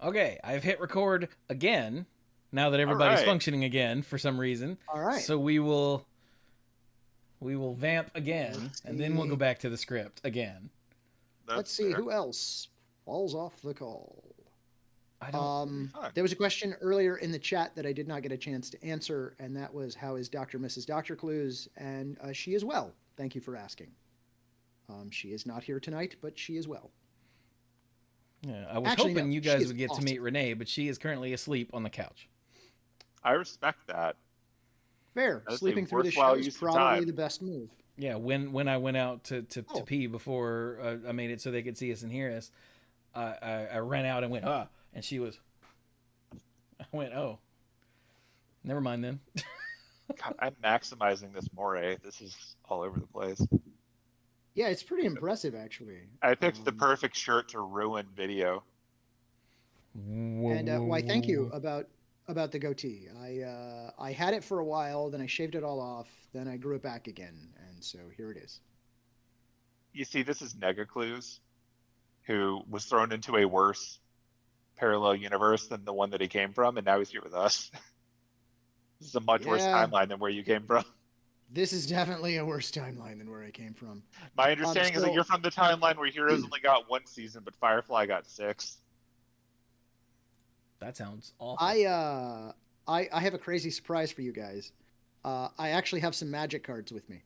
Okay, I've hit record again. Now that All everybody's right. functioning again for some reason, All right. so we will vamp again, Let's and then we'll go see. back to the script again. Let's That's see fair. who else falls off the call. I don't. It'll be fun. There was a question earlier in the chat that I did not get a chance to answer, and that was how is Dr. Mrs. Dr. Cluze? And she is well. Thank you for asking. She is not here tonight, but she is well. Yeah, I was Actually, no, hoping you she guys is would get to awesome. meet Renee, but she is currently asleep on the couch. I respect that. Fair. That's a Sleeping through the show worthwhile is use of probably time. the best move. Yeah, when I went out to Oh, pee before I made it so they could see us and hear us, I ran out and went and she was. I went never mind then. God, I'm maximizing this moray. This is all over the place. yeah, it's pretty impressive actually. I picked the perfect shirt to ruin video. Whoa, And whoa, why? Thank you whoa. about the goatee. I had it for a while, then I shaved it all off, then I grew it back again, and so here it is. You see, this is Cluze, who was thrown into a worse parallel universe than the one that he came from, and now he's here with us. This is a much worse Yeah, timeline than where you came from. this is definitely a worse timeline than where I came from. My understanding is that So you're from the timeline where Heroes only got one season, but Firefly got six. That sounds awful. I have a crazy surprise for you guys. I actually have some magic cards with me.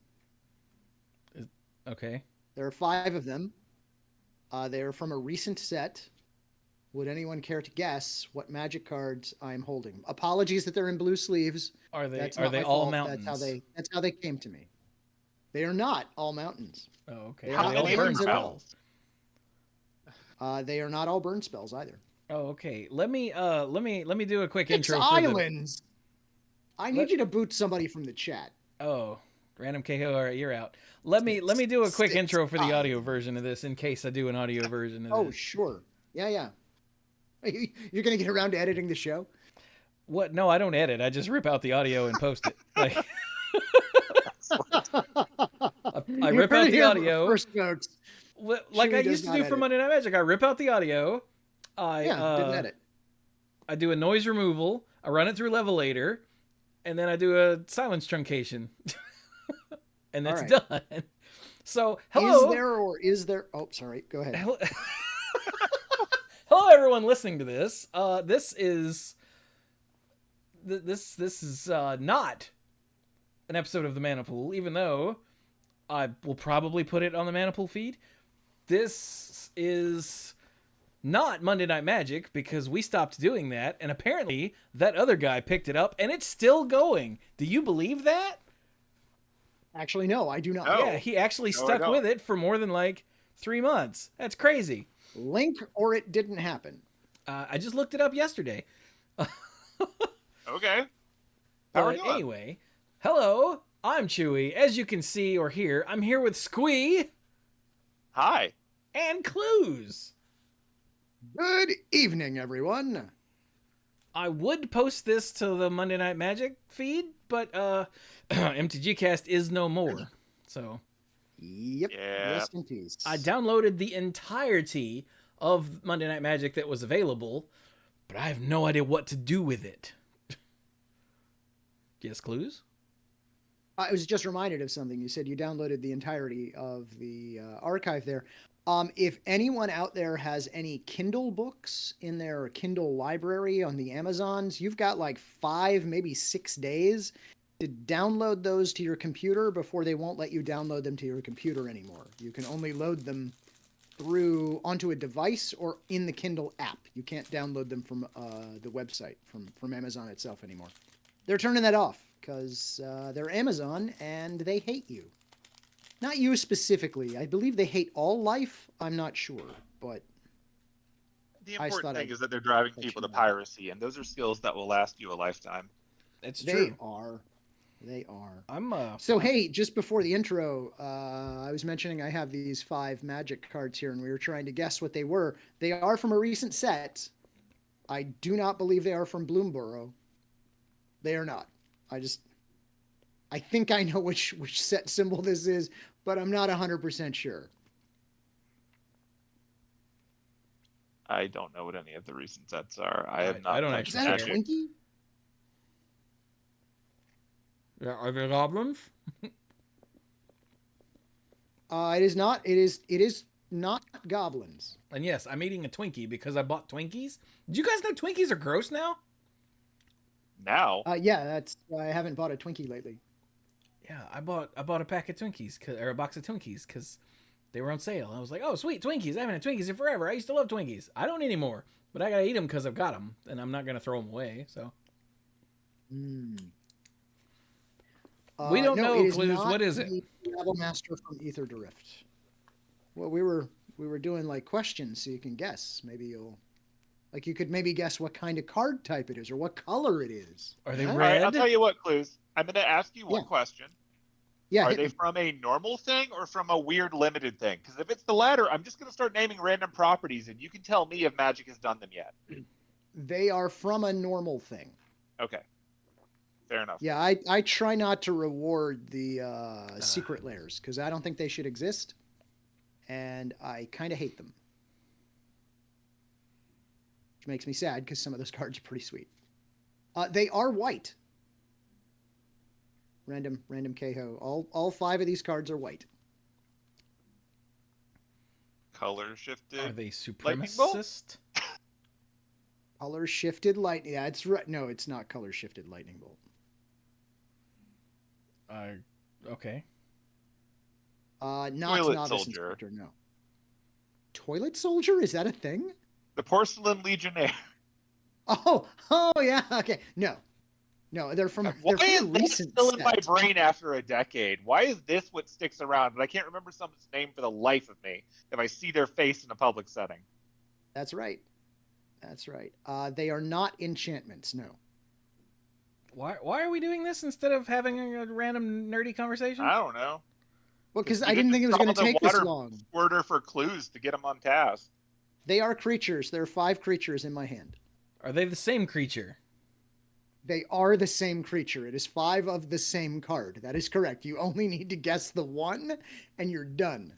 Okay. There are 5 of them. They are from a recent set. Would anyone care to guess what magic cards I'm holding? Apologies that they're in blue sleeves. Are they That's are not they my all fault. mountains? That's how they came to me. They are not all mountains. Oh, okay. They are Are How they not all all many are burn mountains at mountains? all. spells? They are not all burn spells either. Oh, okay. Let me do a quick It's intro for the islands. I need let you to boot somebody from the chat. oh, random KO. All right, you're out. Let me do a quick Six intro for the audio islands. version of this in case I do an audio version of Oh, this. sure. Yeah, yeah. You're gonna get around to editing the show? What? No, I don't edit. I just rip out the audio and post it. Like I You rip heard out it the here audio first, folks. like I Chewie does used to not do for edit. Monday Night Magic. I rip out the audio. I Yeah, didn't edit. I do a noise removal. I run it through Levelator, and then I do a silence truncation, and All that's right. done. So Is hello, there or is there? Oh, sorry. Go ahead. hello, hello everyone listening to this. This is not an episode of the Manapool, even though I will probably put it on the Manapool feed. This is not Monday Night Magic because we stopped doing that, and apparently that other guy picked it up and it's still going. Do you believe that? Actually, no, I do not. Yeah, No, he actually no, I stuck don't. with it for more than like 3 months. That's crazy. Link or it didn't happen. I just looked it up yesterday. Okay. How are we But doing? anyway, hello, I'm Chewie. As you can see or hear, I'm here with Squee Hi. and Cluze. Good evening, everyone. I would post this to the Monday Night Magic feed, but MTG Cast is no more. So Yep. Yeah. Rest in peace. I downloaded the entirety of Monday Night Magic that was available, but I have no idea what to do with it. Yes, Clues? I was just reminded of something. You said you downloaded the entirety of the archive there. If anyone out there has any Kindle books in their Kindle library on the Amazons, you've got like 5, maybe 6 days to download those to your computer before they won't let you download them to your computer anymore. You can only load them through onto a device or in the Kindle app. You can't download them from the website from Amazon itself anymore. They're turning that off because they're Amazon and they hate you. Not you specifically. I believe they hate all life. I'm not sure, but The I just important thought thing I'd is that they're driving let people you to know. piracy, and those are skills that will last you a lifetime. It's They true. are. They are. I'm So hey, just before the intro, I was mentioning I have these 5 magic cards here, and we were trying to guess what they were. They are from a recent set. I do not believe they are from Bloomborough. They are not. I think I know which set symbol this is, but I'm not 100% sure. I don't know what any of the recent sets are. I have I not don't played Is actually that a care. Magic. Twinkie? Yeah, are there goblins? It is not. It is not goblins. And yes, I'm eating a Twinkie because I bought Twinkies. Did you guys know Twinkies are gross now? Now, Yeah, that's why I haven't bought a Twinkie lately. Yeah, I bought a pack of Twinkies or a box of Twinkies because they were on sale. I was like, oh sweet Twinkies! I haven't had Twinkies in forever. I used to love Twinkies. I don't anymore, but I gotta eat them because I've got them, and I'm not gonna throw them away. So Hmm. we don't No, know, it is Cluze. not What is it? the Travel Master from Ether Drift. Well, we were doing like questions so you can guess. Maybe you'll like you could maybe guess what kind of card type it is or what color it is. Are they Huh? all right, I'll red? tell you what, Clues. I'm going to ask you Yeah. one question. Yeah, Are hit they me. from a normal thing or from a weird limited thing? Because if it's the latter, I'm just going to start naming random properties, and you can tell me if Magic has done them yet. They are from a normal thing. Okay, fair enough. Yeah, I try not to reward the secret layers because I don't think they should exist, and I kind of hate them, which makes me sad because some of those cards are pretty sweet. They are white. Random Keho. All 5 of these cards are white. Color shifted. Are they Lightning bolt? supremacist? Color shifted lightning. Yeah, it's right. No, it's not color shifted lightning bolt. Okay. Not Toilet novice soldier. instructor. No. Toilet soldier? Is that a thing? The porcelain legionnaire. Oh yeah. Okay. No, they're from Why they're is from a that recent still in my set. brain after a decade? Why is this what sticks around? But I can't remember someone's name for the life of me if I see their face in a public setting. That's right. That's right. They are not enchantments. No. Why are we doing this instead of having a random nerdy conversation? I don't know. Well, because We I didn't think it was going to install the take this water long. squirter for Clues to get them on task. They are creatures. There are 5 creatures in my hand. Are they the same creature? They are the same creature. It is 5 of the same card. That is correct. You only need to guess the one, and you're done.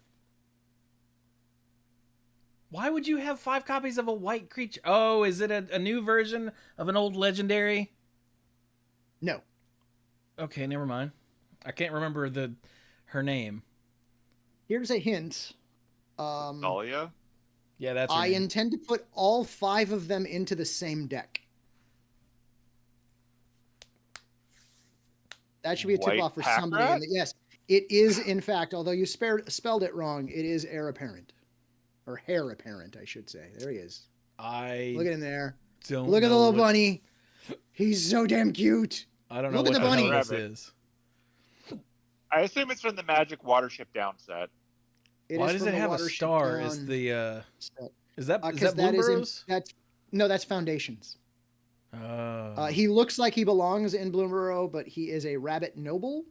Why would you have 5 copies of a white creature? Oh, is it a new version of an old legendary? No. Okay, never mind. I can't remember her name. Here's a hint. Dahlia? Yeah, that's her I name. intend to put all 5 of them into the same deck. That should be a White tip-off for pack somebody. rat? Yes, it is, in fact, although you spelled it wrong, it is heir apparent. Or hair apparent, I should say. There he is. Look at him there. Don't Look at the know little what- bunny. He's so damn cute. I don't know Look at what the the hell bunny. this is. I assume it's from the Magic Watership Down set. It Why is does from it the have a Watership star Down as the set. is that 'Cause that is Bloomburrows? that's Foundations. Oh. He looks like he belongs in Bloomborough, but he is a rabbit noble.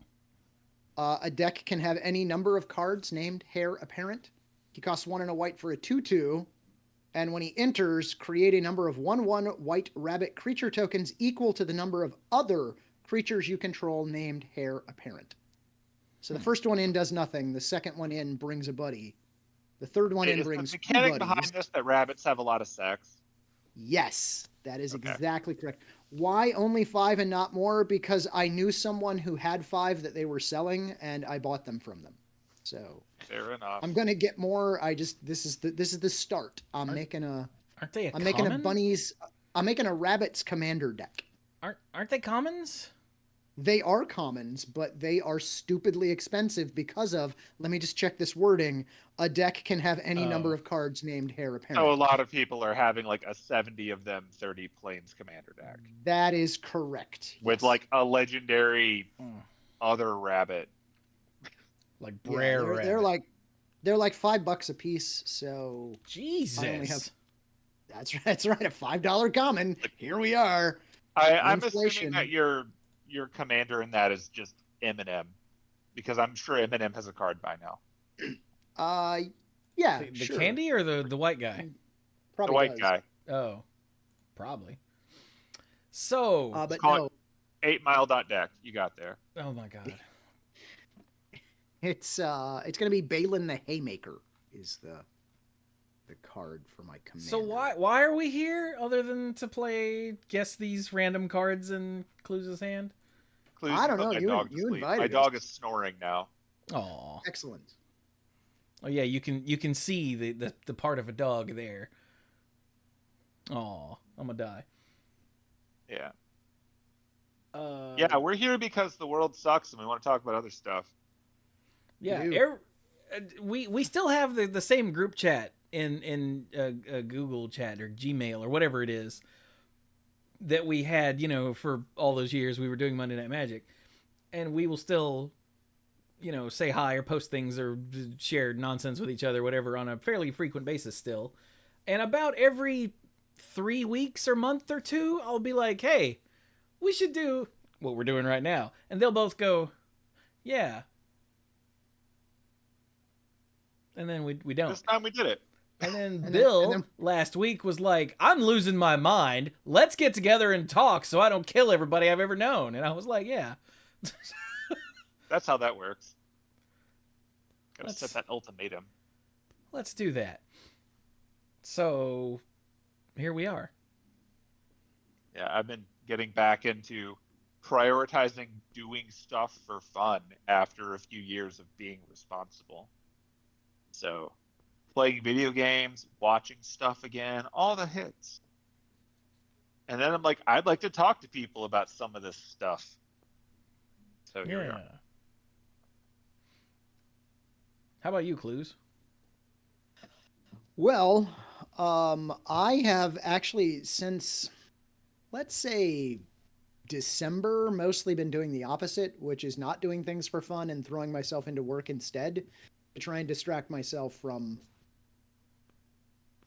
A deck can have any number of cards named Heir Apparent. He costs 1 and a white for a 2/2. And when he enters, create a number of 1/1 white rabbit creature tokens equal to the number of other creatures you control named Heir Apparent. So the first one in does nothing. The second one in brings a buddy. The third one in Is the brings 2 mechanic buddies. behind this that rabbits have a lot of sex? Yes, that is Okay. exactly correct. Why only 5 and not more? Because I knew someone who had 5 that they were selling, and I bought them from them. So Fair enough. I'm gonna get more. This is the start. I'm Aren't- making a Aren't I'm making a rabbits commander deck. Aren't they commons? They are commons, but they are stupidly expensive because of, let me just check this wording, a deck can have any number of cards named Heir Apparent. So a lot of people are having like a 70 of them 30 planes commander deck That is correct. with yes. like a legendary Mm. other rabbit. Like Yeah, Brer Rabbit. they're like $5 a piece, so Jesus. I only have- that's right, a $5 common. Here we are. I'm Inflation. assuming that your commander in that is just MNM, because I'm sure MNM has a card by now. Yeah, the sure. candy or the white guy? Probably The white does. guy. Oh, probably. So, But Call no, it 8 Mile deck. You got there. oh my god. it's gonna be Balin the Haymaker is the the card for my commander. So why are we here other than to play guess these random cards in Cluze's hand? Cluze, I don't put know. my You dog to sleep. invited My dog us. is snoring now. Aw. Excellent. Oh yeah, you can see the part of a dog there. Aw, I'm gonna die. Yeah. Uh, Yeah, we're here because the world sucks and we want to talk about other stuff. yeah. We do. We still have the same group chat in Google Chat or Gmail or whatever it is that we had, for all those years we were doing Monday Night Magic, and we will still, say hi or post things or share nonsense with each other, whatever, on a fairly frequent basis still. And about every 3 weeks or month or two, I'll be like, hey, we should do what we're doing right now. And they'll both go, yeah. And then we don't. This time we did it. And then And Bill then- last week was like, I'm losing my mind. Let's get together and talk so I don't kill everybody I've ever known. And I was like, yeah. That's how that works. Gotta Let's- set that ultimatum. Let's do that. So here we are. Yeah, I've been getting back into prioritizing doing stuff for fun after a few years of being responsible. So, playing video games, watching stuff again, all the hits. And then I'm like, I'd like to talk to people about some of this stuff. So here we are. How about you, Cluze? Well, I have actually since, let's say, December, mostly been doing the opposite, which is not doing things for fun and throwing myself into work instead to try and distract myself from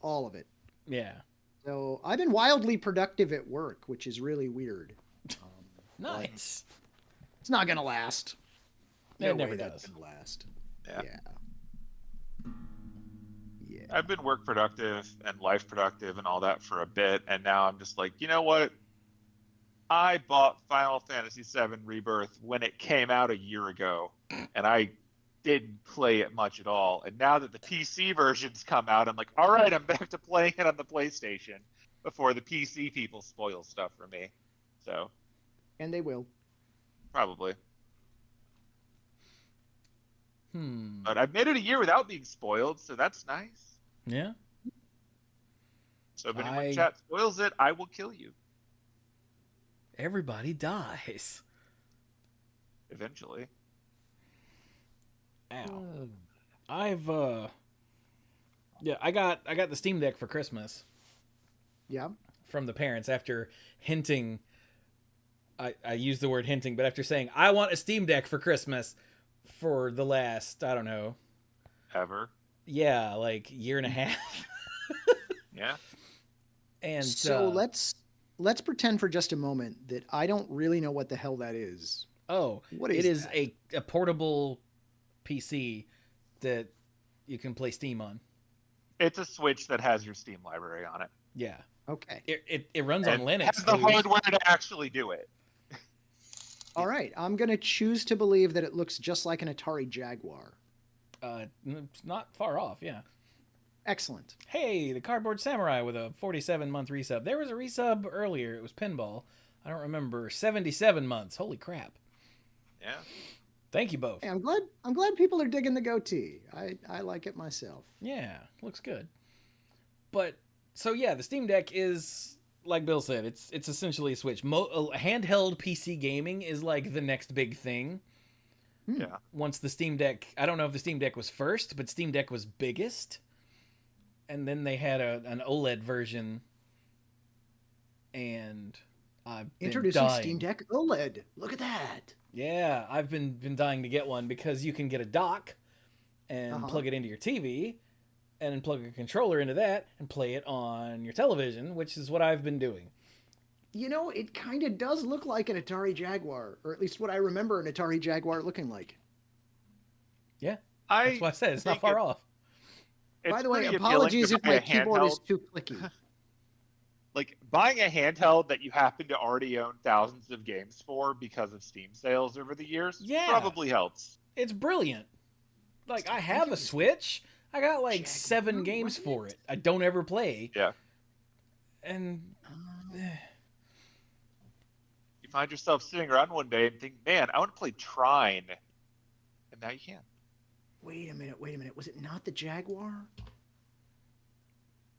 all of it. Yeah. So I've been wildly productive at work, which is really weird. Nice. It's not gonna last. It No never way does. that's gonna last. Yeah. Yeah. I've been work productive and life productive and all that for a bit, and now I'm just like, you know what? I bought Final Fantasy VII Rebirth when it came out a year ago, and I didn't play it much at all. And now that the PC version's come out, I'm like, all right, I'm back to playing it on the PlayStation before the PC people spoil stuff for me. So, And they will. probably. Hmm. But I've made it a year without being spoiled, so that's nice. Yeah. So if anyone I- in chat spoils it, I will kill you Everybody dies. eventually. Ow. I've yeah, I got the Steam Deck for Christmas Yeah. from the parents after hinting. I use the word hinting, but after saying I want a Steam Deck for Christmas for the last, I don't know, Ever. yeah, like year and a half. Yeah. And So let's pretend for just a moment that I don't really know what the hell that is. oh, What it is that? a portable PC that you can play Steam on. It's a Switch that has your Steam library on it. Yeah. Okay. It runs on And Linux. has the Cluze. hardware to actually do it. All right. I'm gonna choose to believe that it looks just like an Atari Jaguar. It's not far off, yeah. Excellent. Hey, the Cardboard Samurai with a 47-month resub. There was a resub earlier. It was Pinball. I don't remember. 77 months. Holy crap. Yeah. Thank you both. Hey, I'm glad people are digging the goatee. I like it myself. Yeah, looks good. But so yeah, the Steam Deck is like Bill said. It's essentially a Switch. Handheld PC gaming is like the next big thing. Yeah. Once the Steam Deck, I don't know if the Steam Deck was first, but Steam Deck was biggest. And then they had an OLED version. And I've been Introducing dying. Steam Deck OLED. Look at that. Yeah, I've been dying to get one because you can get a dock and plug it into your TV and then plug a controller into that and play it on your television, which is what I've been doing. You know, it kind of does look like an Atari Jaguar, or at least what I remember an Atari Jaguar looking like. Yeah, that's why I said it's not far off. By the way, pretty appealing apologies to if buy my a keyboard is handheld. too clicky. Like buying a handheld that you happen to already own thousands of games for because of Steam sales over the years Yeah. probably helps. It's brilliant. Like, I have a Switch. I got like 7 games for it. I don't ever play. Yeah. And You find yourself sitting around one day and think, man, I want to play Trine. And now you can. Wait a minute. Was it not the Jaguar?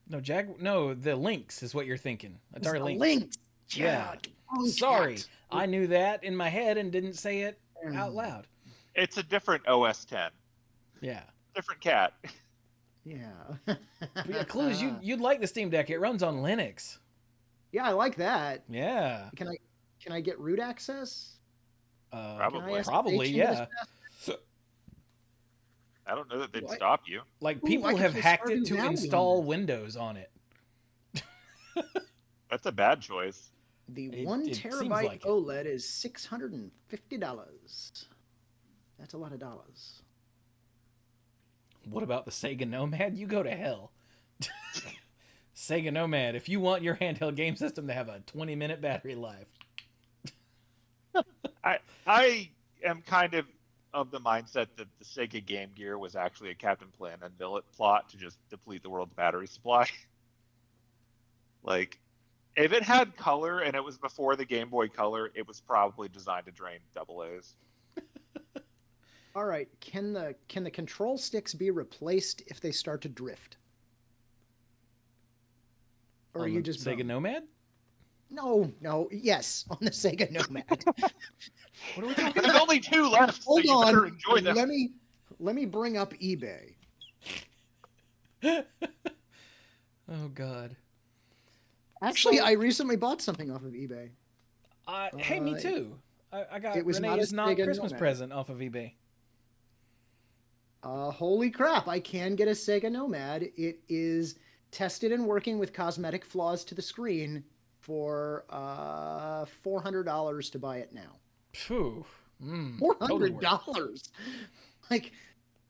no, the Lynx is what you're thinking. Atari Lynx. Lynx. Yeah. Oh, Sorry. cat. I knew that in my head and didn't say it out loud. It's a different OS 10. Yeah. Different cat. Yeah. But yeah, Cluze, you'd like the Steam Deck. It runs on Linux. Yeah, I like that. Yeah. Can I get root access? Probably. Probably, yeah. I don't know that they'd What? stop you. Like, Ooh, people I could have play hacked Stardew it to Valley on install this. Windows on it. That's a bad choice. The It 1 seems terabyte like it. OLED is $650. That's a lot of dollars. What about the Sega Nomad? You go to hell. Sega Nomad, if you want your handheld game system to have a 20-minute battery life. I am kind of the mindset that the Sega Game Gear was actually a Captain Planet and Billet plot to just deplete the world's battery supply. Like, if it had color and it was before the Game Boy Color, it was probably designed to drain AA's. All right, can the control sticks be replaced if they start to drift? Or are On you the just Sega bummed? Nomad? No, yes, on the Sega Nomad. What are we talking There's only 2 left, Hold so you on, better enjoy them. let me bring up eBay. Oh, God. Actually, So- I recently bought something off of eBay. Hey, me too. I got it was not a Renee's not Sega Christmas Nomad. present off of eBay. Holy crap, I can get a Sega Nomad. It is tested and working with cosmetic flaws to the screen for $400 to buy it now. Phew. $400. Totally Like,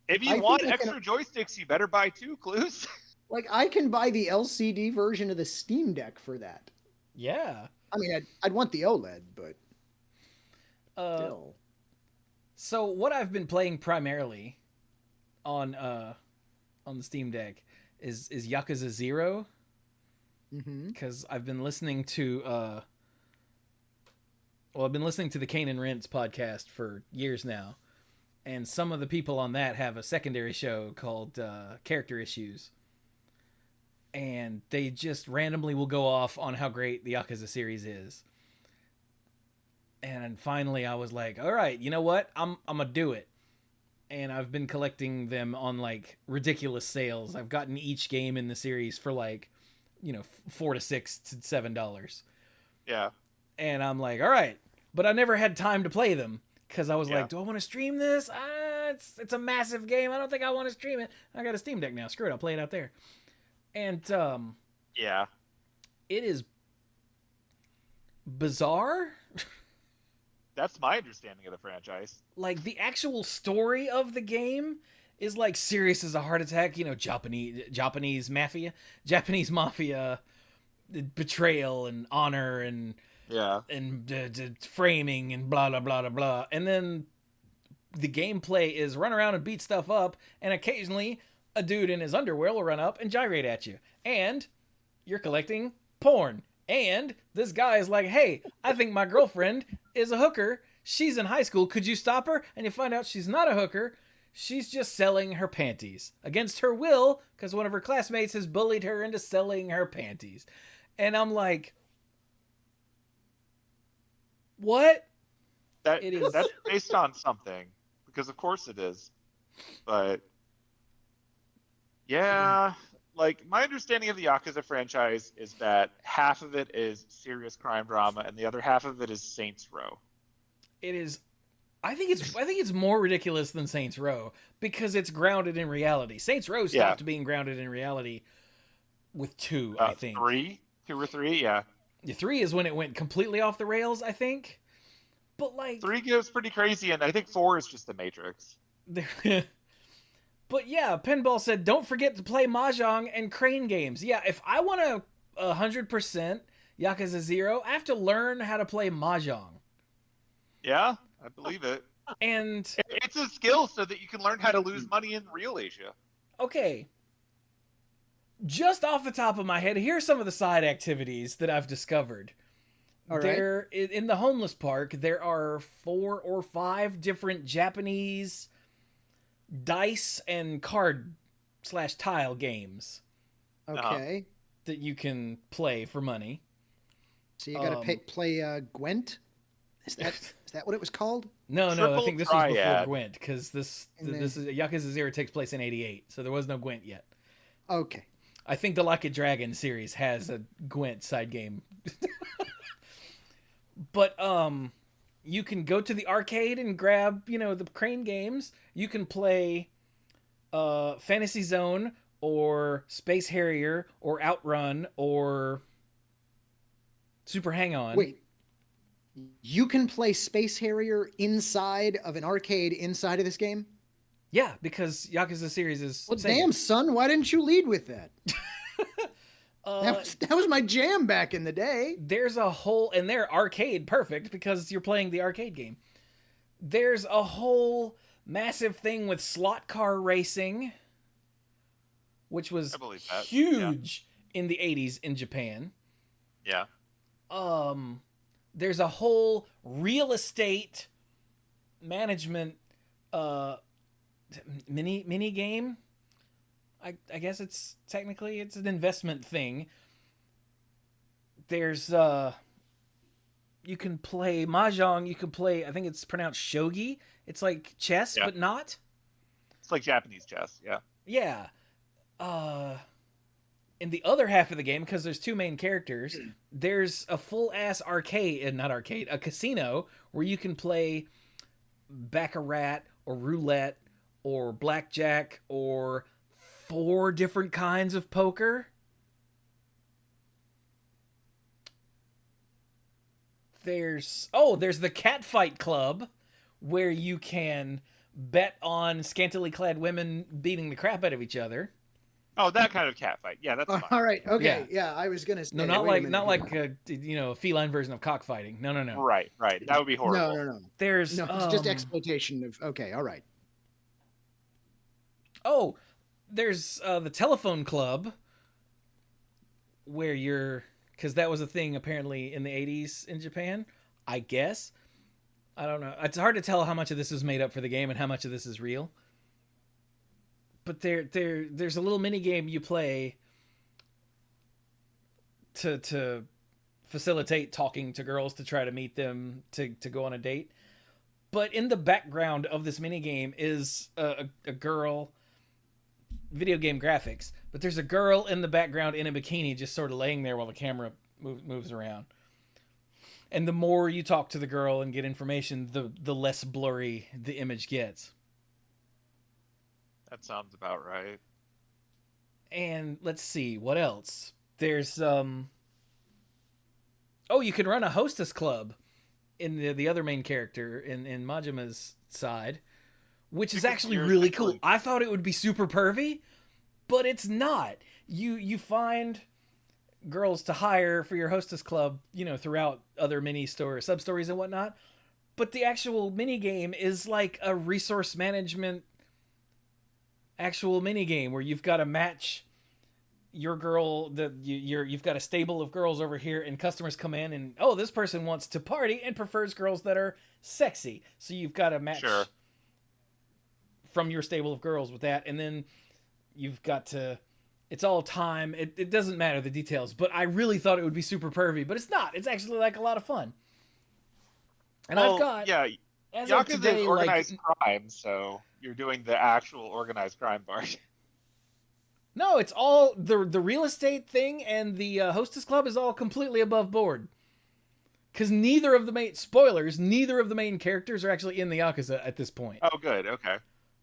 If I you want think I can- extra joysticks, you better buy 2 Clues. I can buy the LCD version of the Steam Deck for that. Yeah. I mean, I'd want the OLED, but still. So what I've been playing primarily on the Steam Deck is Yakuza 0, because I've been listening to I've been listening to the Kane and Rents podcast for years now, and some of the people on that have a secondary show called Character Issues, and they just randomly will go off on how great the Yakuza series is. And finally I was like, all right, you know what? I'm gonna do it. And I've been collecting them on like ridiculous sales. I've gotten each game in the series for like, $4 to $6 to $7. Yeah. And I'm like, all right, but I never had time to play them because I was Yeah. like, do I want to stream this? It's a massive game. I don't think I want to stream it. I got a Steam Deck now. Screw it. I'll play it out there. And Yeah. it is bizarre. That's my understanding of the franchise. Like, the actual story of the game is like serious as a heart attack. Japanese mafia betrayal and honor and Yeah. framing and blah blah blah blah blah. And then the gameplay is run around and beat stuff up, and occasionally a dude in his underwear will run up and gyrate at you, and you're collecting porn. And this guy is like, hey, I think my girlfriend is a hooker. She's in high school. Could you stop her? And you find out she's not a hooker. She's just selling her panties against her will because one of her classmates has bullied her into selling her panties. And I'm like, what? That's based on something, because of course it is. But yeah, like my understanding of the Yakuza franchise is that half of it is serious crime drama and the other half of it is Saints Row. It is. I think it's more ridiculous than Saints Row because it's grounded in reality. Saints Row stopped being grounded in reality with 2, I think. 2 or 3, yeah. The 3 is when it went completely off the rails, I think. But like 3 goes pretty crazy, and I think 4 is just the Matrix. But yeah, Pinball said, don't forget to play Mahjong and Crane games. Yeah, if I want to 100% Yakuza 0, I have to learn how to play Mahjong. Yeah, I believe it. And It's a skill so that you can learn how to lose money in real Asia. Okay. Just off the top of my head, here's some of the side activities that I've discovered. All right. There, in the homeless park, there are 4 or 5 different Japanese dice and card / tile games Okay. that you can play for money. So you got to play Gwent. Is that what it was called? No, I Triple think this was before Triad. Gwent, because this And is Yakuza 0 takes place in '88, so there was no Gwent yet. Okay. I think the Like a Dragon series has a Gwent side game. But you can go to the arcade and grab, the crane games. You can play Fantasy Zone or Space Harrier or Outrun or Super Hang On. Wait. You can play Space Harrier inside of an arcade inside of this game? Yeah, because Yakuza series is Well, Sega. damn, son, why didn't you lead with that? That was my jam back in the day. There's a whole, and they're arcade perfect because you're playing the arcade game. There's a whole massive thing with slot car racing, which was huge in the 80s in Japan. Yeah. There's a whole real estate management mini game. I guess it's technically an investment thing. There's you can play mahjong, you can play, I think it's pronounced shogi. It's like chess, but not. It's like Japanese chess, yeah. Yeah. In the other half of the game, because there's 2 main characters, there's a full-ass a casino where you can play baccarat or roulette or blackjack or 4 different kinds of poker. There's the Catfight Club, where you can bet on scantily clad women beating the crap out of each other. Oh, that kind of catfight. Yeah, that's fine. All right. Okay. Yeah, I was gonna say. No, not like a feline version of cockfighting. No. Right. That would be horrible. No. There's it's just exploitation of. Okay. All right. Oh, there's the telephone club, where because that was a thing apparently in the 80s in Japan, I guess. I don't know. It's hard to tell how much of this is made up for the game and how much of this is real. But there's a little mini game you play to facilitate talking to girls to try to meet them to go on a date. But in the background of this mini game is a girl, video game graphics, but there's a girl in the background in a bikini just sort of laying there while the camera moves around. And the more you talk to the girl and get information, the less blurry the image gets. That sounds about right. And let's see, what else? There's you can run a hostess club in the other main character in Majima's side, which is actually really cool. I thought it would be super pervy, but it's not. You find girls to hire for your hostess club, throughout other mini sub stories and whatnot. But the actual mini game is like a resource management actual mini game where you've got to match your girl, you've got a stable of girls over here, and customers come in and this person wants to party and prefers girls that are sexy, so you've got to match from your stable of girls with that, and then you've got to, it's all time, it doesn't matter the details, but I really thought it would be super pervy, but it's not. It's actually like a lot of fun. And I've got Yakuza is organized crime, so you're doing the actual organized crime part. No, it's all the real estate thing, and the hostess club is all completely above board. Because neither of the main characters are actually in the Yakuza at this point. Oh, good. Okay.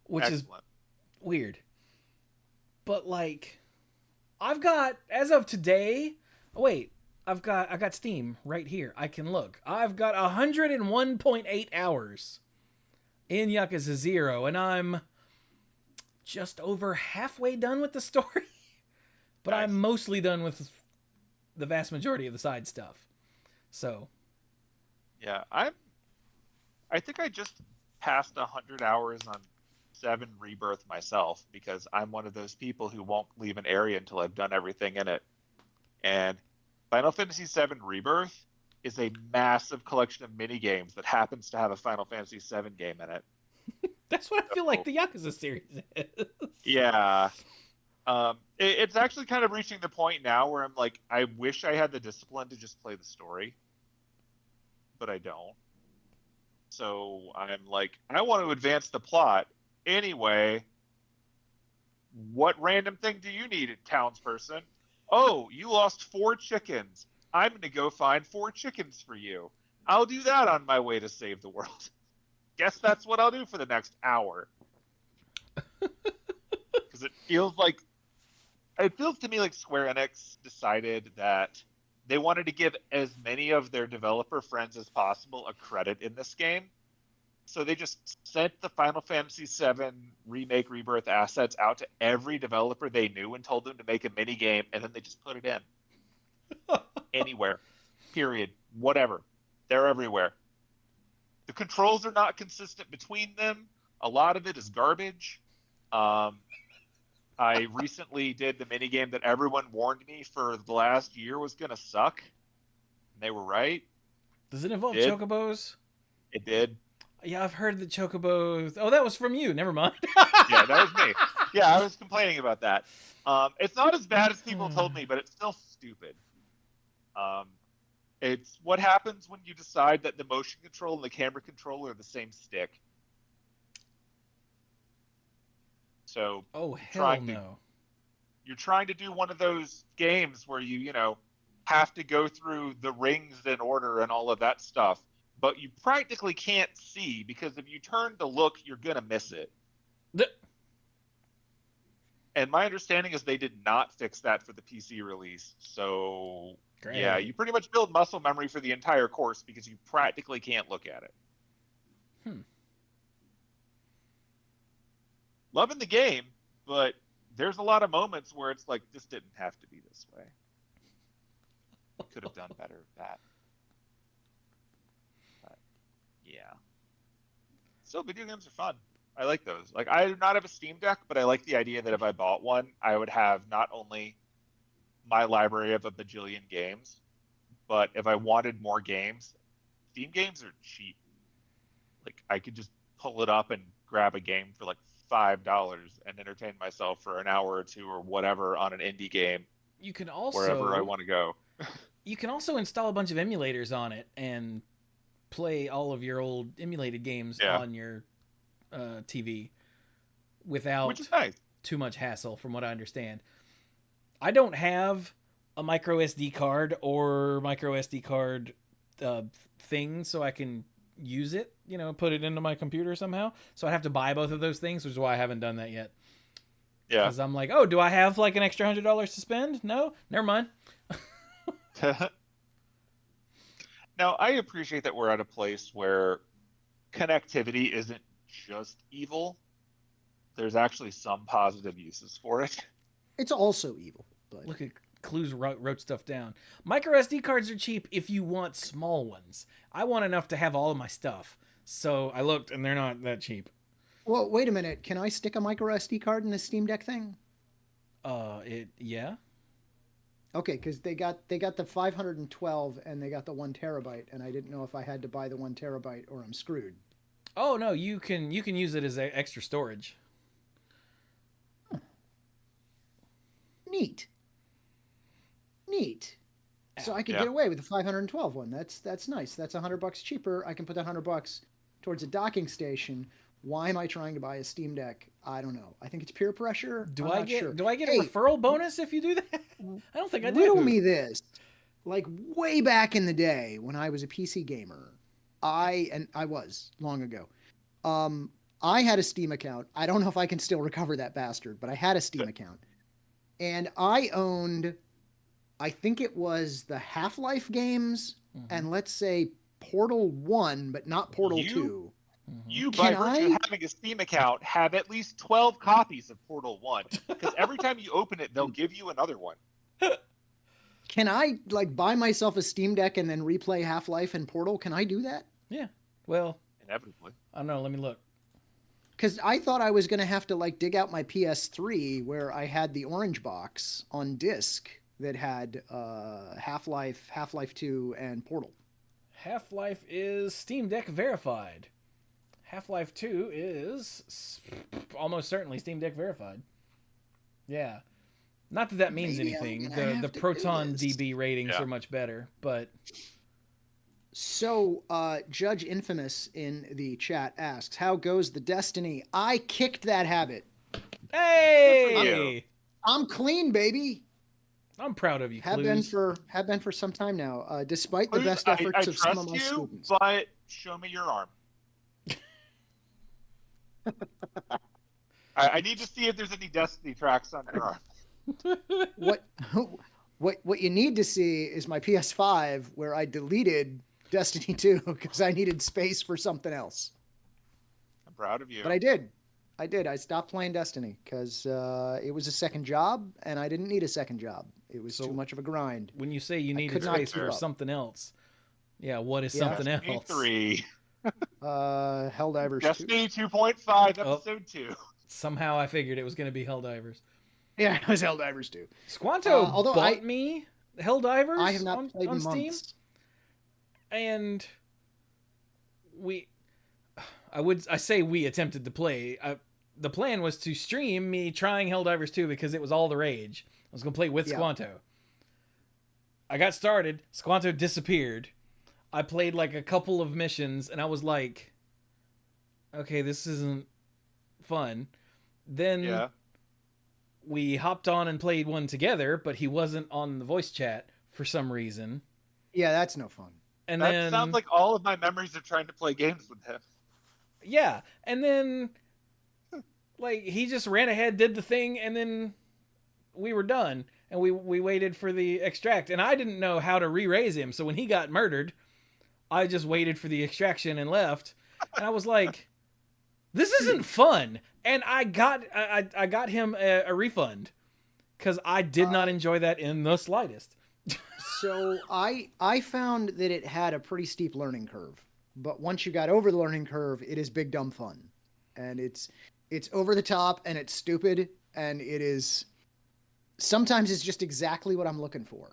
Which is weird. But I've got, as of today, I got Steam right here. I can look. I've got 101.8 hours in Yakuza 0, and I'm just over halfway done with the story. But nice. I'm mostly done with the vast majority of the side stuff. So, yeah, I think I just passed 100 hours on 7 Rebirth myself because I'm one of those people who won't leave an area until I've done everything in it. And Final Fantasy VII Rebirth is a massive collection of mini games that happens to have a Final Fantasy VII game in it. That's what I feel like the Yakuza series is. Yeah. It's actually kind of reaching the point now where I'm like, I wish I had the discipline to just play the story, but I don't. So I'm like, I want to advance the plot. Anyway, what random thing do you need, townsperson? Oh, you lost 4 chickens. I'm going to go find 4 chickens for you. I'll do that on my way to save the world. Guess that's what I'll do for the next hour. Because it feels to me like Square Enix decided that they wanted to give as many of their developer friends as possible a credit in this game. So they just sent the Final Fantasy VII Remake Rebirth assets out to every developer they knew and told them to make a mini game, and then they just put it in. Anywhere. Period. Whatever. They're everywhere. The controls are not consistent between them. A lot of it is garbage. I recently did the minigame that everyone warned me for the last year was going to suck. And they were right. Does it involve Did. chocobos? It did. Yeah, I've heard the chocobos. Oh, that was from you. Never mind. Yeah, that was me. Yeah, I was complaining about that. It's not as bad as people told me, but it's still stupid. It's what happens when you decide that the motion control and the camera control are the same stick. So, Oh, hell no. You're trying to do one of those games where you have to go through the rings in order and all of that stuff, but you practically can't see because if you turn to look, you're going to miss it. And my understanding is they did not fix that for the PC release. So, Great. Yeah, you pretty much build muscle memory for the entire course because you practically can't look at it. Loving the game, but there's a lot of moments where it's like, this didn't have to be this way. Could have done better at that. But, yeah. Still, video games are fun. I like those. Like, I do not have a Steam Deck, but I like the idea that if I bought one, I would have not only my library of a bajillion games, but if I wanted more games, Steam games are cheap. Like, I could just pull it up and grab a game for like $5 and entertain myself for an hour or two or whatever on an indie game. You can also wherever I want to go. You can also install a bunch of emulators on it and play all of your old emulated games on your TV without Which is nice. Too much hassle, from what I understand. I don't have a micro SD card or micro SD card thing, so I can use it, put it into my computer somehow. So I have to buy both of those things, which is why I haven't done that yet. Yeah. Because I'm like, oh, do I have like an extra $100 to spend? No? Never mind. Now, I appreciate that we're at a place where connectivity isn't just evil. There's actually some positive uses for it. It's also evil. But... Look at Cluze wrote stuff down. Micro SD cards are cheap if you want small ones. I want enough to have all of my stuff. So I looked, and they're not that cheap. Well, wait a minute. Can I stick a micro SD card in the Steam Deck thing? Yeah. Okay, because they got the 512 and they got the 1 terabyte, and I didn't know if I had to buy the 1 terabyte or I'm screwed. Oh no, you can use it as extra storage. Huh. Neat. So I could get away with the 512 one. That's nice. That's $100 cheaper. I can put that $100 towards a docking station. Why am I trying to buy a Steam Deck? I don't know. I think it's peer pressure. Do I get a referral bonus if you do that? I don't think I do. Riddle me this. Like way back in the day when I was a PC gamer, I was long ago. I had a Steam account. I don't know if I can still recover that bastard, but I had a Steam account. And I owned, I think it was the Half-Life games, and let's say Portal 1, but not Portal 2. You, by virtue of having a Steam account, have at least 12 copies of Portal 1. Because every time you open it, they'll give you another one. Can I, buy myself a Steam Deck and then replay Half-Life and Portal? Can I do that? Yeah. Well, inevitably. I don't know. Let me look. because I thought I was going to have to like dig out my PS3 where I had the orange box on disc that had Half-Life, Half-Life 2, and Portal. Half-Life is Steam Deck verified. Half-Life 2 is almost certainly Steam Deck verified. Yeah. Not that means Maybe I'm anything. gonna have The to do Proton this. DB ratings Yeah. are much better, but So, Judge Infamous in the chat asks, "How goes the Destiny?" I kicked that habit. hey! I'm clean, baby. I'm proud of you, Have been for some time now, despite the Cluze, best I efforts of some of trust my you, students. but show me your arm. I need to see if there's any Destiny tracks on your arm. What what you need to see is my PS5 where I deleted Destiny 2 because I needed space for something else. I'm proud of you. But I did. I stopped playing Destiny because it was a second job, and I didn't need a second job. It was So- too much of a grind. When you say you needed could not space keep for up. something else, yeah, what is Yeah. something Destiny else? 3. Helldivers 2. Destiny 2.5, Oh. episode 2. Somehow I figured it was going to be Helldivers. Yeah, it was Helldivers 2. Squanto although bought me Helldivers I have not on, played on in Steam, months. and we attempted to play. The plan was to stream me trying Helldivers 2 because it was all the rage. I was going to play with Yeah. Squanto. I got started. Squanto disappeared. I played like a couple of missions, and I was like, okay, this isn't fun. Then Yeah. we hopped on and played one together, but he wasn't on the voice chat for some reason. Yeah, that's no fun. And That then sounds like all of my memories of trying to play games with him. yeah, and then like he just ran ahead, did the thing, and then we were done. And we waited for the extract, and I didn't know how to re-raise him. So when he got murdered, I just waited for the extraction and left. And I was like, "This isn't fun." And I got him a refund because I did not enjoy that in the slightest. So I found that it had a pretty steep learning curve, but once you got over the learning curve, it is big dumb fun, and it's over the top and it's stupid and it is sometimes it's just exactly what I'm looking for.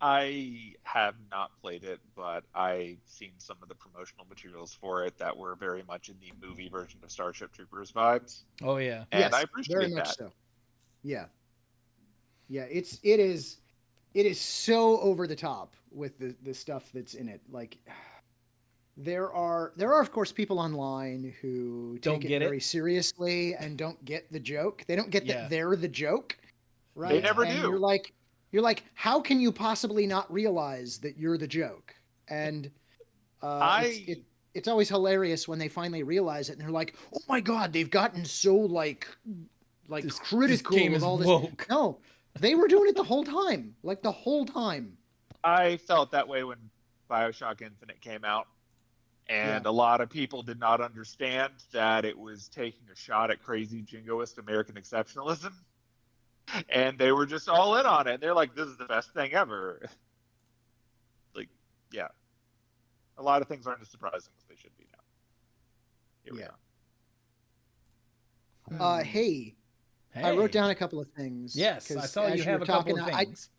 I have not played it, but I've seen some of the promotional materials for it that were very much in the movie version of Starship Troopers vibes. Oh yeah, And Yes, I appreciate very much that. so. Yeah, it is so over the top with the stuff that's in it. Like there are of course people online who Don't take get it it. very seriously and don't get the joke. They don't get Yeah. that they're the joke, right? They never and do. You're like, how can you possibly not realize that you're the joke? And it's always hilarious when they finally realize it and they're like, oh my god, they've gotten so like this critical game of is all this. woke. No, they were doing it the whole time, like the whole time. I felt that way when Bioshock Infinite came out. And Yeah. a lot of people did not understand that it was taking a shot at crazy jingoist American exceptionalism. And they were just all in on it. They're like, this is the best thing ever. Like, yeah. A lot of things aren't as surprising as they should be now. Here we Yeah. are. Hey, I wrote down a couple of things. Yes, 'cause I saw as you have were a couple talking, of things.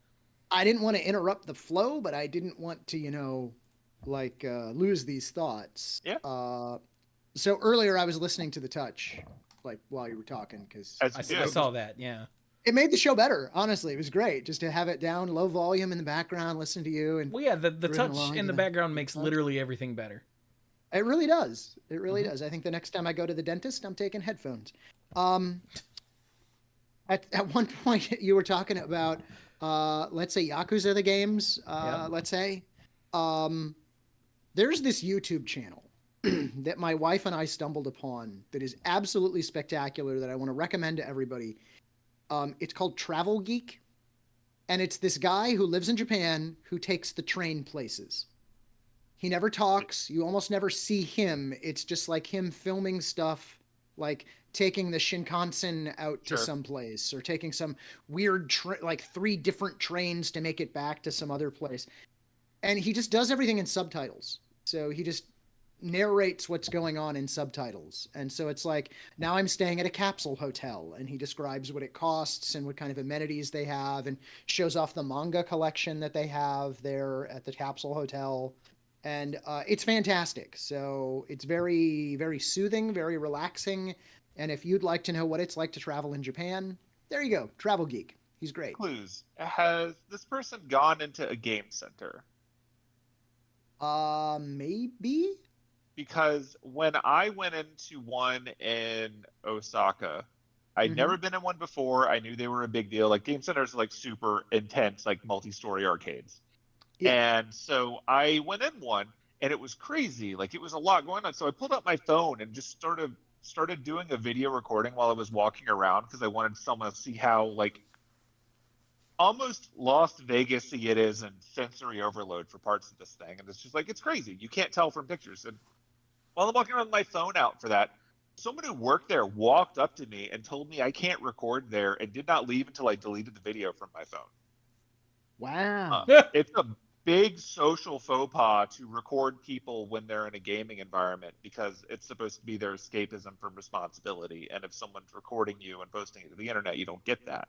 I didn't want to interrupt the flow, but I didn't want to, lose these thoughts. Yeah. So earlier I was listening to The Touch, like while you were talking, because As I, you I do. saw that. Yeah. it made the show better. Honestly, it was great just to have it down, low volume in the background, listen to you, and Well, yeah. The Driven touch along in to the the- background makes touch. literally everything better. it really does. It really Mhm. does. I think the next time I go to the dentist, I'm taking headphones. At one point you were talking about, let's say Yakuza the games. Yeah. Let's say, there's this YouTube channel that my wife and I stumbled upon that is absolutely spectacular that I want to recommend to everybody. It's called Travel Geek, and it's this guy who lives in Japan who takes the train places. He never talks. You almost never see him. It's just like him filming stuff, like taking the Shinkansen out to Sure. some place or taking some weird, like 3 different trains to make it back to some other place. And he just does everything in subtitles. So he just narrates what's going on in subtitles. And so it's like, now I'm staying at a capsule hotel, and he describes what it costs and what kind of amenities they have, and shows off the manga collection that they have there at the capsule hotel. And it's fantastic. So it's very, very soothing, very relaxing. And if you'd like to know what it's like to travel in Japan, there you go. Travel Geek. He's great. Clues. Has this person gone into a game center? Maybe? Because when I went into one in Osaka, I'd Mm-hmm. never been in one before. I knew they were a big deal. Like game centers are like super intense, like multi-story arcades. Yeah. And so I went in one and it was crazy. Like it was a lot going on. So I pulled out my phone and just started doing a video recording while I was walking around because I wanted someone to see how like almost Las Vegas-y it is and sensory overload for parts of this thing. And it's just like it's crazy. You can't tell from pictures. And while I'm walking around with my phone out for that, someone who worked there walked up to me and told me I can't record there and did not leave until I deleted the video from my phone. Wow. It's a big social faux pas to record people when they're in a gaming environment because it's supposed to be their escapism from responsibility. And if someone's recording you and posting it to the internet, you don't get that.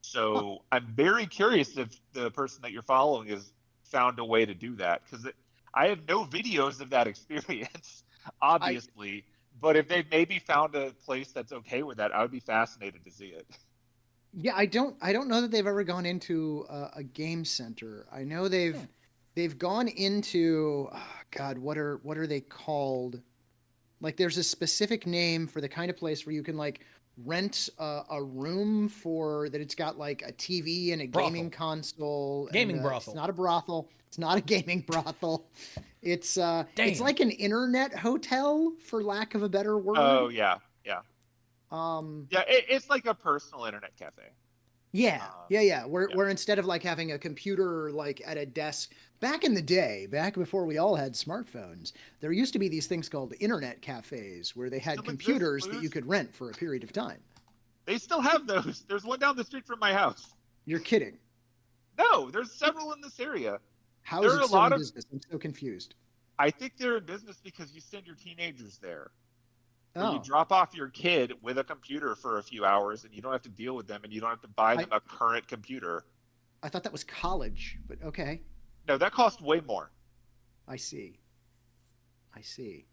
So I'm very curious if the person that you're following has found a way to do that because I have no videos of that experience, obviously. But if they've maybe found a place that's okay with that, I would be fascinated to see it. Yeah, I don't know that they've ever gone into game center. I know they've gone into God, what are they called? Like there's a specific name for the kind of place where you can like rent a room for that. It's got like a TV and a gaming console. Gaming and, brothel. It's not a brothel. It's not a gaming brothel. It's Damn. like an internet hotel, for lack of a better word. Oh, yeah. Yeah. Um, Yeah, it's like a personal internet cafe. yeah. Where instead of like having a computer like at a desk back in the day, back before we all had smartphones, there used to be these things called internet cafes where they had Still computers exist, that you Cluze. could rent for a period of time. They still have those. There's one down the street from my house. You're kidding. No, there's several in this area. How There is are it a still lot in of. business? I'm so confused. I think they're in business because you send your teenagers there. Or you Oh, drop off your kid with a computer for a few hours and you don't have to deal with them and you don't have to buy I them a current computer. I thought that was college, but okay. No, that costs way more. I see. I see.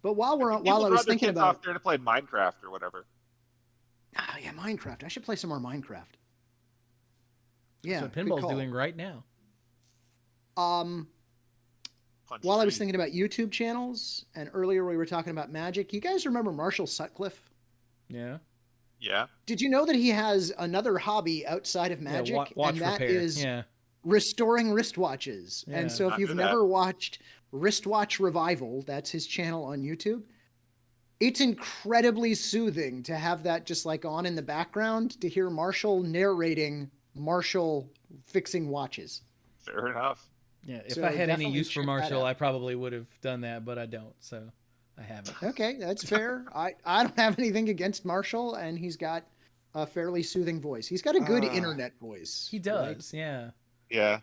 But while I we're think while people I was drop their thinking kids about off there to play Minecraft or whatever. yeah, Minecraft. I should play some more Minecraft. That's Yeah, what good Pinball's call. doing right now. Um, Punch while I was trees. thinking about YouTube channels, and earlier we were talking about magic, you guys remember Marshall Sutcliffe? Yeah. Yeah. Did you know that he has another hobby outside of Yeah. magic, Watch and that repair. is Yeah. restoring wristwatches? Yeah. And so if Not you've know that. never watched Wristwatch Revival, that's his channel on YouTube. It's incredibly soothing to have that just like on in the background to hear Marshall narrating Marshall fixing watches. Fair enough. Yeah. If So I had any definitely use for check that Marshall, out. I probably would have done that, but I don't. So I haven't. Okay, that's fair. I don't have anything against Marshall, and he's got a fairly soothing voice. He's got a good internet voice. He right? does. Yeah. Yeah.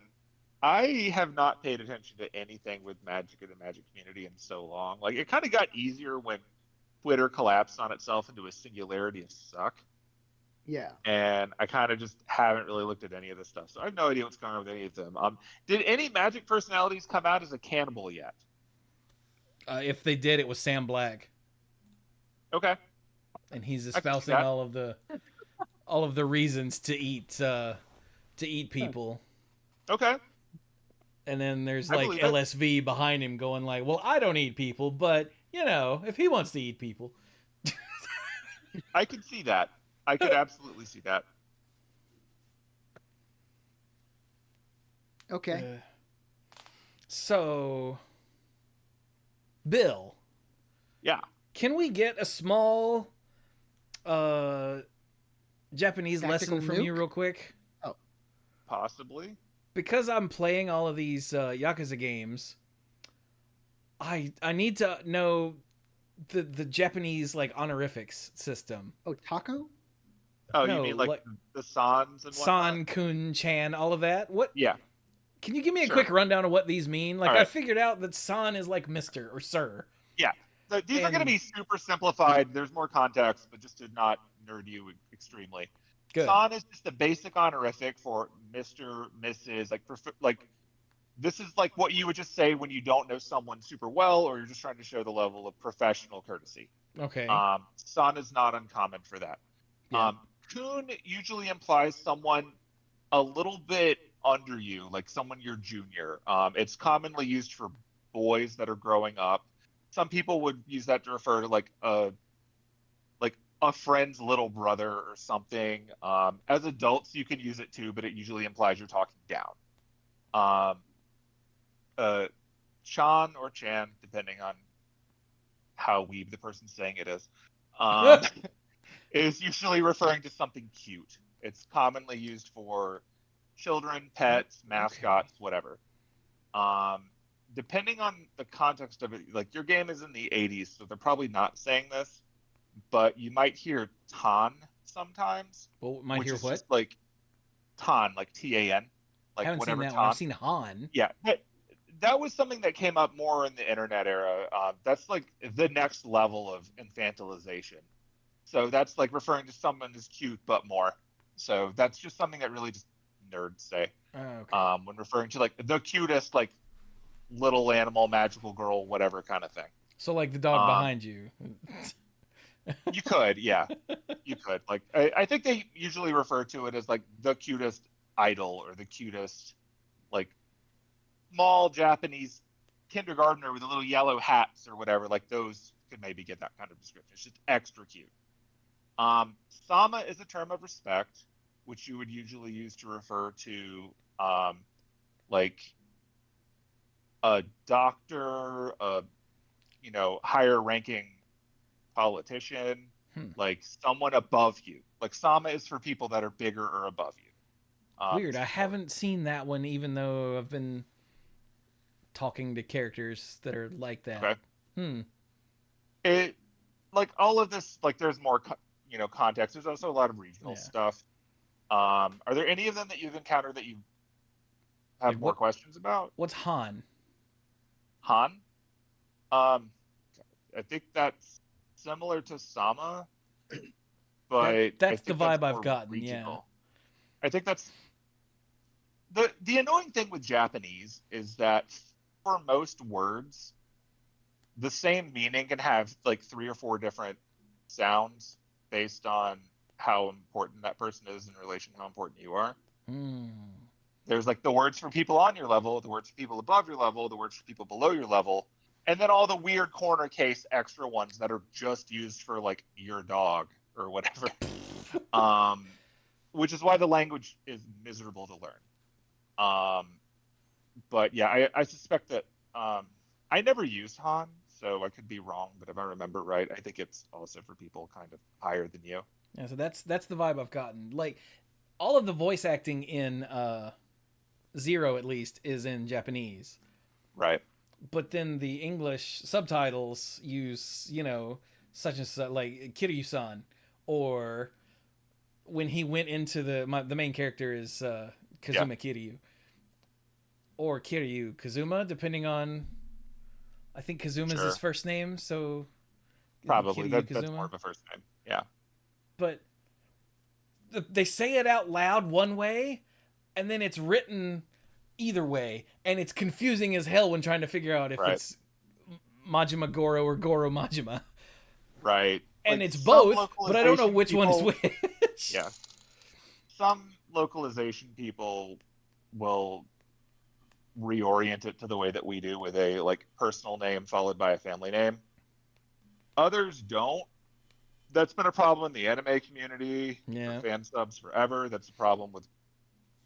I have not paid attention to anything with magic or the magic community in so long. Like it kind of got easier when Twitter collapsed on itself into a singularity of suck. Yeah. And I kind of just haven't really looked at any of this stuff. So I have no idea what's going on with any of them. Did any magic personalities come out as a cannibal yet? If they did, it was Sam Black, Okay. and he's I can see espousing that. all of the reasons to eat people. Okay. And then there's I like believe it. LSV behind him going like, well, I don't eat people, but you know, if he wants to eat people. I can see that. I could absolutely see that. Okay. So, Bill, Yeah. can we get a small Japanese Tactical lesson from you nuke? real quick? Possibly. Because I'm playing all of these Yakuza games, I need to know the Japanese like honorifics system. Oh, taco? Oh, No, you mean like like- the sans and whatnot? San, Kun, Chan, all of that. What? Yeah. Can you give me a Sure. quick rundown of what these mean? Like, All I right. figured out that san is like Mr. or Sir. Yeah. So these are going to And be super simplified. There's more context, but just to not nerd you extremely. good. San is just a basic honorific for Mr., Mrs. Like this is like what you would just say when you don't know someone super well, or you're just trying to show the level of professional courtesy. Okay. San is not uncommon for that. Yeah. Kun usually implies someone a little bit under you, like someone you're junior. It's commonly used for boys that are growing up. Some people would use that to refer to like a friend's little brother or something. As adults, you can use it too, but it usually implies you're talking down. Um, Chan or Chan, depending on how weeb the person's saying it um, is usually referring to something cute. It's commonly used for children, pets, mascots, whatever. Um, Depending on the context of it, like your game is in the 80s, so they're probably not saying this, but you might hear Tan sometimes, Well, might which hear is what? just like Tan, like Tan, like Haven't seen whatever that one. I've Tan. seen Han. Yeah, that was something that came up more in the internet era. That's like the next level of infantilization. So that's like referring to someone as cute, but more. So that's just something that really just nerds say Oh, okay. when referring to like the cutest, like little animal, magical girl, whatever kind of thing. So like the dog Um, behind you. you could, yeah, you could. Like I think they usually refer to it as like the cutest idol or the cutest like small Japanese kindergartner with the little yellow hats or whatever. Like those could maybe get that kind of description. It's just extra cute. Sama is a term of respect, which you would usually use to refer to like a doctor, a higher ranking politician, Hmm. like someone above you. Like Sama is for people that are bigger or above you. Weird. It's I important. haven't seen that one, even though I've been talking to characters that are like that. Okay. Hmm. It like all of this, like there's more context. There's also a lot of regional Yeah. stuff. Are there any of them that you've encountered that you have Like more what? questions about? What's Han? Han? Um, I think that's similar to Sama, but I That's the think that's vibe I've more gotten. Yeah. regional. I think that's the annoying thing with Japanese is that for most words, the same meaning can have like three or four different sounds based on how important that person is in relation to how important you are. Hmm. There's like the words for people on your level, the words for people above your level, the words for people below your level, and then all the weird corner case extra ones that are just used for like your dog or whatever. Um, which is why the language is miserable to learn. But yeah, I suspect that I never used Han, so I could be wrong, but if I remember right, I think it's also for people kind of higher than you. Yeah. So that's the vibe I've gotten. Like all of the voice acting in Zero, at least, is in Japanese. Right. But then the English subtitles use, such and such, like Kiryu-san, or when he went into the main character is Yeah. Kazuma Kiryu, or Kiryu Kazuma, depending on. I think Kazuma's his Sure. first name, so it'd be Probably Kiryu that's more Kazuma. of a first name. Yeah. But they say it out loud one way, and then it's written either way, and it's confusing as hell when trying to figure out if Right. it's Majima Goro or Goro Majima. Right. And Like it's some both, but I don't know localization which one is people, which. yeah, some localization people will reorient it to the way that we do with a like personal name followed by a family name. Others don't. That's been a problem in the anime community for Yeah. fan subs forever. That's a problem with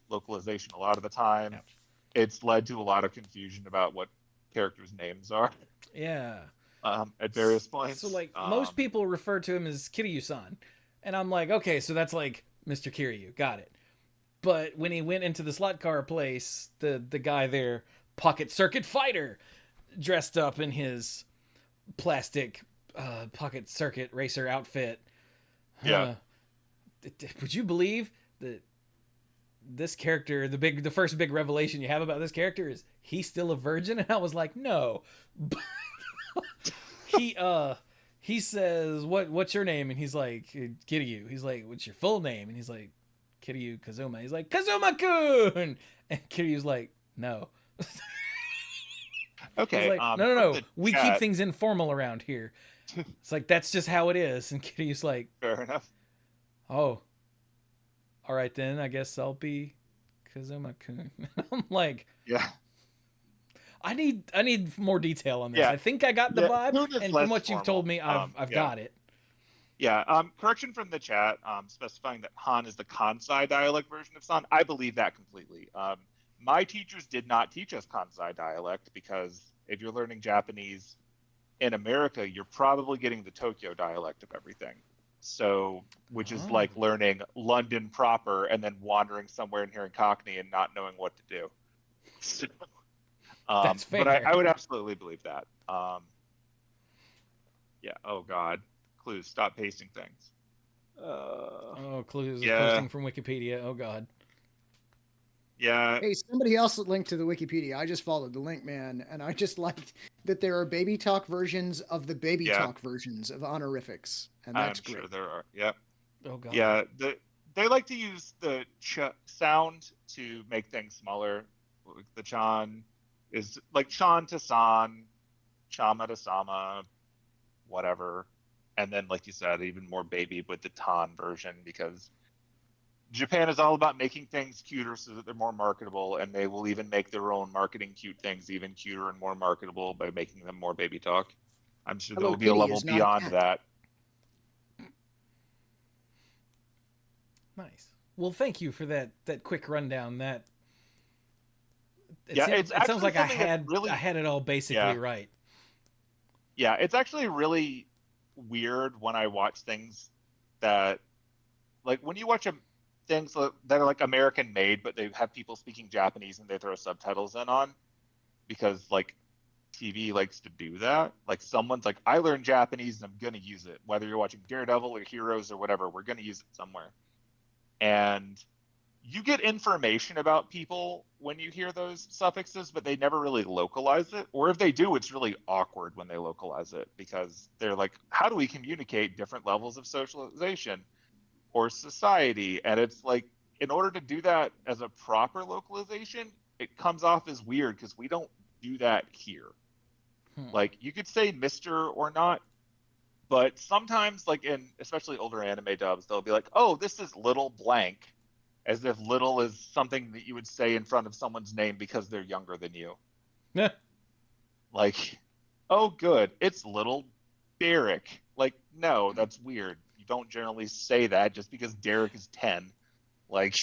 localization a lot of the time. Ouch. It's led to a lot of confusion about what characters' names are Yeah. at various So points. like most people refer to him as Kiryu-san, and I'm like, okay, so that's like Mr. Kiryu, got it. But when he went into the slot car place, the guy there, Pocket Circuit Fighter, dressed up in his plastic Pocket Circuit racer outfit. Yeah. Would you believe that this character, the first big revelation you have about this character is he's still a virgin, and I was like, no. he he says, what's your name? And he's like, Kiryu. He's like, what's your full name? And he's like, Kiryu Kazuma. He's like, Kazuma-kun. And Kiryu's like, no. He's Okay. like, no, From no. the We keep chat, things informal around here. It's like, that's just how it is. And Kiryu's like, fair enough. oh, all right then. I guess I'll be Kazuma-kun. I'm like, Yeah. I need more detail on this. Yeah. I think I got the Yeah, vibe, Kun is and less from what you've told formal. me, I've Yeah. got it. Yeah. Correction from the chat, specifying that Han is the Kansai dialect version of San. I believe that completely. My teachers did not teach us Kansai dialect because if you're learning Japanese in America, you're probably getting the Tokyo dialect of everything. So, which is like learning London proper and then wandering somewhere and hearing Cockney and not knowing what to do. So, That's fair. but I would absolutely believe that. Yeah. Oh God. Cluze. Stop pasting things. Cluze is yeah. posting from Wikipedia. Oh God. Yeah. Hey, somebody else linked to the Wikipedia. I just followed the link, man, and I just liked that there are baby talk versions of the baby talk versions of honorifics, and that's I'm great. sure there are. Yep. Oh God. Yeah. They like to use the sound to make things smaller. The chan is like chan to san, chama to sama, whatever. And then, like you said, even more baby with the tan version because Japan is all about making things cuter so that they're more marketable, and they will even make their own marketing cute things even cuter and more marketable by making them more baby talk. I'm sure there Hello will be a Kitty level is not a beyond cat. that. Nice. Well, thank you for that quick rundown. It sounds like I had it all basically Yeah. right. Yeah, it's actually really weird when I watch things that, like, when you watch things that are like American made, but they have people speaking Japanese and they throw subtitles in on, because like TV likes to do that. Like someone's like, I learned Japanese and I'm gonna use it. Whether you're watching Daredevil or Heroes or whatever, we're gonna use it somewhere. And you get information about people when you hear those suffixes, but they never really localize it. Or if they do, it's really awkward when they localize it because they're like, how do we communicate different levels of socialization or society? And it's like, in order to do that as a proper localization, it comes off as weird because we don't do that here. Like, you could say Mr. or not, but sometimes, like in especially older anime dubs, they'll be like, oh, this is little blank, as if little is something that you would say in front of someone's name because they're younger than you. Yeah. Like, oh, good, it's little Derek. Like, no, that's weird. You don't generally say that just because Derek is 10. Like,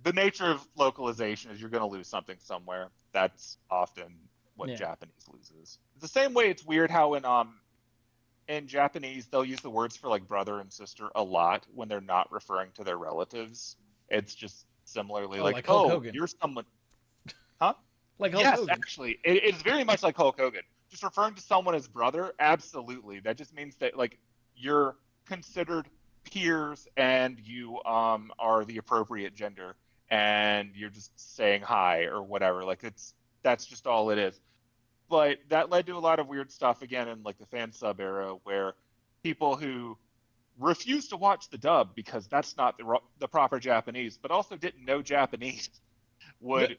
the nature of localization is you're going to lose something somewhere. That's often what Japanese loses. It's the same way it's weird how in Japanese, they'll use the words for like brother and sister a lot when they're not referring to their relatives. It's just similarly like Hulk oh, Hogan. you're someone, huh? Like Hulk yes, Hogan. actually, it's very much like Hulk Hogan. Just referring to someone as brother, absolutely. That just means that like you're considered peers and you are the appropriate gender and you're just saying hi or whatever. Like that's just all it is. But that led to a lot of weird stuff again in like the fan sub era where people who refused to watch the dub because that's not the proper Japanese, but also didn't know Japanese, would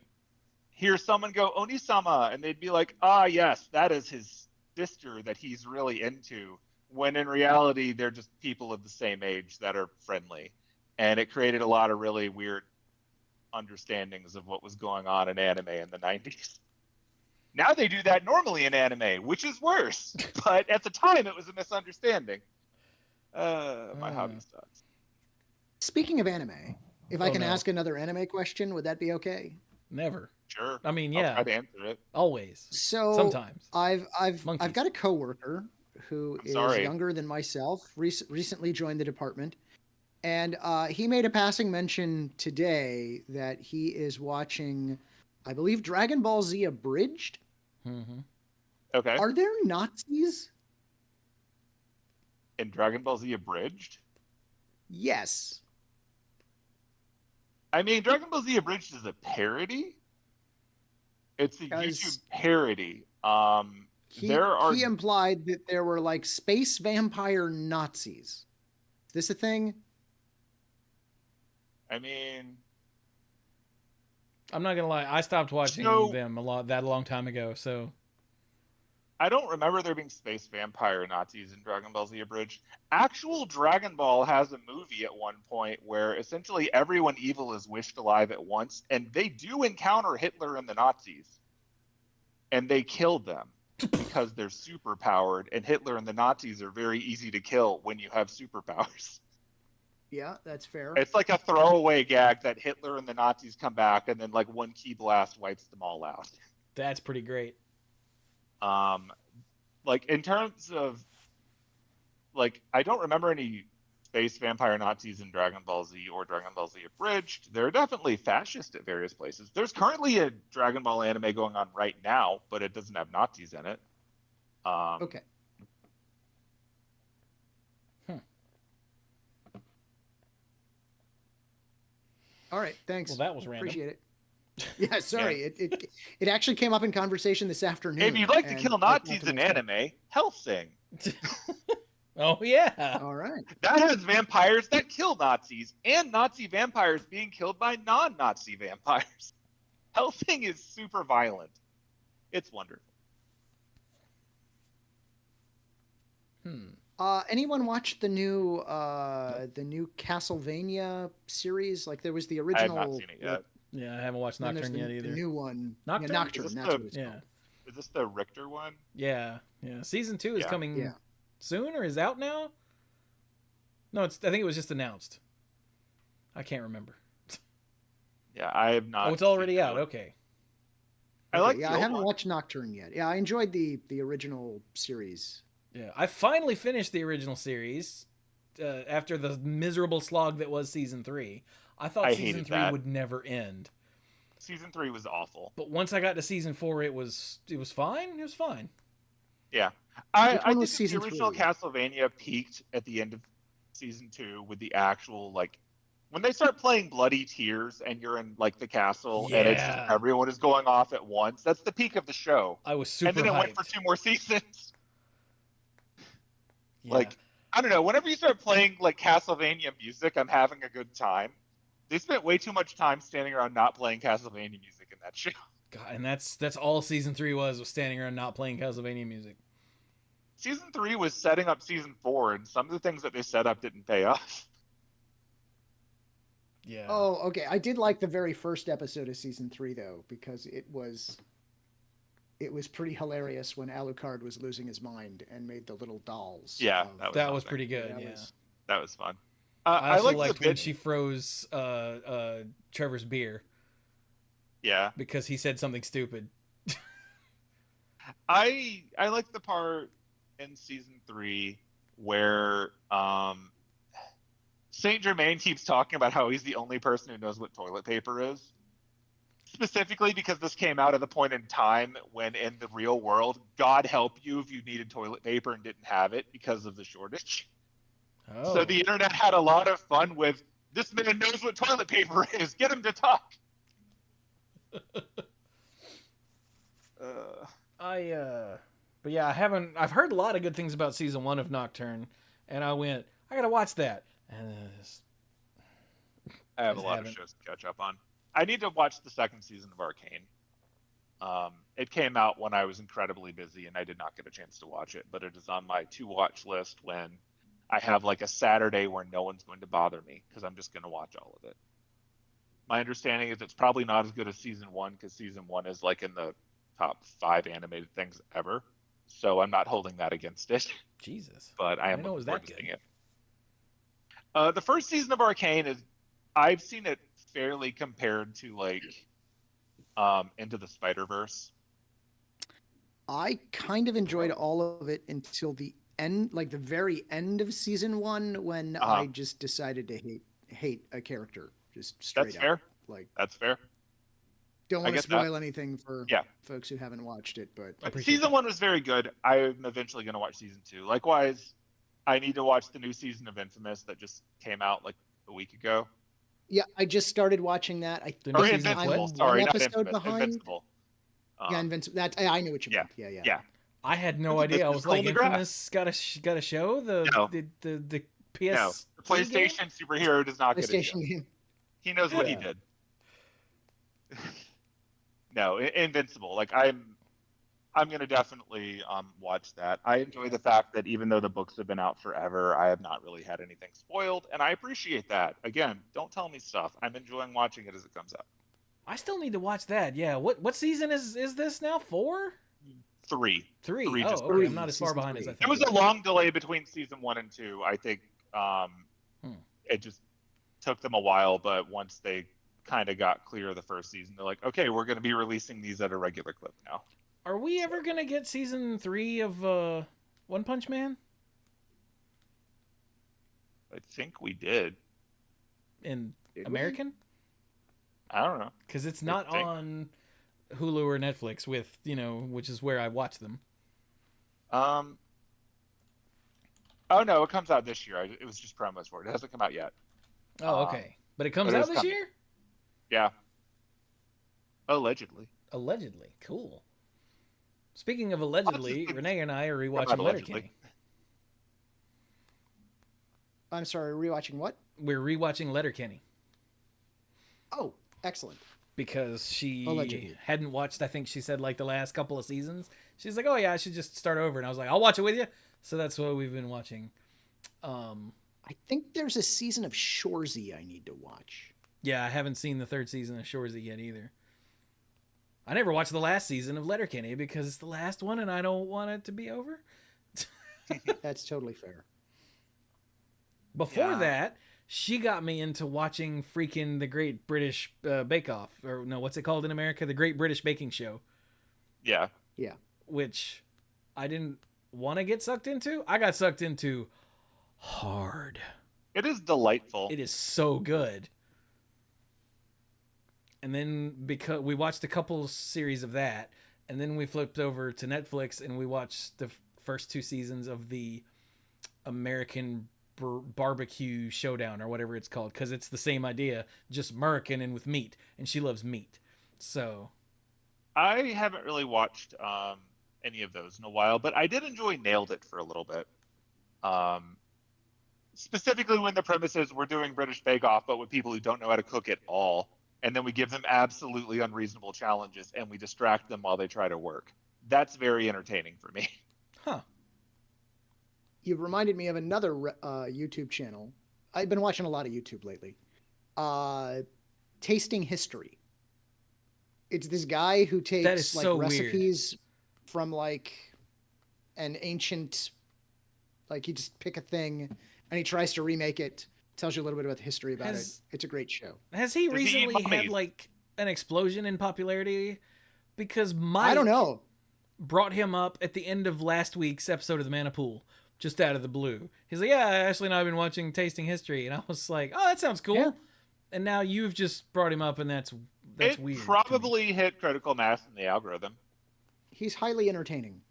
hear someone go Onisama and they'd be like, ah, yes, that is his sister that he's really into, when in reality they're just people of the same age that are friendly. And it created a lot of really weird understandings of what was going on in anime in the 90s. Now they do that normally in anime, which is worse. But at the time, it was a misunderstanding. My hobby sucks. Speaking of anime, if I can ask another anime question, would that be okay? Never. Sure. I mean, yeah. I'll try to answer it. Always. So sometimes I've got a coworker who is younger than myself. Recently joined the department, and he made a passing mention today that he is watching, I believe, Dragon Ball Z Abridged. Mm-hmm. Okay. Are there Nazis in Dragon Ball Z Abridged? Yes. I mean, Dragon Ball Z Abridged is a parody. It's a YouTube Because parody. he There are, he implied that there were like space vampire Nazis. Is this a thing? I mean, I'm not gonna lie, I stopped watching so them a long time ago. So I don't remember there being space vampire Nazis in Dragon Ball Z Abridged. Actual Dragon Ball has a movie at one point where essentially everyone evil is wished alive at once, and they do encounter Hitler and the Nazis, and they kill them because they're super powered, and Hitler and the Nazis are very easy to kill when you have superpowers. Yeah, that's fair. It's like a throwaway gag that Hitler and the Nazis come back, and then like one key blast wipes them all out. that's pretty great. Um, like in terms of like, I don't remember any space vampire Nazis in Dragon Ball Z or Dragon Ball Z Abridged. They're definitely fascist at various places. There's currently a Dragon Ball anime going on right now, but it doesn't have Nazis in it. Okay. Hmm. All right. Thanks. Well, that was random. Appreciate it. Yeah, sorry. It actually came up in conversation this afternoon. If you'd like to and kill I thought Nazis to in myself, anime, Hellsing. Oh yeah. All right. That has vampires that kill Nazis and Nazi vampires being killed by non-Nazi vampires. Hellsing is super violent. It's wonderful. Anyone watched the new Castlevania series? Like there was the I have original. not seen it yet. Yeah, I haven't watched Then there's Nocturne yet the either. new one. Nocturne? Yeah, Nocturne. Is this That's the- what it's Yeah. called. Is this the Richter one? Yeah. Season 2 is Yeah. coming Yeah. soon, or is out now? No, I think it was just announced. I can't remember. Yeah, I have not. Oh, it's already seen out. it. Okay. I like. Yeah, the I old haven't one. watched Nocturne yet. Yeah, I enjoyed the original series. Yeah, I finally finished the original series after the miserable slog that was season 3. I thought I season hated 3 that. would never end, Season 3 was awful. but once I got to season 4, it was fine. It was fine. Yeah, Which I one think was that season the original 3? Castlevania peaked at the end of season 2 with the actual like when they start playing Bloody Tears and you're in like the castle and it's just Yeah. everyone is going off at once. That's the peak of the show. I was super And then it hyped. went for 2 more seasons. Yeah. Like I don't know. Whenever you start playing like Castlevania music, I'm having a good time. They spent way too much time standing around not playing Castlevania music in that show. God, and that's all season 3 was standing around not playing Castlevania music. Season 3 was setting up season 4, and some of the things that they set up didn't pay off. Yeah. Oh, okay. I did like the very first episode of season 3 though, because it was pretty hilarious when Alucard was losing his mind and made the little dolls. Yeah, that was something. pretty good. That Yeah. That was fun. I I also liked liked the when bit. she froze Trevor's beer Yeah, because he said something stupid. I like the part in season 3 where Saint Germain keeps talking about how he's the only person who knows what toilet paper is. Specifically because this came out at the point in time when in the real world, God help you if you needed toilet paper and didn't have it because of the shortage. Oh. So the internet had a lot of fun with this man knows what toilet paper is. Get him to talk. But yeah, I've heard a lot of good things about season 1 of Nocturne, and I went, I gotta watch that. And I have a Just lot haven't. of shows to catch up on. I need to watch the second season of Arcane. It came out when I was incredibly busy and I did not get a chance to watch it, but it is on my to watch list when I have like a Saturday where no one's going to bother me because I'm just going to watch all of it. My understanding is it's probably not as good as season 1 because season 1 is like in the top 5 animated things ever. So I'm not holding that against it, Jesus. but I am I know it was looking forward that to good. seeing it. The first season of Arcane is I've seen it fairly compared to like Into the Spider-Verse. I kind of enjoyed all of it until the end, like the very end of season 1, when I just decided to hate a character, just straight That's up. fair. Like, That's fair. don't want to get that. spoil anything for Yeah. folks who haven't watched it, but Season 1 was very good. I'm eventually going to watch season 2. Likewise, I need to watch the new season of Infamous that just came out like a week ago. Yeah, I just started watching that. I The new Or think season of I'm what? Invincible. one Sorry, not episode Infamous. behind. Invincible. Yeah, Invincible. That I knew what you Yeah, meant. Yeah, yeah. yeah. I had no Look at this. idea. I It's was like, Cole McGrath. Infamous got a show. No, The no. The PS3 game. PlayStation superhero does not get a show. PlayStation game. He knows what he Yeah. did. No, Invincible. Like I'm gonna definitely watch that. I enjoy the fact that even though the books have been out forever, I have not really had anything spoiled, and I appreciate that. Again, don't tell me stuff. I'm enjoying watching it as it comes out. I still need to watch that. Yeah. What season is this now? 4? Three, 3. three Oh, just okay. I'm Three, not as far season behind as I three. It thought. was a long delay between season 1 and 2. I think Hmm. it just took them a while, but once they kind of got clear of the first season, they're like, okay, we're going to be releasing these at a regular clip now. Are we ever gonna get season 3 of One Punch Man I think we did. in Did we? American? I don't know. Because it's I not think. on Hulu or Netflix with which is where I watch them. Um. Oh no, it comes out this year. It was just promos for it. It hasn't come out yet. Oh, okay. But it comes but out it's this coming. year? Yeah. Allegedly. Allegedly. Cool. Speaking of allegedly, think Renee and I are about rewatching allegedly. Letterkenny. I'm sorry, rewatching what? We're rewatching Letterkenny Oh, excellent. because she Allegedly. hadn't watched, I think she said, like the last couple of seasons. She's like, oh yeah, I should just start over. And I was like, I'll watch it with you. So that's what we've been watching. I think there's a season of Shorzy I need to watch. Yeah, I haven't seen the 3rd season of Shorzy yet either. I never watched the last season of Letterkenny because it's the last one and I don't want it to be over. That's totally fair. Before Yeah. that, she got me into watching freaking the Great British Bake Off. Or no, what's it called in America? The Great British Baking Show. Yeah. Yeah. Which I didn't want to get sucked into. I got sucked into hard. It is delightful. It is so good. And then because we watched a couple series of that, and then we flipped over to Netflix and we watched the first 2 seasons of the American barbecue showdown or whatever it's called, because it's the same idea, just American and with meat, and she loves meat. So I haven't really watched any of those in a while, but I did enjoy Nailed It for a little bit. Specifically when the premise is we're doing British Bake Off, but with people who don't know how to cook at all, and then we give them absolutely unreasonable challenges and we distract them while they try to work. That's very entertaining for me. huh. You've reminded me of another YouTube channel. I've been watching a lot of YouTube lately. Tasting History. It's this guy who That is takes like so weird. recipes from like an ancient, like he just pick a thing and he tries to remake it. Tells you a little bit about the history about it. It's a great show. Has he Does he eat recently had mummies? like an explosion in popularity? Because I Mike don't know. brought him up at the end of last week's episode of The Manapool, just out of the blue. He's like, yeah, Ashley and I have been watching Tasting History. And I was like, oh, that sounds cool. Yeah. And now you've just brought him up, and that's It weird. to me. probably hit critical mass in the algorithm. He's highly entertaining.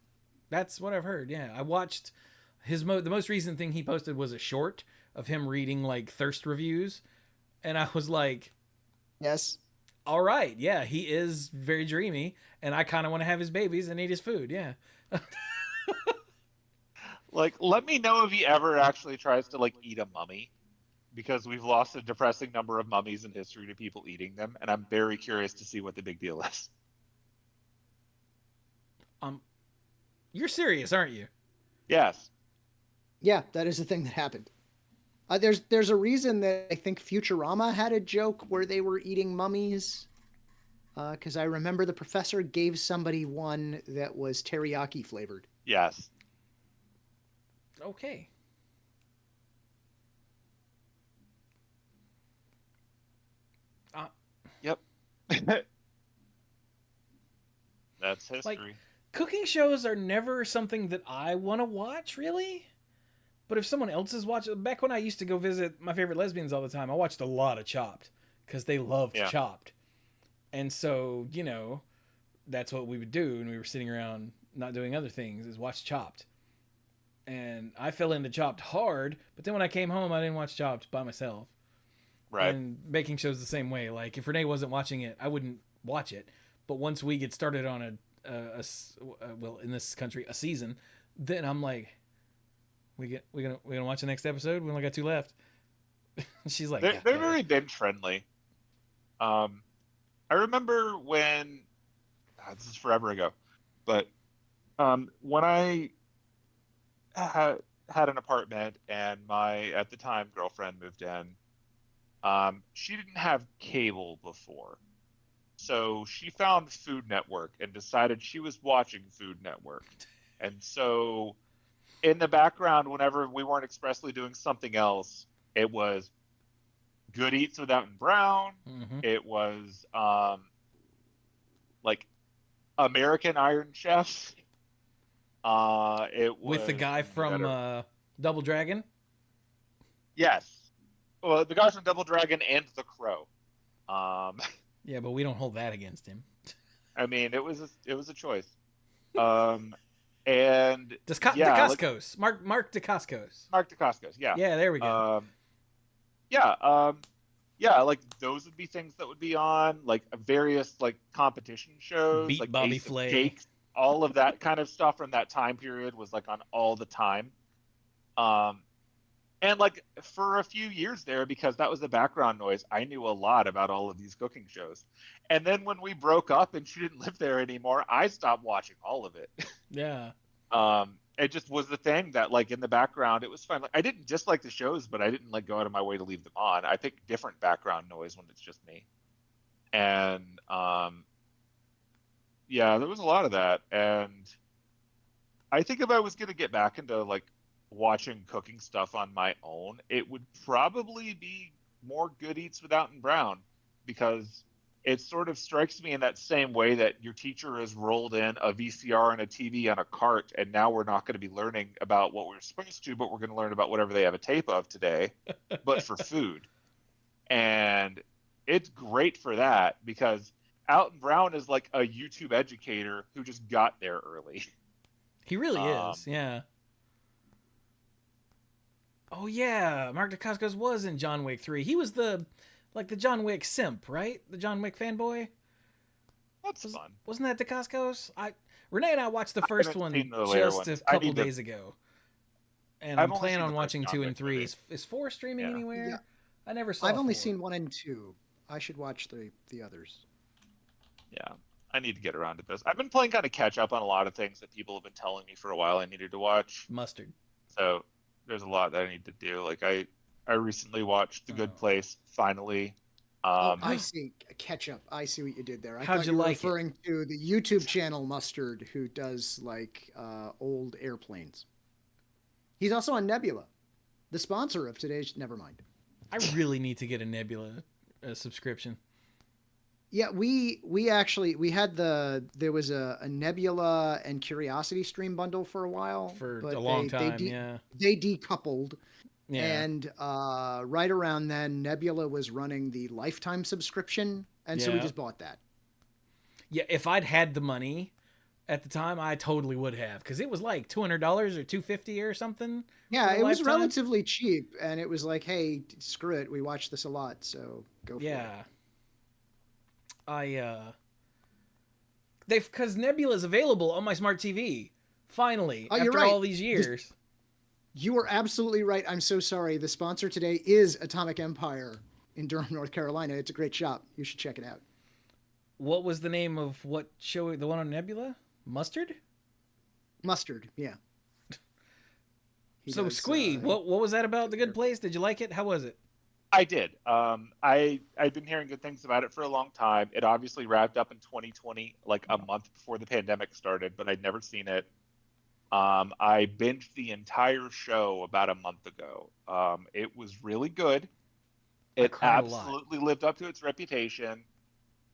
That's what I've heard. Yeah, I watched his the most recent thing he posted was a short of him reading like thirst reviews, and I was like, Yes. all right, yeah, he is very dreamy, and I kind of want to have his babies and eat his food. Yeah. Like, let me know if he ever actually tries to like eat a mummy, because we've lost a depressing number of mummies in history to people eating them, and I'm very curious to see what the big deal is. You're serious, aren't you? Yes. Yeah, that is the thing that happened. There's a reason that I think Futurama had a joke where they were eating mummies. Because I remember the professor gave somebody one that was teriyaki flavored. Yes. Okay. Yep. That's history. Cooking shows are never something that I want to watch, really. But if someone else is watching, back when I used to go visit my favorite lesbians all the time, I watched a lot of Chopped because they loved Yeah. Chopped. And so, that's what we would do when we were sitting around not doing other things, is watch Chopped. And I fell into Chopped hard, but then when I came home, I didn't watch Chopped by myself. Right. And baking shows the same way. Like if Renee wasn't watching it, I wouldn't watch it. But once we get started on well, in this country, a season, then I'm like, we're gonna watch the next episode. We only got 2 left. She's like, They're, yeah, they're very binge friendly. Um, I remember when this is forever ago, but when I had an apartment and my at the time girlfriend moved in, she didn't have cable before, so she found Food Network and decided she was watching Food Network, and so in the background, whenever we weren't expressly doing something else, it was Good Eats with Out and Brown. mm-hmm. It was like American Iron Chef. It With the was guy from Double Dragon. yes. Well, the guys from Double Dragon and The Crow. Yeah, but we don't hold that against him. I mean, it was a choice. And yeah, like DeCascos. Mark DeCascos. Mark Dacascos. Yeah. Yeah, there we go. Yeah. Yeah, like those would be things that would be on like various like competition shows, Beat like Bobby Ace of Flay. Cakes, all of that kind of stuff from that time period was like on all the time. Um, and like for a few years there, because that was the background noise, I knew a lot about all of these cooking shows. And then when we broke up and she didn't live there anymore, I stopped watching all of it. Yeah. It just was the thing that like in the background it was fun. Like I didn't dislike the shows, but I didn't like go out of my way to leave them on. I pick different background noise when it's just me. And yeah, there was a lot of that. And I think if I was gonna get back into like watching cooking stuff on my own, it would probably be more Good Eats with Out and Brown, because it sort of strikes me in that same way that your teacher has rolled in a VCR and a TV on a cart, and now we're not going to be learning about what we're supposed to, but we're going to learn about whatever they have a tape of today, but for food. And it's great for that because Alton Brown is like a YouTube educator who just got there early. He really is. Yeah. Oh yeah, Mark Dacascos was in John Wick 3. He was the John Wick simp, right? The John Wick fanboy. That's fun. Wasn't that Dacascos? Renee and I watched the first one just a couple days ago, and I'm planning on watching 2 and 3. Is 4 streaming anywhere? Yeah. I never saw. I've only 4. seen 1 and 2. I should watch the others. Yeah, I need to get around to this. I've been playing kind of catch up on a lot of things that people have been telling me for a while I needed to watch. Mustard. So there's a lot that I need to do. Like I recently watched The Good Place finally. I see. Catch up. I see what you did there. I How'd thought you you were like referring to the YouTube channel Mustard, who does like old airplanes. He's also on Nebula, the sponsor of today's. Never mind. I really need to get a Nebula subscription. Yeah, we had there was a Nebula and Curiosity Stream bundle for a while For but a long time. Yeah. They decoupled. Yeah. And right around then, Nebula was running the lifetime subscription, and so we just bought that. Yeah, if I'd had the money at the time, I totally would have, because it was like $200 or $250 or something. Yeah, it was relatively cheap, and it was like, hey, screw it, we watch this a lot, so go for it. Because Nebula is available on my smart TV, finally, after all these years. You are absolutely right. I'm so sorry. The sponsor today is Atomic Empire in Durham, North Carolina. It's a great shop. You should check it out. What was the name of what show? The one on Nebula? Mustard? Mustard, yeah. So Squee, what was that about? The Good Place? Did you like it? How was it? I did. I'd been hearing good things about it for a long time. It obviously wrapped up in 2020, like a month before the pandemic started, but I'd never seen it. I binged the entire show about a month ago. It was really good. It absolutely lived up to its reputation,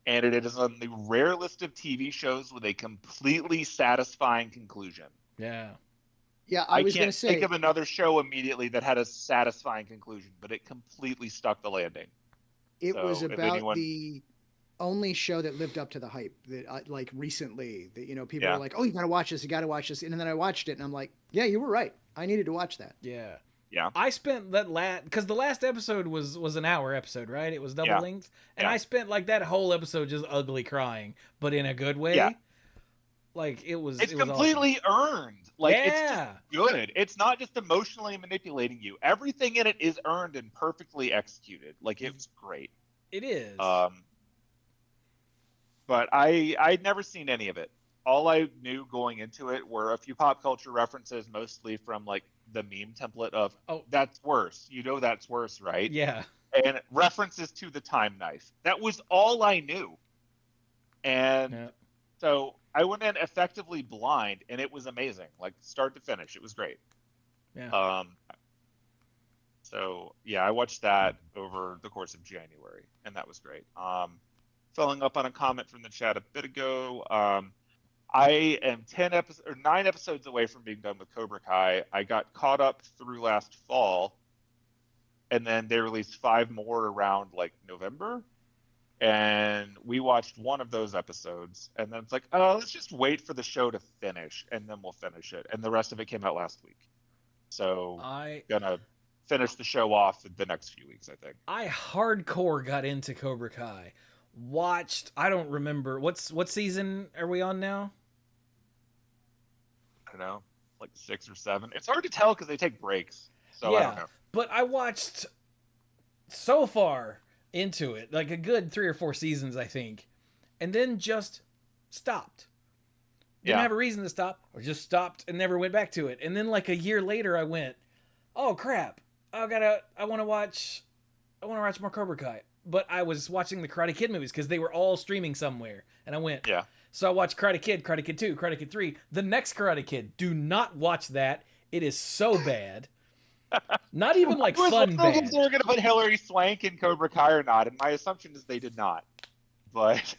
and it is on the rare list of TV shows with a completely satisfying conclusion. Yeah. Yeah, I was going to say, think of another show immediately that had a satisfying conclusion, but it completely stuck the landing. It was about the only show that lived up to the hype that like recently that, people were like, oh, you got to watch this. And then I watched it and I'm like, yeah, you were right. I needed to watch that. Yeah. Yeah. I spent that because the last episode was an hour episode, right? It was double Yeah. length, and Yeah. I spent like that whole episode just ugly crying, but in a good way. Yeah. Like it was It's awesome. completely earned. Like it's just Yeah. good. It's not just emotionally manipulating you. Everything in it is earned and perfectly executed. Like it was great. It is. But I'd never seen any of it. All I knew going into it were a few pop culture references, mostly from like the meme template of that's worse. You know that's worse, right? Yeah. And references to the time knife. That was all I knew. And Yeah. so I went in effectively blind, and it was amazing, like start to finish. It was great. Yeah. So yeah, I watched that over the course of January, and that was great. Following up on a comment from the chat a bit ago, I am 9 episodes away from being done with Cobra Kai. I got caught up through last fall, and then they released 5 more around like November. And we watched one of those episodes, and then it's like, oh, let's just wait for the show to finish, and then we'll finish it. And the rest of it came out last week. So gonna finish the show off in the next few weeks, I think. I hardcore got into Cobra Kai. Watched, I don't remember, what season are we on now? I don't know, like 6 or 7. It's hard to tell because they take breaks. So yeah, I don't know. But I watched so far into it, like a good 3 or 4 seasons, I think, and then just stopped. Didn't have a reason to stop, or just stopped and never went back to it. And then like a year later, I went, "Oh crap! I want to watch more Cobra Kai." But I was watching the Karate Kid movies because they were all streaming somewhere, and I went, yeah. So I watched Karate Kid, Karate Kid 2, Karate Kid 3, the next Karate Kid. Do not watch that; it is so bad. Not even like fun bad. If they were going to put Hilary Swank in Cobra Kai or not, and my assumption is they did not. But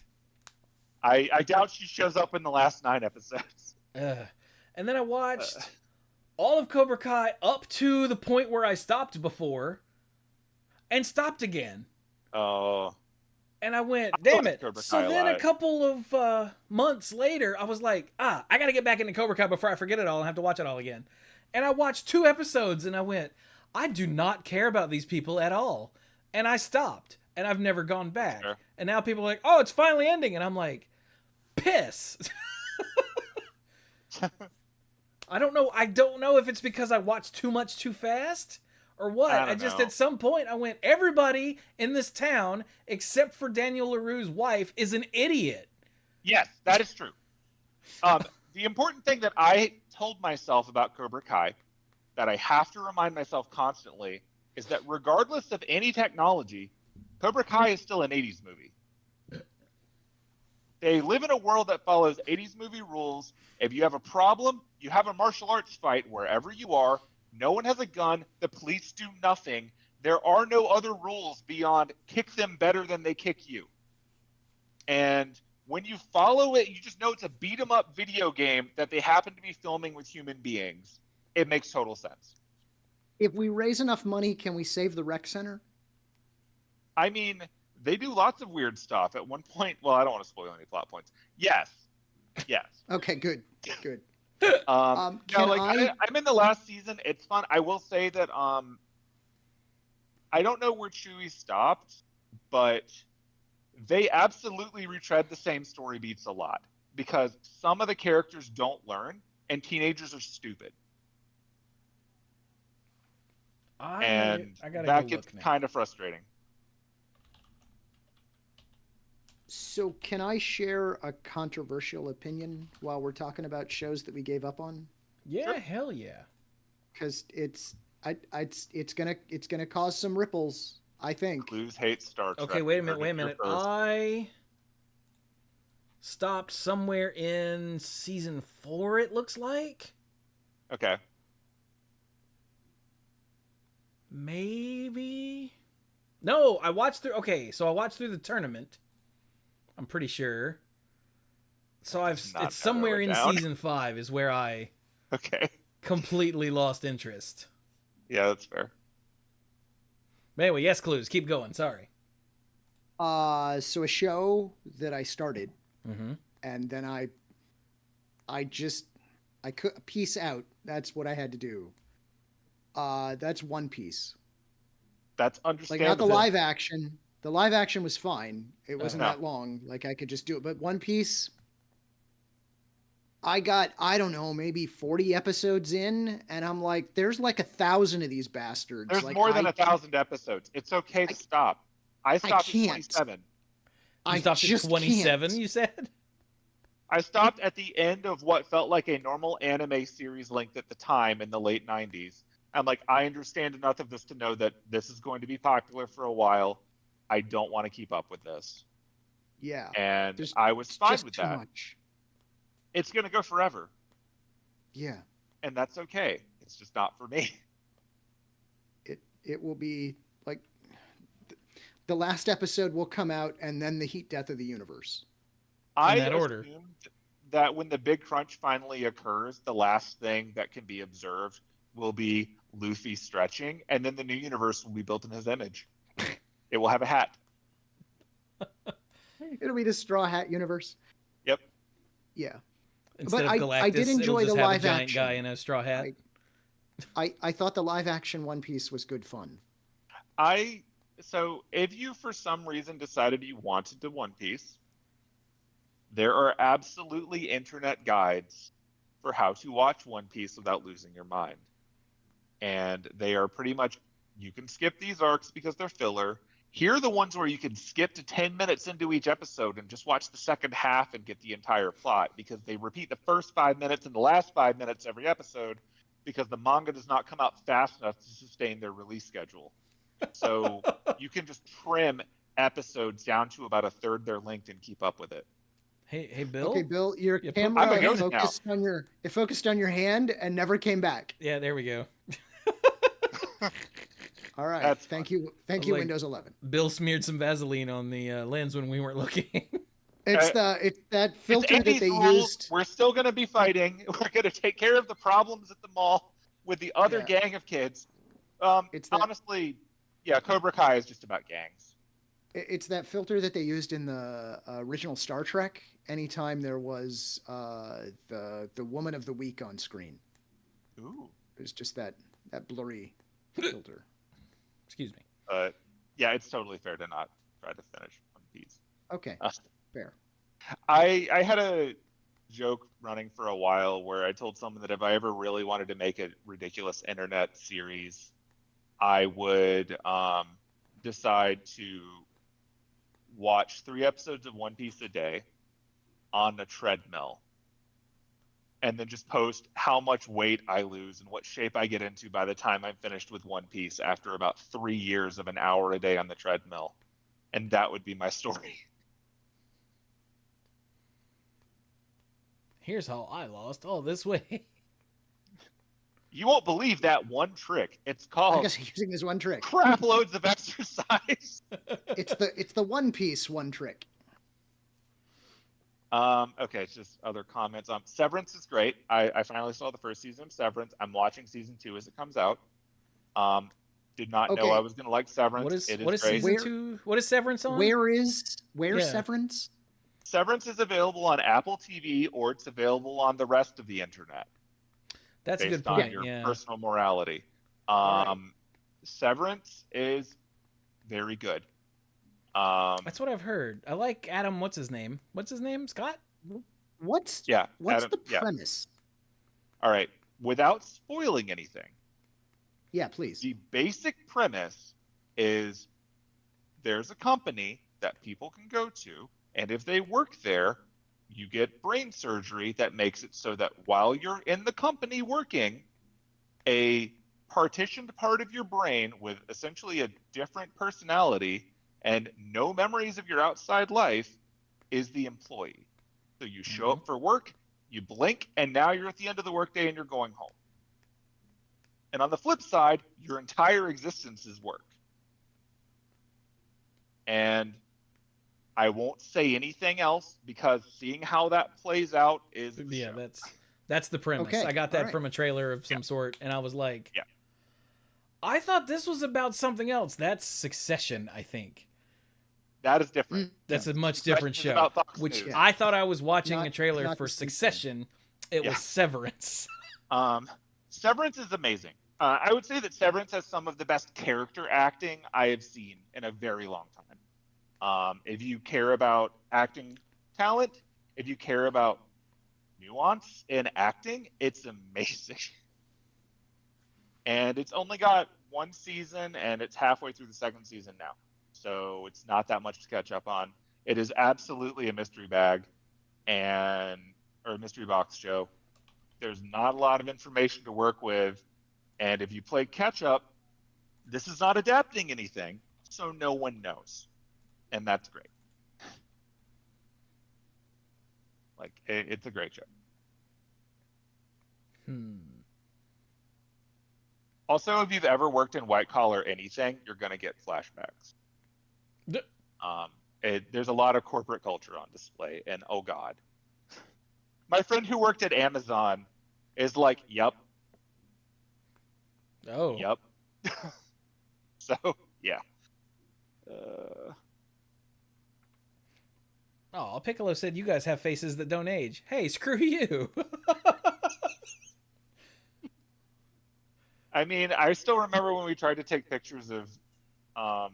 I doubt she shows up in the last 9 episodes. And then I watched all of Cobra Kai up to the point where I stopped before, and stopped again. Oh. And I went, damn it. So then a couple of months later, I was like, I got to get back into Cobra Kai before I forget it all and have to watch it all again. And I watched 2 episodes and I went, I do not care about these people at all. And I stopped and I've never gone back. Sure. And now people are like, oh, it's finally ending. And I'm like, piss. I don't know. I don't know if it's because I watched too much too fast or what. I just at some point I went, everybody in this town except for Daniel LaRue's wife is an idiot. Yes, that is true. The important thing that I told myself about Cobra Kai that I have to remind myself constantly is that regardless of any technology, Cobra Kai is still an 80s movie. They live in a world that follows 80s movie rules. If you have a problem, you have a martial arts fight wherever you are. No one has a gun. The police do nothing. There are no other rules beyond kick them better than they kick you. And when you follow it, you just know it's a beat-em-up video game that they happen to be filming with human beings. It makes total sense. If we raise enough money, can we save the rec center? I mean, they do lots of weird stuff. At one point, well, I don't want to spoil any plot points. Yes. Okay, good. I'm in the last season. It's fun. I will say that I don't know where Chewie stopped, but they absolutely retread the same story beats a lot because some of the characters don't learn and teenagers are stupid. That gets kind of frustrating. So can I share a controversial opinion while we're talking about shows that we gave up on? Yeah, sure. Hell yeah. Because it's gonna cause some ripples, I think. Cluze hates Star Trek. Okay, wait a minute. I stopped somewhere in season 4, it looks like. Okay. Maybe. No, I watched through. Okay, so I watched through the tournament. I'm pretty sure. So it's somewhere in season 5 is where I completely lost interest. Yeah, that's fair. But anyway, yes, Cluze, keep going. Sorry. So a show that I started, mm-hmm. and then I could peace out. That's what I had to do. That's One Piece. That's Like, understandable. not the live action. The live action was fine. It wasn't No. that long. Like, I could just do it. But One Piece, I got, I don't know, maybe 40 episodes in, and I'm like, there's like 1,000 of these bastards. There's Like, more than 1,000 episodes. It's okay to stop. I stopped at can't. 27. You I stopped at just 27, can't. you said? I stopped at the end of what felt like a normal anime series length at the time in the late 90s. I'm like, I understand enough of this to know that this is going to be popular for a while. I don't want to keep up with this. Yeah. And There's I was fine just with too that. much. It's going to go forever. Yeah. And that's okay. It's just not for me. It will be like the last episode will come out, and then the heat death of the universe. I that order. assumed that when the big crunch finally occurs, the last thing that can be observed will be Luffy stretching, and then the new universe will be built in his image. It will have a hat. It'll be the Straw Hat universe. Yep. Yeah. Instead But of Galactus, I did it'll enjoy just the have a live giant action. guy in a straw hat. I thought the live action One Piece was good fun. So if you for some reason decided you wanted to One Piece, there are absolutely internet guides for how to watch One Piece without losing your mind. And they are pretty much, you can skip these arcs because they're filler. Here are the ones where you can skip to 10 minutes into each episode and just watch the second half and get the entire plot, because they repeat the first 5 minutes and the last 5 minutes every episode, because the manga does not come out fast enough to sustain their release schedule. So you can just trim episodes down to about a third their length and keep up with it. Hey, Bill. Okay, Bill, your Yeah, camera I'm a ghost focused on your hand and never came back. Yeah, there we go. All right. That's Thank fun. you. Thank I'm you, like- Windows 11. Bill smeared some Vaseline on the lens when we weren't looking. It's that filter It's that they rules. used. We're still going to be fighting. We're going to take care of the problems at the mall with the other Yeah. gang of kids. It's that- Honestly, yeah, Cobra Kai is just about gangs. It's that filter that they used in the original Star Trek. Anytime there was the woman of the week on screen, Ooh. it was just that blurry filter. Excuse me. Yeah, it's totally fair to not try to finish One Piece. Okay, Uh, fair. I had a joke running for a while where I told someone that if I ever really wanted to make a ridiculous internet series, I would decide to watch 3 episodes of One Piece a day on a treadmill, and then just post how much weight I lose and what shape I get into by the time I'm finished with One Piece after about 3 years of an hour a day on the treadmill. And that would be my story. Here's how I lost all this weight. You won't believe that one trick. It's I called guess using this one trick. crap loads of exercise. It's the One Piece one trick. Okay, it's just other comments. Severance is great. I finally saw the first season of Severance. I'm watching season 2 as it comes out. Did not know Okay. I was going to like Severance. What is It what is great. season 2? What is Severance on? Where's Yeah. Severance? Severance is available on Apple TV, or it's available on the rest of the internet That's a based good on point. your Yeah. personal morality. Right. Severance is very good. That's what I've heard. I like Adam. What's his name? Scott? What's Yeah, what's Adam- the yeah. premise? All right. Without spoiling anything, Yeah, please. the basic premise is there's a company that people can go to, and if they work there, you get brain surgery that makes it so that while you're in the company working, a partitioned part of your brain with essentially a different personality and no memories of your outside life is the employee. So you show up for work, you blink, and now you're at the end of the workday and you're going home. And on the flip side, your entire existence is work. And I won't say anything else because seeing how that plays out is the Yeah, show. that's the premise. Okay, I got that alright. from a trailer of some sort, and I was like, Yeah. I thought this was about something else. That's Succession, I think. That is different. That's a much Succession different is show. about Fox Which News. I thought I was watching Not- a trailer not for the same thing. Succession. It Yeah. was Severance. Severance is amazing. I would say that Severance has some of the best character acting I have seen in a very long time. If you care about acting talent, if you care about nuance in acting, it's amazing. And it's only got one season, and it's halfway through the second season now. So it's not that much to catch up on. It is absolutely a mystery bag and or a mystery box show. There's not a lot of information to work with, and if you play catch up, this is not adapting anything, so no one knows, and that's great. Like it's a great show. Also, if you've ever worked in white collar anything, you're gonna get flashbacks. Um, there's a lot of corporate culture on display, and oh god, my friend who worked at Amazon is like, "Yep, Oh. yep." So yeah. Uh, Oh, Piccolo said you guys have faces that don't age. Hey, screw you. I mean, I still remember when we tried to take pictures of, um,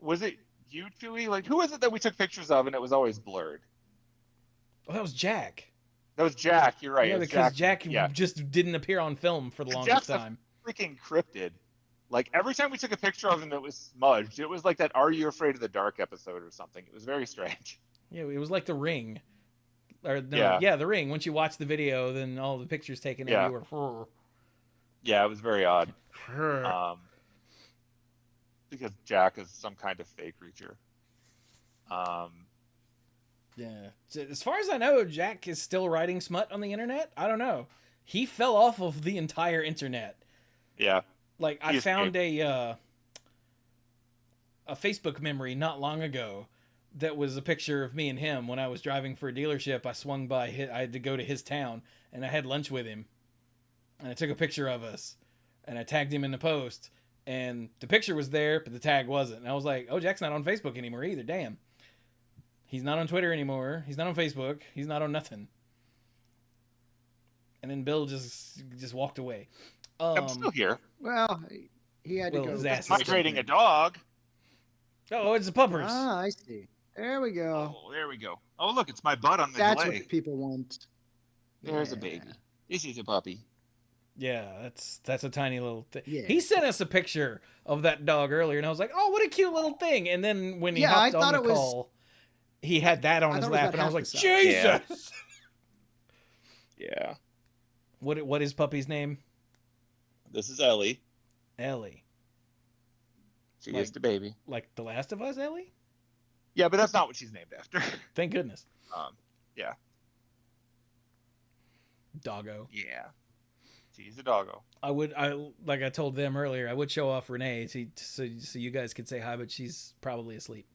was it you, Chewie? Like, who was it that we took pictures of and it was always blurred? Oh, that was Jack. That was Jack. You're right. Yeah, It was because Jack. Jack Yeah. just didn't appear on film for the And longest Jack's time. a freaking cryptid. Like, every time we took a picture of him, it was smudged. It was like that Are You Afraid of the Dark episode or something. It was very strange. Yeah, it was like The Ring. Or no, yeah, The Ring. Once you watch the video, then all the pictures taken of you were. Yeah, it was very odd. Because Jack is some kind of fake creature. Yeah. As far as I know, Jack is still writing smut on the internet. I don't know. He fell off of the entire internet. Yeah. Like, I found a Facebook memory not long ago that was a picture of me and him when I was driving for a dealership. I swung by, I had to go to his town, and I had lunch with him. And I took a picture of us, and I tagged him in the post. And the picture was there, but the tag wasn't. And I was like, oh, Jack's not on Facebook anymore either. Damn. He's not on Twitter anymore. He's not on Facebook. He's not on nothing. And then Bill just walked away. I'm still here. Well, he had to go. His ass is migrating a dog. Oh, it's the puppers. Ah, I see. There we go. Oh, there we go. Oh, look, it's my butt on the That's delay. what people want. There's a baby. This is a puppy. Yeah, that's a tiny little thing. Yeah. He sent us a picture of that dog earlier, and I was like, oh, what a cute little thing. And then when he hopped on the call, he had that on his lap, and I was like, Jesus! Yeah. What is puppy's name? This is Ellie. Ellie. She is the baby. Like The Last of Us, Ellie? Yeah, but that's not what she's named after. Thank goodness. Yeah. Doggo. Yeah. She's a doggo. Like I told them earlier, I would show off Renee so you guys could say hi, but she's probably asleep.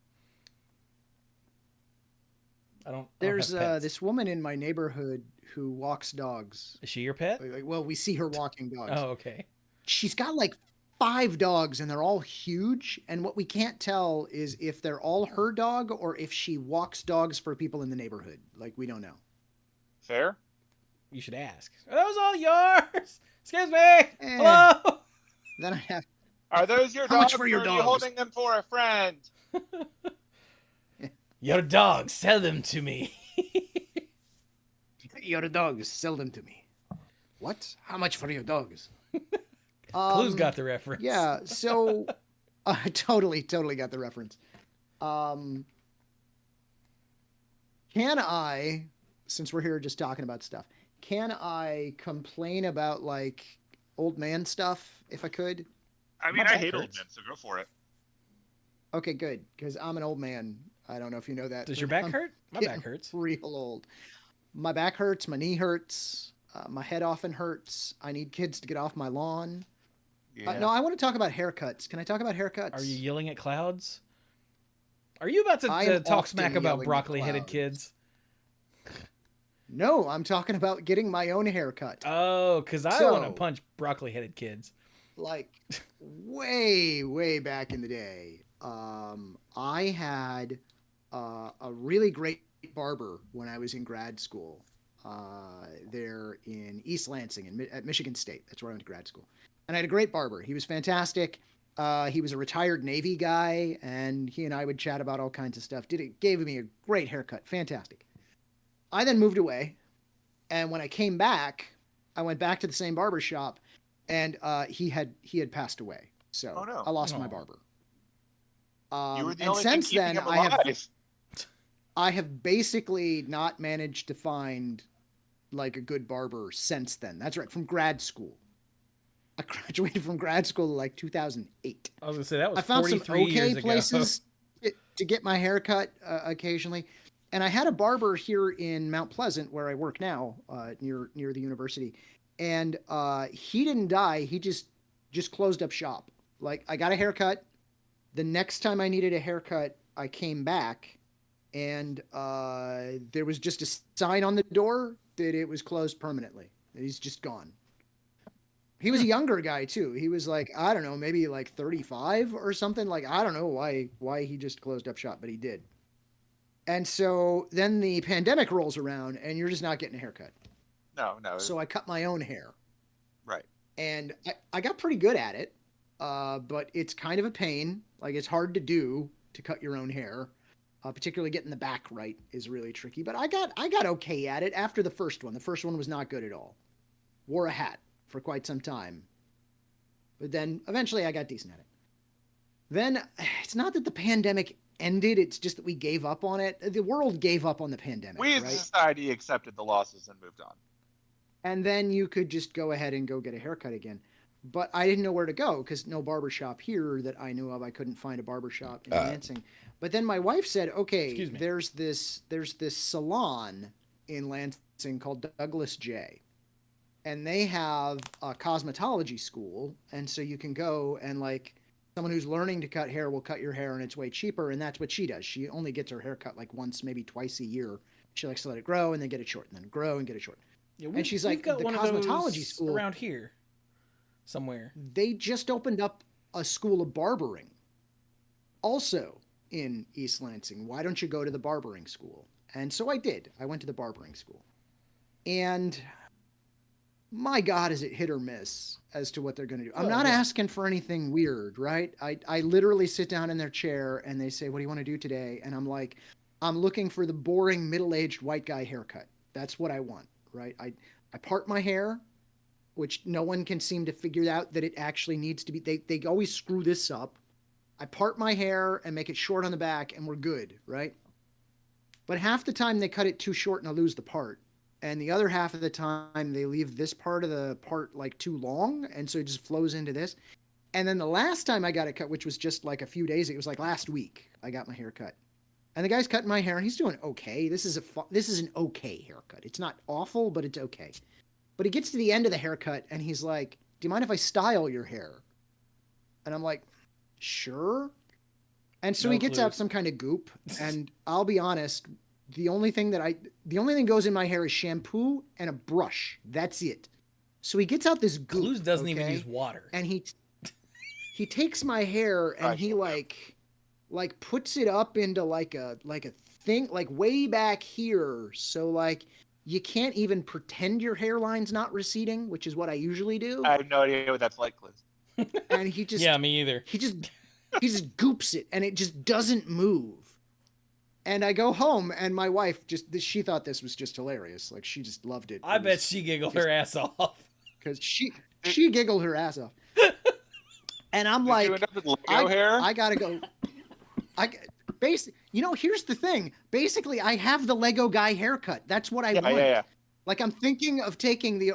There's this woman in my neighborhood who walks dogs. Is she your pet? Well, we see her walking dogs. Oh, okay. She's got like 5 dogs, and they're all huge. And what we can't tell is if they're all her dog or if she walks dogs for people in the neighborhood. Like, we don't know. Fair? You should ask. Are those all yours? Excuse me. Hello. Then I have. Are those your dogs? How much for your or dogs? Are you holding them for a friend? Your dogs, sell them to me. Your dogs, sell them to me. What? How much for your dogs? Cluze got the reference. Yeah, so I totally got the reference. Can I, since we're here just talking about stuff, can I complain about like old man stuff if I could? I mean, I hate old men, so go for it. Okay, good, because I'm an old man. I don't know if you know that. Does your back hurt? My back hurts. Real old. My back hurts. My knee hurts. My head often hurts. I need kids to get off my lawn. Yeah. No, I want to talk about haircuts. Can I talk about haircuts? Are you yelling at clouds? Are you about to talk smack about broccoli-headed kids? No, I'm talking about getting my own haircut. Oh, because I want to punch broccoli-headed kids. Like, way back in the day, I had a really great barber when I was in grad school. there in East Lansing at Michigan State. That's where I went to grad school. And I had a great barber. He was fantastic. He was a retired Navy guy, and he and I would chat about all kinds of stuff. Gave me a great haircut. Fantastic. I then moved away, and when I came back, I went back to the same barber shop, and he had passed away. So Oh no. I lost my barber. You were the And only thing since keeping then, him alive. I have basically not managed to find like a good barber since then. That's right, from grad school. I graduated from grad school in like 2008. I was gonna say that was I found some 43 years okay ago. places to get my hair cut occasionally. And I had a barber here in Mount Pleasant, where I work now, near the university. And he didn't die. He just closed up shop. Like, I got a haircut. The next time I needed a haircut, I came back, and there was just a sign on the door that it was closed permanently. He's just gone. He was a younger guy too. He was like, I don't know, maybe like 35 or something. Like, I don't know why he just closed up shop, but he did. And so then the pandemic rolls around, and you're just not getting a haircut. No. So I cut my own hair. Right. And I got pretty good at it, but it's kind of a pain. Like, it's hard to do to cut your own hair, particularly getting the back right is really tricky. But I got okay at it after the first one. The first one was not good at all. Wore a hat for quite some time. But then eventually I got decent at it. Then it's not that the pandemic ended, it's just that we gave up on it. The world gave up on the pandemic. We as a society accepted the losses and moved on. And then you could just go ahead and go get a haircut again. But I didn't know where to go because no barbershop here that I knew of. I couldn't find a barbershop in Lansing. But then my wife said, okay, there's this salon in Lansing called Douglas J. And they have a cosmetology school. And so you can go and, like, someone who's learning to cut hair will cut your hair, and it's way cheaper. And that's what she does. She only gets her hair cut like once, maybe twice a year. She likes to let it grow and then get it short, and then grow and get it short. Yeah, and she's like, got the one cosmetology of school around here somewhere. They just opened up a school of barbering also in East Lansing. Why don't you go to the barbering school? And so I did. I went to the barbering school. And my God, is it hit or miss as to what they're going to do. I'm not asking for anything weird, right? I literally sit down in their chair and they say, what do you want to do today? And I'm like, I'm looking for the boring middle-aged white guy haircut. That's what I want, right? I part my hair, which no one can seem to figure out that it actually needs to be. They always screw this up. I part my hair and make it short on the back, and we're good, right? But half the time they cut it too short and I lose the part. And the other half of the time they leave this part of the part like too long, and so it just flows into this. And then the last time I got it cut, which was just like a few days, it was like last week, I got my hair cut. And the guy's cutting my hair, and he's doing okay. This is an okay haircut. It's not awful, but it's okay. But he gets to the end of the haircut, and he's like, do you mind if I style your hair? And I'm like, sure. And so he gets out some kind of goop, and I'll be honest, the only thing goes in my hair is shampoo and a brush. That's it. So he gets out this goop. Cluze doesn't even use water. And he takes my hair and he like puts it up into like a thing, like way back here. So like you can't even pretend your hairline's not receding, which is what I usually do. I have no idea what that's like, Cluze. And he just yeah, me either. He just goops it, and it just doesn't move. And I go home, and my wife she thought this was just hilarious. Like, she just loved it. I bet she giggled her ass off. Because she giggled her ass off. And I'm like, I gotta go. Here's the thing. Basically, I have the Lego guy haircut. That's what I want. Yeah. Like, I'm thinking of taking the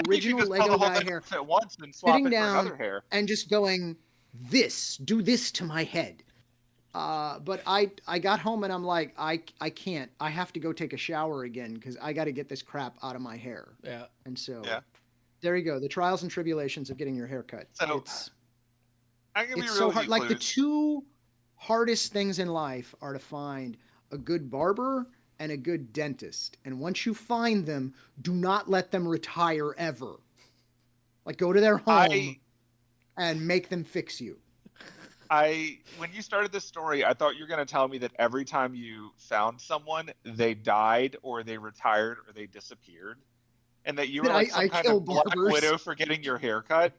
original Lego guy hair, at once and swap sitting it down for another hair, and just going, do this to my head. But I got home and I'm like, I can't. I have to go take a shower again because I got to get this crap out of my hair. Yeah. And so there you go. The trials and tribulations of getting your hair cut. So, it's so hard. Like, the two hardest things in life are to find a good barber and a good dentist. And once you find them, do not let them retire ever. Like, go to their home and make them fix you. when you started this story, I thought you were going to tell me that every time you found someone, they died or they retired or they disappeared, and that you were That like some I kind kill of Black barbers. Widow for getting your hair cut.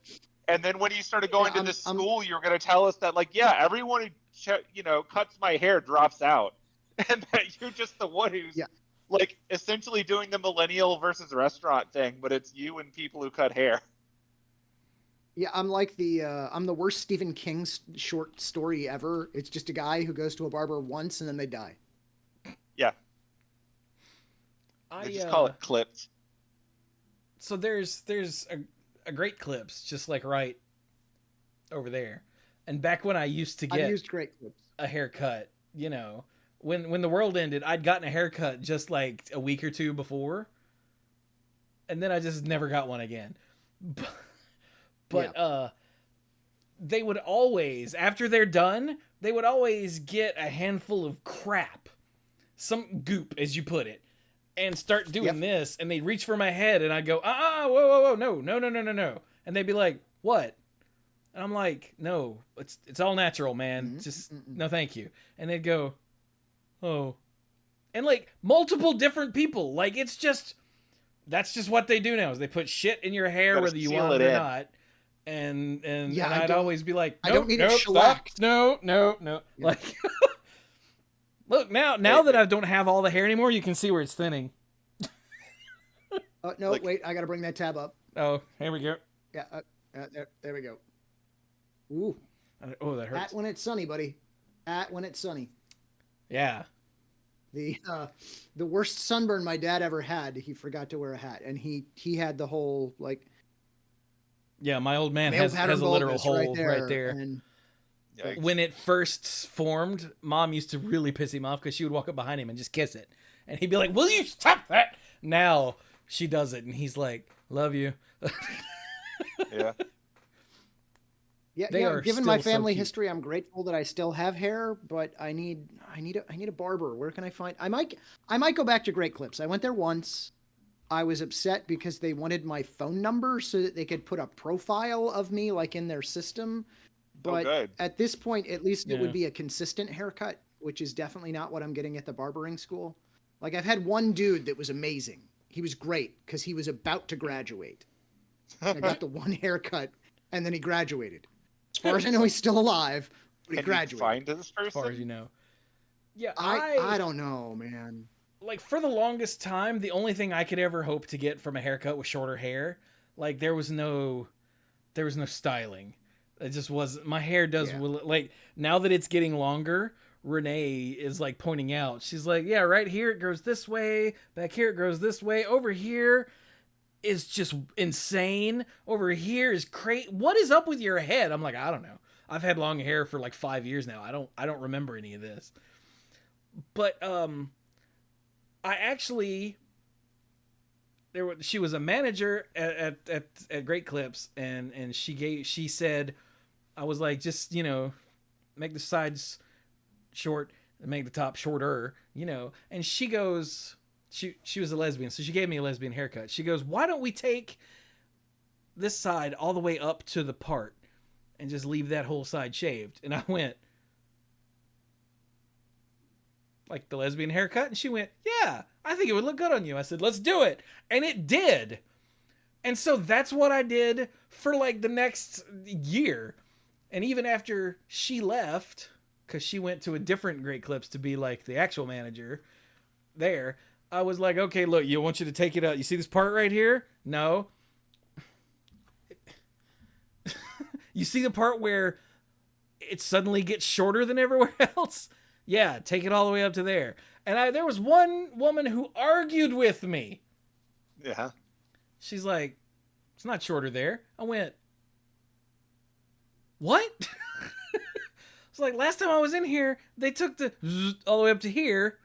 And then when you started Yeah, going to this school, you were going to tell us that, like, yeah, everyone who cuts my hair drops out, and that you're just the one who's yeah. like essentially doing the millennial versus restaurant thing, but it's you and people who cut hair. Yeah, I'm like I'm the worst Stephen King short story ever. It's just a guy who goes to a barber once and then they die. Yeah, they just call it clipped. So there's a great clips just like right over there. And back when I used to I've get used great clips. a haircut, when the world ended, I'd gotten a haircut just like a week or two before, and then I just never got one again. But Yeah. they would always, after they're done, they would always get a handful of crap, some goop, as you put it, and start doing this, and they'd reach for my head, and I'd go, whoa, no, and they'd be like, what? And I'm like, no, it's all natural, man. Just no, thank you. And they'd go, oh, and like multiple different people, like that's just what they do now is they put shit in your hair whether you want it or not. And I'd always be like, nope, I don't need it stop, shellacked. no. Yeah. Like, look now that I don't have all the hair anymore, you can see where it's thinning. Oh no, wait, I got to bring that tab up. Oh, here we go. Yeah, there we go. Ooh. Oh, that hurts. At when it's sunny, buddy. At when it's sunny. Yeah. The worst sunburn my dad ever had. He forgot to wear a hat, and he had the whole like. Yeah, my old man has a literal hole right there. And when it first formed, Mom used to really piss him off because she would walk up behind him and just kiss it, and he'd be like, "Will you stop that?" Now she does it, and he's like, "Love you." Yeah. Yeah, given my family history, I'm grateful that I still have hair, but I need a barber. Where can I find? I might go back to Great Clips. I went there once. I was upset because they wanted my phone number so that they could put a profile of me like in their system. But at this point, at least it would be a consistent haircut, which is definitely not what I'm getting at the barbering school. Like I've had one dude that was amazing. He was great because he was about to graduate. I got the one haircut and then he graduated. As far as I know, he's still alive, but he graduated. Find this person? As far as you know. Yeah, I don't know, man. Like for the longest time, the only thing I could ever hope to get from a haircut was shorter hair. Like there was no styling. It just was. My hair does like now that it's getting longer. Renee is like pointing out. She's like, yeah, right here it grows this way. Back here it grows this way. Over here is just insane. Over here is crazy. What is up with your head? I'm like, I don't know. I've had long hair for like 5 years now. I don't remember any of this. But I actually she was a manager at Great Clips, and she said, I was like, just make the sides short and make the top shorter, and she goes, she was a lesbian, so she gave me a lesbian haircut. She goes, why don't we take this side all the way up to the part and just leave that whole side shaved? And I went, like the lesbian haircut? And she went, yeah, I think it would look good on you. I said, let's do it. And it did. And so that's what I did for like the next year. And even after she left, because she went to a different Great Clips to be like the actual manager there, I was like, okay, look, I want you to take it out. You see this part right here? No. You see the part where it suddenly gets shorter than everywhere else? Yeah, take it all the way up to there. And there was one woman who argued with me. Yeah. She's like, it's not shorter there. I went, what? It's like, last time I was in here, they took the all the way up to here.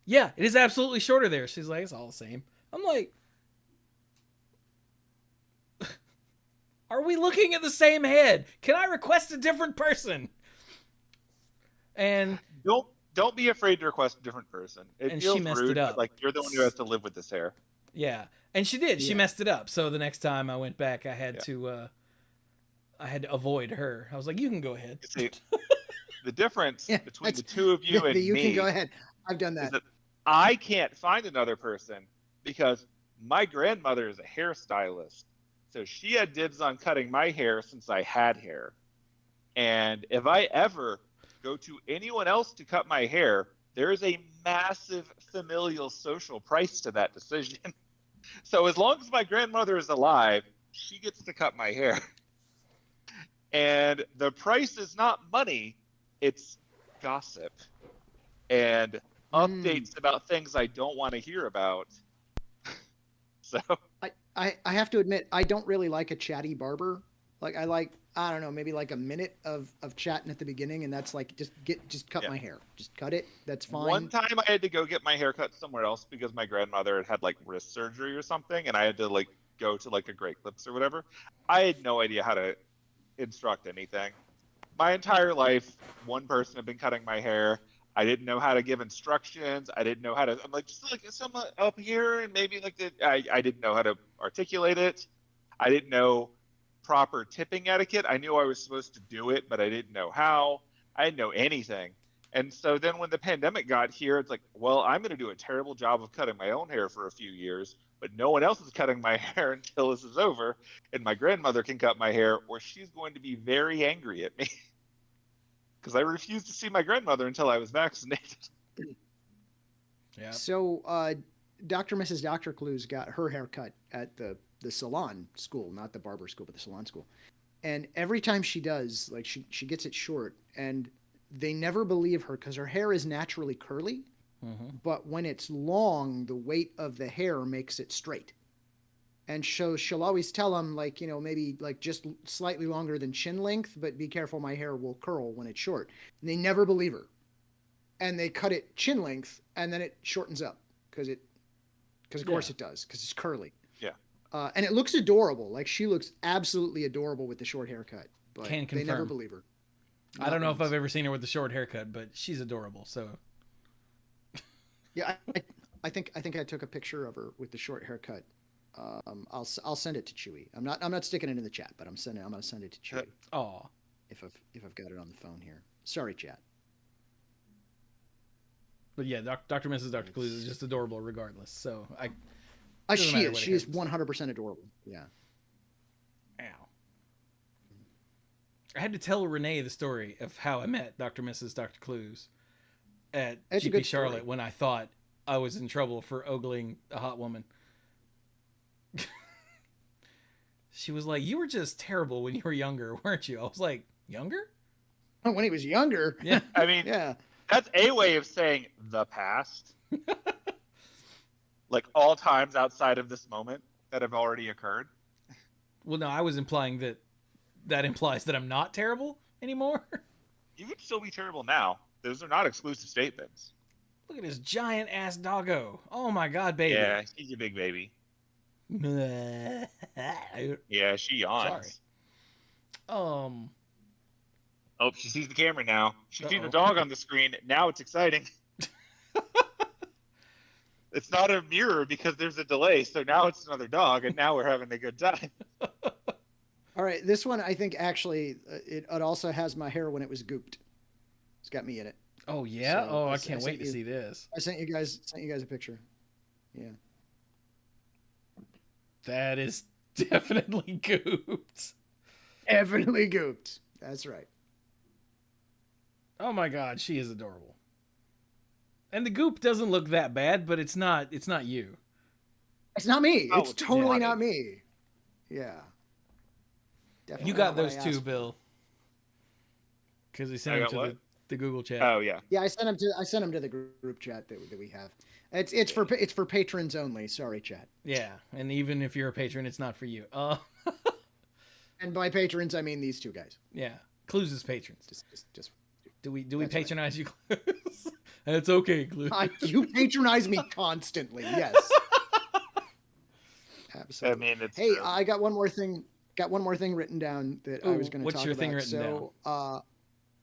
Yeah, it is absolutely shorter there. She's like, it's all the same. I'm like, are we looking at the same head? Can I request a different person? And don't be afraid to request a different person. It feels she messed rude, it up. but like you're the one who has to live with this hair. Yeah, and she did. She messed it up. So the next time I went back, I had to I had to avoid her. I was like, you can go ahead. You see, the difference Yeah, between the two of you and you can go me ahead. I've done is that. that I can't find another person because my grandmother is a hairstylist. So she had dibs on cutting my hair since I had hair. And if I ever go to anyone else to cut my hair, there is a massive familial social price to that decision. So as long as my grandmother is alive, she gets to cut my hair. And the price is not money, it's gossip and Mm. updates about things I don't want to hear about. So I have to admit, I don't really like a chatty barber. Like I don't know, maybe like a minute of chatting at the beginning, and that's like just cut yeah. my hair, just cut it. That's One fine. time I had to go get my hair cut somewhere else because my grandmother had had like wrist surgery or something, and I had to like go to like a Great Clips or whatever. I had no idea how to instruct anything. My entire life, one person had been cutting my hair. I didn't know how to give instructions. I didn't know how to. I'm like, just like some up here, and maybe like the. I didn't know how to articulate it. I didn't know proper tipping etiquette. I knew I was supposed to do it, but I didn't know how. I didn't know anything. And so then when the pandemic got here, it's like, well, I'm going to do a terrible job of cutting my own hair for a few years, but no one else is cutting my hair until this is over, and my grandmother can cut my hair, or she's going to be very angry at me because I refused to see my grandmother until I was vaccinated. Yeah. So, Dr. Mrs. Dr. Cluze got her hair cut at the salon school, not the barber school, but the salon school. And every time she does, like she gets it short, and they never believe her because her hair is naturally curly, Mm-hmm. but when it's long, the weight of the hair makes it straight. And so she'll always tell them, like, maybe like just slightly longer than chin length, but be careful, my hair will curl when it's short. And they never believe her, and they cut it chin length, and then it shortens up because of Yeah. course it does, because it's curly. Yeah. And it looks adorable. Like, she looks absolutely adorable with the short haircut, but Can they never confirm. believe her. I don't know if once. I've ever seen her with the short haircut, but she's adorable. So Yeah, I think I took a picture of her with the short haircut. I'll send it to Chewie. I'm not sticking it in the chat, but I'm gonna send it to Chewie aw. if I've got it on the phone here. Sorry, chat. But yeah, Dr. Mrs. Dr. Cluze is just adorable regardless. So doesn't She matter is. what She it is is. 100% adorable. Yeah. Ow. I had to tell Renee the story of how I met Dr. Mrs. Dr. Cluze at It's a GP good Charlotte story. when I thought I was in trouble for ogling a hot woman. She was like, "You were just terrible when you were younger, weren't you?" I was like, "Younger?" When he was younger. Yeah. I mean, Yeah. that's a way of saying the past, like all times outside of this moment that have already occurred. Well, no, I was implying that implies that I'm not terrible anymore. You could still be terrible now. Those are not exclusive statements. Look at this giant ass doggo. Oh my god, Yeah, baby. she's a big baby. Sorry. Yeah, she yawns. Um. Oh, she sees the camera now. She sees the Uh-oh. dog on the screen. Now it's exciting. It's not a mirror because there's a delay. So now it's another dog, and now we're having a good time. All right. This one, I think, actually, it also has my hair when it was gooped. It's got me in it. Oh yeah. So Oh, I can't wait to see this. I sent you guys a picture. Yeah. That is definitely gooped. Definitely gooped. That's right. Oh my god, she is adorable. And the goop doesn't look that bad, but it's not you. It's not me. Oh, It's it's totally funny. not me. Yeah. Definitely You got not what those I too, asked for. Bill. Because he I sent them got to what? the Google chat. Oh yeah. Yeah, I sent them to the group chat that we have. It's for patrons only. Sorry, chat. Yeah, and even if you're a patron, it's not for you. And by patrons, I mean these two guys. Yeah. Cluze's patrons. Just Do we That's right. patronize you, Cluze? It's okay, Cluze. you patronize me constantly. Yes. Absolutely. I mean, it's Hey, true. I got one more thing. Got one more thing written down that I was going to what's talk your about. thing written down? A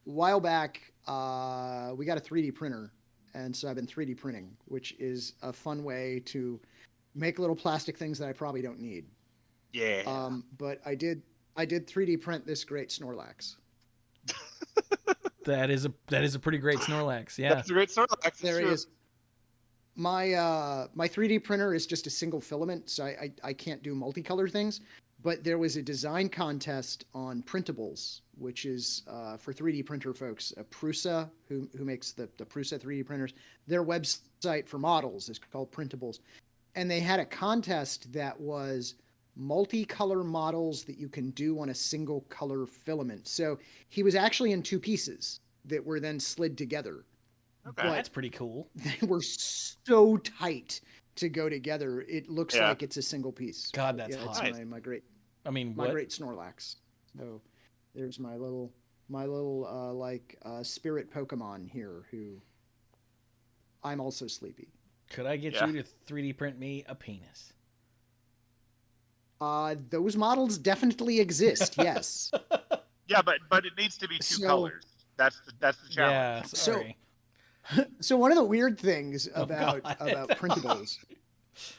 while back, we got a 3D printer, and so I've been 3D printing, which is a fun way to make little plastic things that I probably don't need. Yeah. But I did I did 3D print this great Snorlax. That is a pretty great Snorlax. Yeah. That's a great Snorlax. It's There he true. is. My 3D printer is just a single filament, so I can't do multicolor things. But there was a design contest on printables, which is for 3D printer folks. Prusa, who makes the Prusa 3D printers, their website for models is called Printables, and they had a contest that was multicolor models that you can do on a single color filament. So he was actually in two pieces that were then slid together. Okay. But That's pretty cool. they were so tight to go together. It looks like it's a single piece. God, that's yeah, hot. That's my great. I mean, my what? great Snorlax. So there's my little spirit Pokemon here. Who I'm also sleepy. Could I get you to 3D print me a penis? Those models definitely exist. Yes. Yeah, but it needs to be two colors. That's the challenge. Yeah. Sorry. So one of the weird things God. about printables,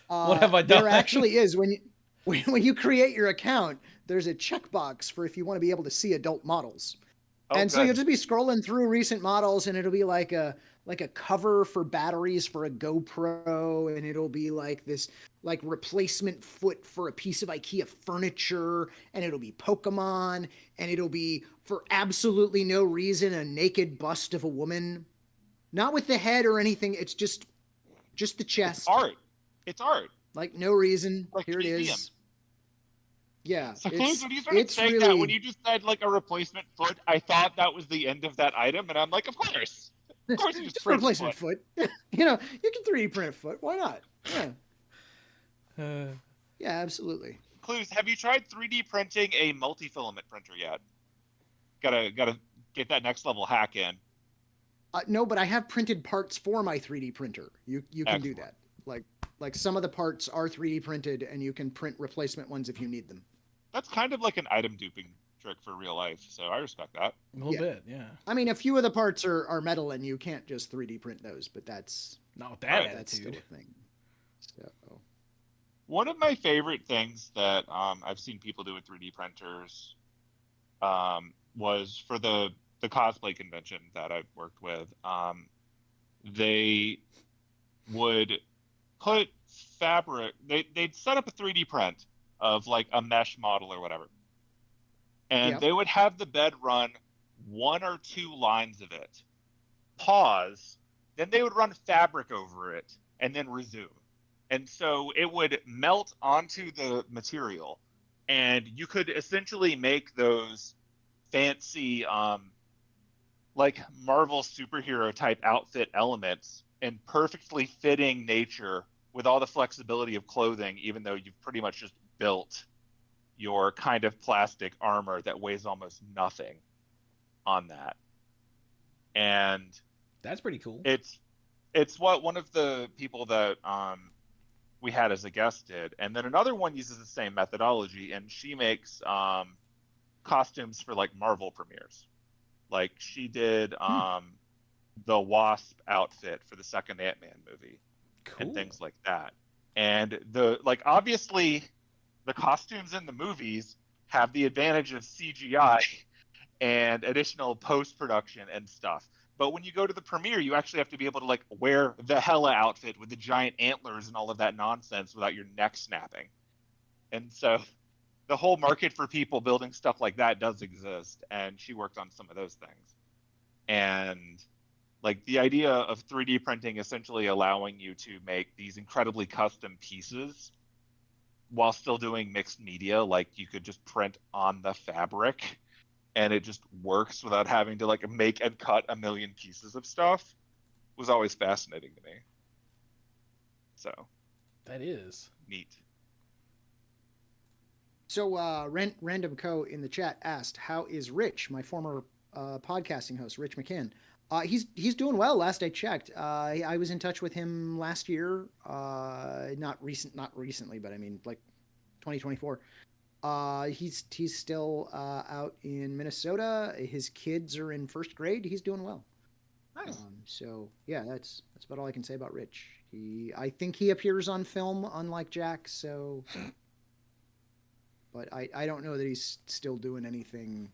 What have I done? There actually is when you create your account, there's a checkbox for if you want to be able to see adult models. And so you'll just be scrolling through recent models, and it'll be like a cover for batteries for a GoPro, and it'll be like this like replacement foot for a piece of IKEA furniture, and it'll be Pokemon, and it'll be for absolutely no reason a naked bust of a woman, not with the head or anything. It's just the chest. It's art. Like no reason. Like here it museum. is. Yeah, so when you started saying really... that, when you just said like a replacement foot, I thought that was the end of that item, and I'm like, of course you just print replacement foot. You know, you can 3D print a foot. Why not? Yeah. Yeah, absolutely. Cluze, have you tried 3D printing a multi-filament printer yet? Gotta get that next level hack in. No, but I have printed parts for my 3D printer. You can do that. Like some of the parts are 3D printed, and you can print replacement ones if you need them. That's kind of like an item duping trick for real life, so I respect that. A little bit, yeah. I mean, a few of the parts are metal, and you can't just 3D print those, but that's not with that attitude. That's still a thing. So, one of my favorite things that I've seen people do with 3D printers was for the cosplay convention that I've worked with. They would put fabric. They'd set up a 3D print of like a mesh model or whatever, and they would have the bed run one or two lines of it, pause, then they would run fabric over it, and then resume. And so it would melt onto the material, and you could essentially make those fancy like Marvel superhero type outfit elements in perfectly fitting nature with all the flexibility of clothing, even though you've pretty much just built your kind of plastic armor that weighs almost nothing on that. And that's pretty cool. It's what one of the people that we had as a guest did. And then another one uses the same methodology, and she makes costumes for like Marvel premieres. Like she did the Wasp outfit for the second Ant-Man movie. Cool. And things like that. And obviously the costumes in the movies have the advantage of CGI and additional post-production and stuff. But when you go to the premiere, you actually have to be able to like wear the Hela outfit with the giant antlers and all of that nonsense without your neck snapping. And so the whole market for people building stuff like that does exist, and she worked on some of those things. And like the idea of 3D printing essentially allowing you to make these incredibly custom pieces while still doing mixed media, like you could just print on the fabric and it just works without having to like make and cut a million pieces of stuff, was always fascinating to me. So that is neat. So Random Co in the chat asked, how is Rich, my former podcasting host, Rich McKinn? He's doing well. Last I checked, I was in touch with him last year. Not recently, but I mean like 2024. He's still out in Minnesota. His kids are in first grade. He's doing well. Nice. So yeah, that's about all I can say about Rich. I think he appears on film, unlike Jack. So but I don't know that he's still doing anything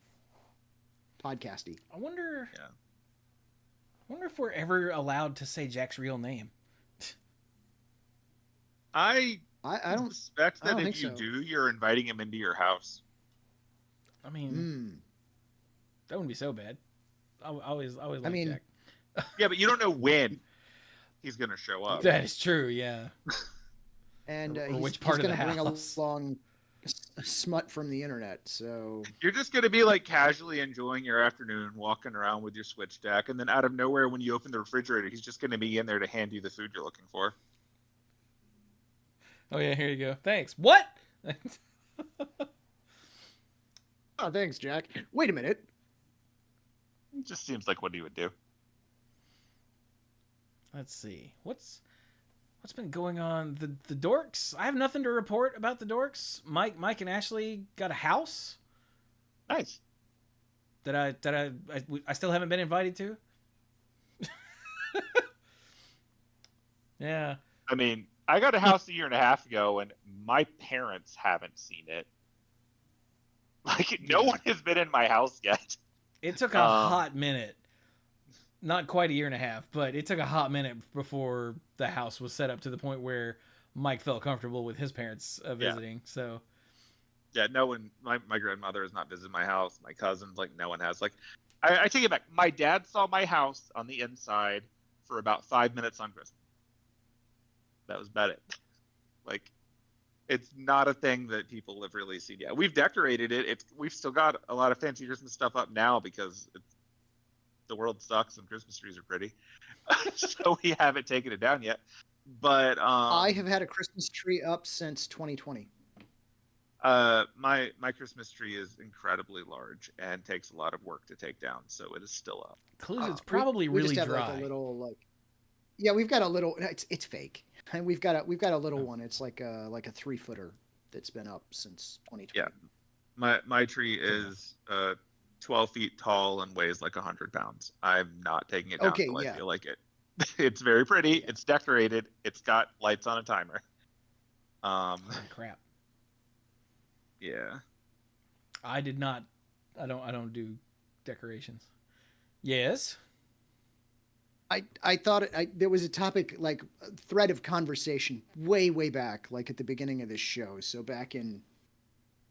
podcasty. I wonder. Yeah. I wonder if we're ever allowed to say Jack's real name. I I don't suspect I that don't if think you so. do, you're inviting him into your house. I mean, Mm. that wouldn't be so bad. I always I like mean, Jack. Yeah, but you don't know when he's gonna show up. That is true. Yeah. and Or he's, which part he's of going the to bring house? along a smut from the internet. So You're just gonna be like casually enjoying your afternoon, walking around with your Switch deck, and then out of nowhere, when you open the refrigerator, he's just gonna be in there to hand you the food you're looking for. Oh yeah, here you go. Thanks. What? oh, thanks, Jack. Wait a minute. It just seems like what he would do. Let's see. What's been going on? The dorks. I have nothing to report about the dorks. Mike and Ashley got a house Nice. that I still haven't been invited to. Yeah. I mean, I got a house a year and a half ago, and my parents haven't seen it. Like, no Yeah. one has been in my house yet. It took a hot minute. Not quite a year and a half, but it took a hot minute before the house was set up to the point where Mike felt comfortable with his parents visiting. So Yeah, no one. My grandmother has not visited my house. My cousins, like, no one has. Like, I take it back. My dad saw my house on the inside for about 5 minutes on Christmas. That was about it. Like, it's not a thing that people have really seen yet. We've decorated it. We've still got a lot of fancy Christmas stuff up now because the world sucks and Christmas trees are pretty. So we haven't taken it down yet. But I have had a Christmas tree up since 2020. my Christmas tree is incredibly large and takes a lot of work to take down, so it is still up. Cluze, it's probably we really just have dry. like a little yeah, we've got a little. It's fake. And we've got a little one. It's like a 3-footer that's been up since 2020. Yeah, my tree is 12 feet tall and weighs like 100 pounds. I'm not taking it down until I feel like it. It's very pretty. Yeah. It's decorated. It's got lights on a timer. Holy crap. Yeah. I don't do decorations. Yes. I thought there was a topic, like a thread of conversation way back, like at the beginning of this show. So back in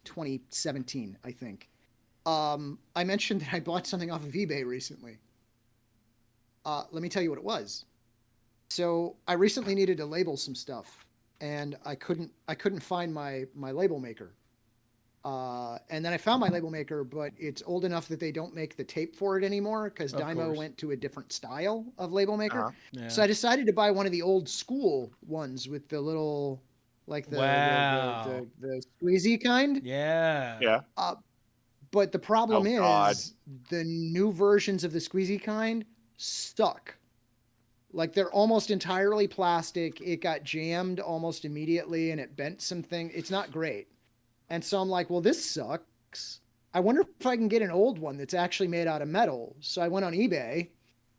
2017, I think. I mentioned that I bought something off of eBay recently. Let me tell you what it was. So I recently needed to label some stuff, and I couldn't find my label maker. And then I found my label maker, but it's old enough that they don't make the tape for it anymore because Dymo went to a different style of label maker. Yeah. So I decided to buy one of the old school ones with the little, like the squeezy kind. Yeah. Yeah. But the problem God. is the new versions of the squeezy kind suck. Like they're almost entirely plastic. It got jammed almost immediately and it bent something. It's not great. And so I'm like, well, this sucks. I wonder if I can get an old one that's actually made out of metal. So I went on eBay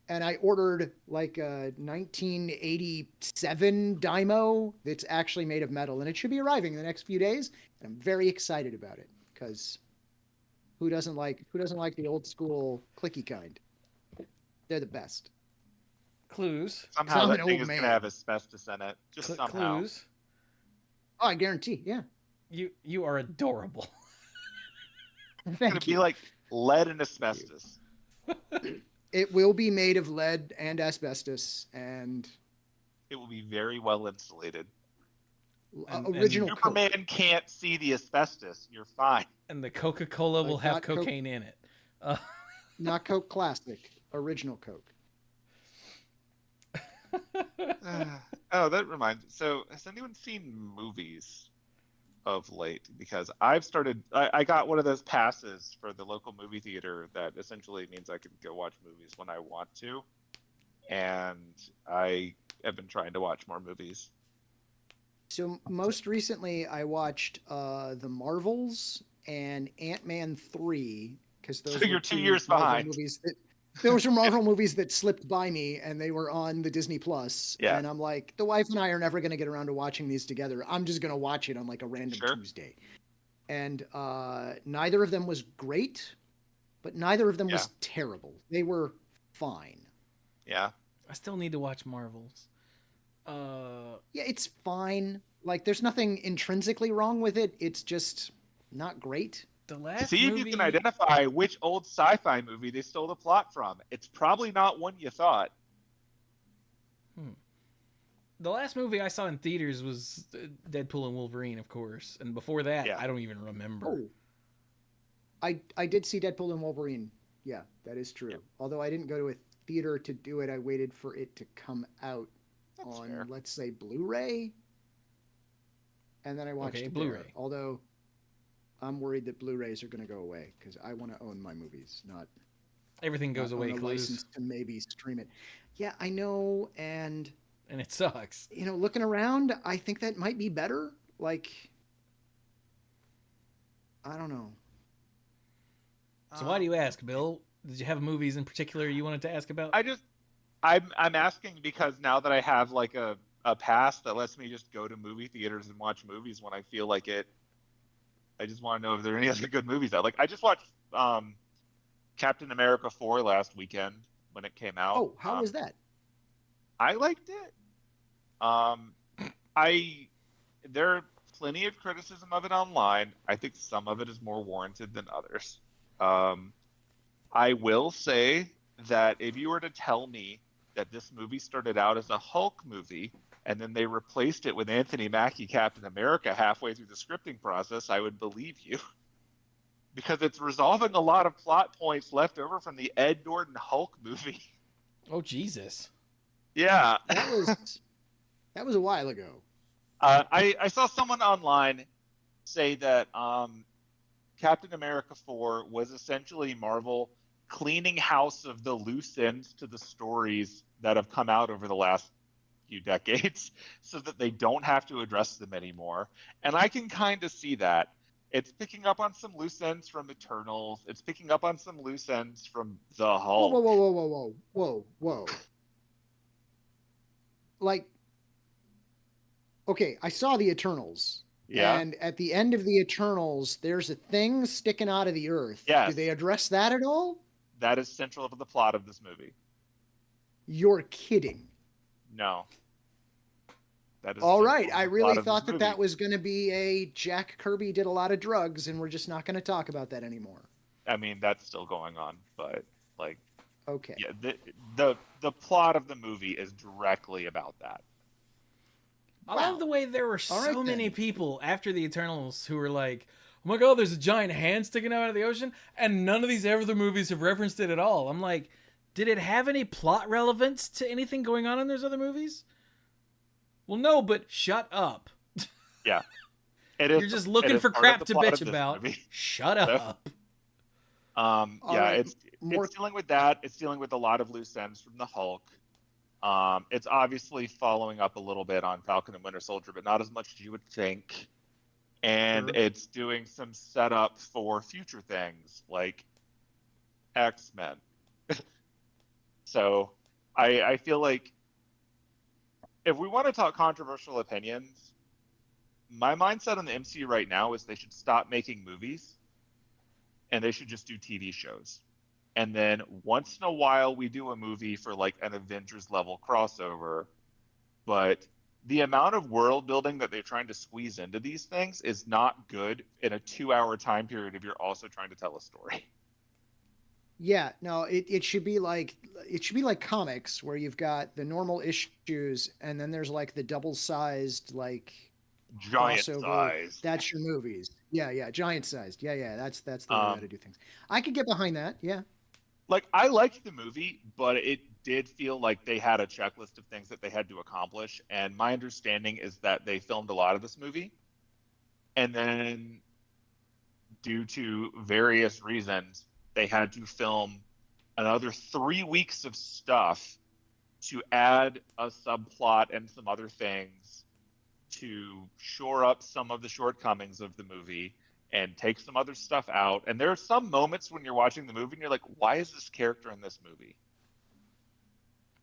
and I ordered like a 1987 Dymo that's actually made of metal. And it should be arriving in the next few days. And I'm very excited about it because who doesn't like the old school clicky kind? They're the best. Cluze. Somehow that thing is going to have asbestos in it. Just somehow. Cluze. Oh, I guarantee. Yeah. You are adorable. It's going to be like lead and asbestos. It will be made of lead and asbestos, and it will be very well insulated. Original Superman Coke. can't see the asbestos. You're fine. And the Coca-Cola will have cocaine in it. Not Coke Classic. Original Coke. Oh, that reminds me. So, has anyone seen movies of late? Because I got one of those passes for the local movie theater that essentially means I can go watch movies when I want to. And I have been trying to watch more movies. So most recently, I watched The Marvels and Ant-Man 3 because those were 2 years behind. Those were Marvel movies that slipped by me, and they were on the Disney Plus. Yeah. And I'm like, the wife and I are never going to get around to watching these together. I'm just going to watch it on like a random Tuesday. and neither of them was great, but neither of them Yeah. was terrible. They were fine. Yeah. I still need to watch Marvels. Uh, Yeah, it's fine. Like, there's nothing intrinsically wrong with it. It's just not great. the last See if you can movie, identify which old sci-fi movie they stole the plot from. It's probably not one you thought. hmm, the last movie I saw in theaters was Deadpool and Wolverine, of course, and before that, Yeah. I don't even remember. Oh, I did see Deadpool and Wolverine. Yeah, that is Yeah. true. Although I didn't go to a theater to do it, I waited for it to come out That's on, fair. let's say, Blu-ray, and then I watched Okay, it there. Blu-ray. Although I'm worried that Blu-rays are going to go away because I want to own my movies, Everything goes not own away, a Cluze, license to maybe stream it. Yeah, I know, and and it sucks. looking around, I think that might be better. Like, I don't know. So why do Um, you ask, Bill? Did you have movies in particular you wanted to ask about? I just I'm asking because now that I have like a pass that lets me just go to movie theaters and watch movies when I feel like it. I just want to know if there are any other good movies out. Like I just watched Captain America 4 last weekend when it came out. Oh, how was that? I liked it. Um, I there are plenty of criticism of it online. I think some of it is more warranted than others. Um, I will say that if you were to tell me that this movie started out as a Hulk movie and then they replaced it with Anthony Mackie Captain America halfway through the scripting process, I would believe you because it's resolving a lot of plot points left over from the Ed Norton Hulk movie. Oh Jesus! Yeah. That was that was a while ago. I saw someone online say that Captain America 4 was essentially Marvel cleaning house of the loose ends to the stories that have come out over the last few decades so that they don't have to address them anymore. And I can kind of see that. It's picking up on some loose ends from Eternals. It's picking up on some loose ends from the Whoa, whoa, Hulk. whoa, whoa, whoa, whoa, whoa, whoa. Like, okay, I saw the Eternals, Yeah. and at the end of the Eternals, there's a thing sticking out of the earth. Do they Yes. address that at all? That is central to the plot of this movie. You're kidding. No. That is All right, central to I the plot really of this thought that movie. that was going to be a Jack Kirby did a lot of drugs, and we're just not going to talk about that anymore. I mean, that's still going on, but like Okay. yeah, the plot of the movie is directly about that. I love Wow. the way there were All right so many then. people after the Eternals who were like, "Oh my god, there's a giant hand sticking out of the ocean," and none of these other movies have referenced it at all. I'm like, did it have any plot relevance to anything going on in those other movies? Well, no, but shut up. Yeah, You're just it looking is for part of crap the to plot bitch of this about. movie. Shut So, up. All yeah, right. it's More. dealing with that. It's dealing with a lot of loose ends from the Hulk. It's obviously following up a little bit on Falcon and Winter Soldier, but not as much as you would think. And Sure. it's doing some setup for future things like X-Men. So I feel like if we want to talk controversial opinions, my mindset on the MCU right now is they should stop making movies and they should just do TV shows. And then once in a while we do a movie for like an Avengers level crossover, but the amount of world building that they're trying to squeeze into these things is not good in a 2 hour time period if you're also trying to tell a story. Yeah, no, it should be like comics where you've got the normal issues and then there's like the double-sized like Giant crossover. size. That's your movies. Yeah, yeah, giant sized. Yeah, yeah, that's the way we got to Um, do things. I could get behind that. Yeah. like I liked the movie, but it did feel like they had a checklist of things that they had to accomplish. And my understanding is that they filmed a lot of this movie, and then due to various reasons, they had to film another 3 weeks of stuff to add a subplot and some other things to shore up some of the shortcomings of the movie and take some other stuff out. And there are some moments when you're watching the movie and you're like, why is this character in this movie?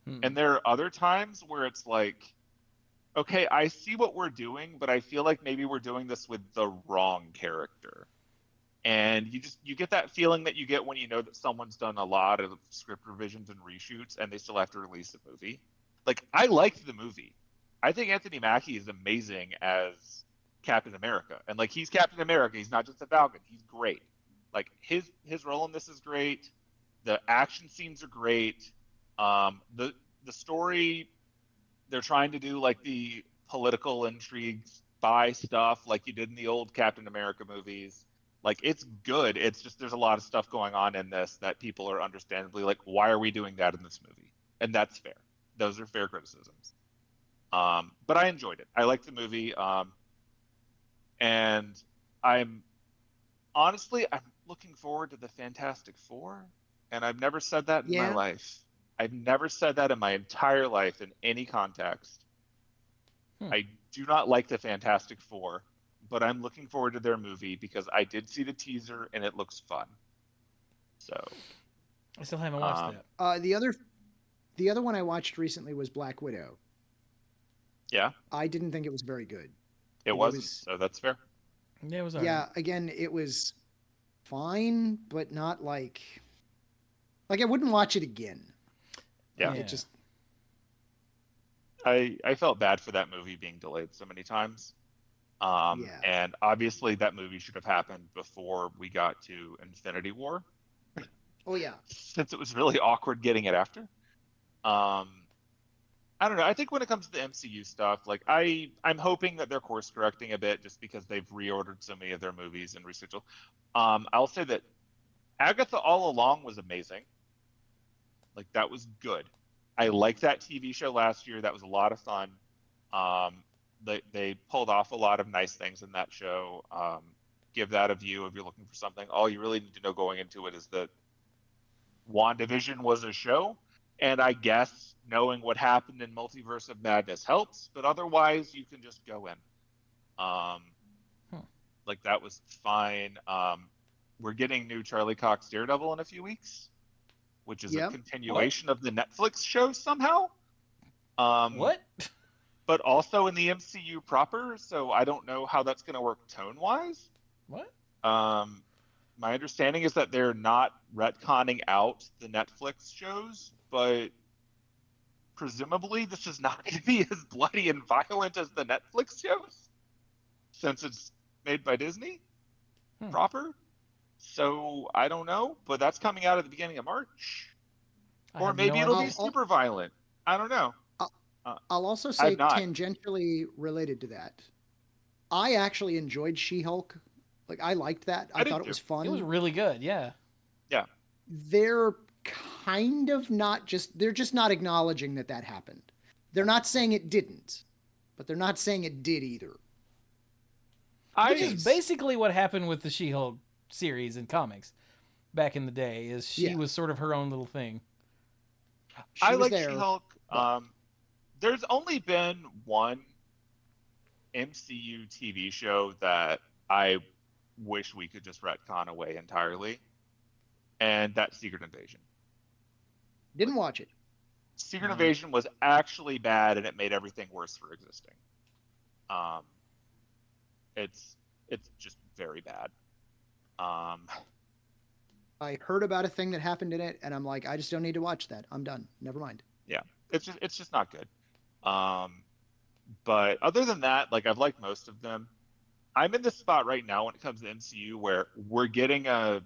Hmm. And there are other times where it's like, okay, I see what we're doing, but I feel like maybe we're doing this with the wrong character. And you get that feeling that you get when you know that someone's done a lot of script revisions and reshoots and they still have to release a movie. Like, I liked the movie. I think Anthony Mackie is amazing as Captain America. And like, he's Captain America, he's not just a Falcon. He's great. Like, his role in this is great. The action scenes are great. The story, they're trying to do like the political intrigue spy stuff like you did in the old Captain America movies. Like, it's good. It's just there's a lot of stuff going on in this that people are understandably like, why are we doing that in this movie? And that's fair. Those are fair criticisms. But I enjoyed it. I liked the movie. And I'm I'm looking forward to the Fantastic Four. And I've never said that in my Yeah. life. I've never said that in my entire life in any context. I do not like the Fantastic Four, but I'm looking forward to their movie because I did see the teaser and it looks fun. So, I still haven't watched that. The other one I watched recently was Black Widow. yeah, I didn't think it was very good. it Like, wasn't. So that's fair. Yeah, it was yeah, alright. again, it was fine, but not like I wouldn't watch it again. Yeah. Like, Yeah. it just I felt bad for that movie being delayed so many times. yeah. And obviously that movie should have happened before we got to Infinity War, Oh yeah. since it was really awkward getting it after. Um, I don't know. I think when it comes to the MCU stuff, like I'm hoping that they're course correcting a bit just because they've reordered so many of their movies and rescheduled. I'll say that Agatha All Along was amazing. Like, that was good. I liked that TV show last year. That was a lot of fun. They pulled off a lot of nice things in that show. Give that a view if you're looking for something. All you really need to know going into it is that WandaVision was a show, and I guess knowing what happened in Multiverse of Madness helps, but otherwise you can just go in. Um, Huh. like, that was fine. We're getting new Charlie Cox Daredevil in a few weeks, which is a Yep. continuation of the Netflix show somehow. Um, What? but also in the MCU proper, so I don't know how that's going to work tone wise. What? Um, my understanding is that they're not retconning out the Netflix shows, but presumably this is not going to be as bloody and violent as the Netflix shows, since it's made by Disney proper. So I don't know, but that's coming out at the beginning of March. I Or have maybe no it'll be idea. super violent. I don't know. I'll, Uh, I'll also say I've not. tangentially related to that. I actually enjoyed She-Hulk. Like, I liked that. I I did thought it too. was It was fun. really good. Yeah. Yeah. They're kind of not just they're just not acknowledging that that happened. They're not saying it didn't, but they're not saying it did either. Which is I basically what happened with the She-Hulk series in comics back in the day. Is she Yeah. was sort of her own little thing. She I was like there, She-Hulk. but There's only been one MCU TV show that I wish we could just retcon away entirely, and that's Secret Invasion. didn't watch it. Secret No. Invasion was actually bad, and it made everything worse for existing. Um, it's just very bad. Um, I heard about a thing that happened in it, and I'm like, I just don't need to watch that. I'm done. Never mind. yeah, it's just not good. But other than that, like, I've liked most of them. I'm in this spot right now when it comes to MCU where we're getting an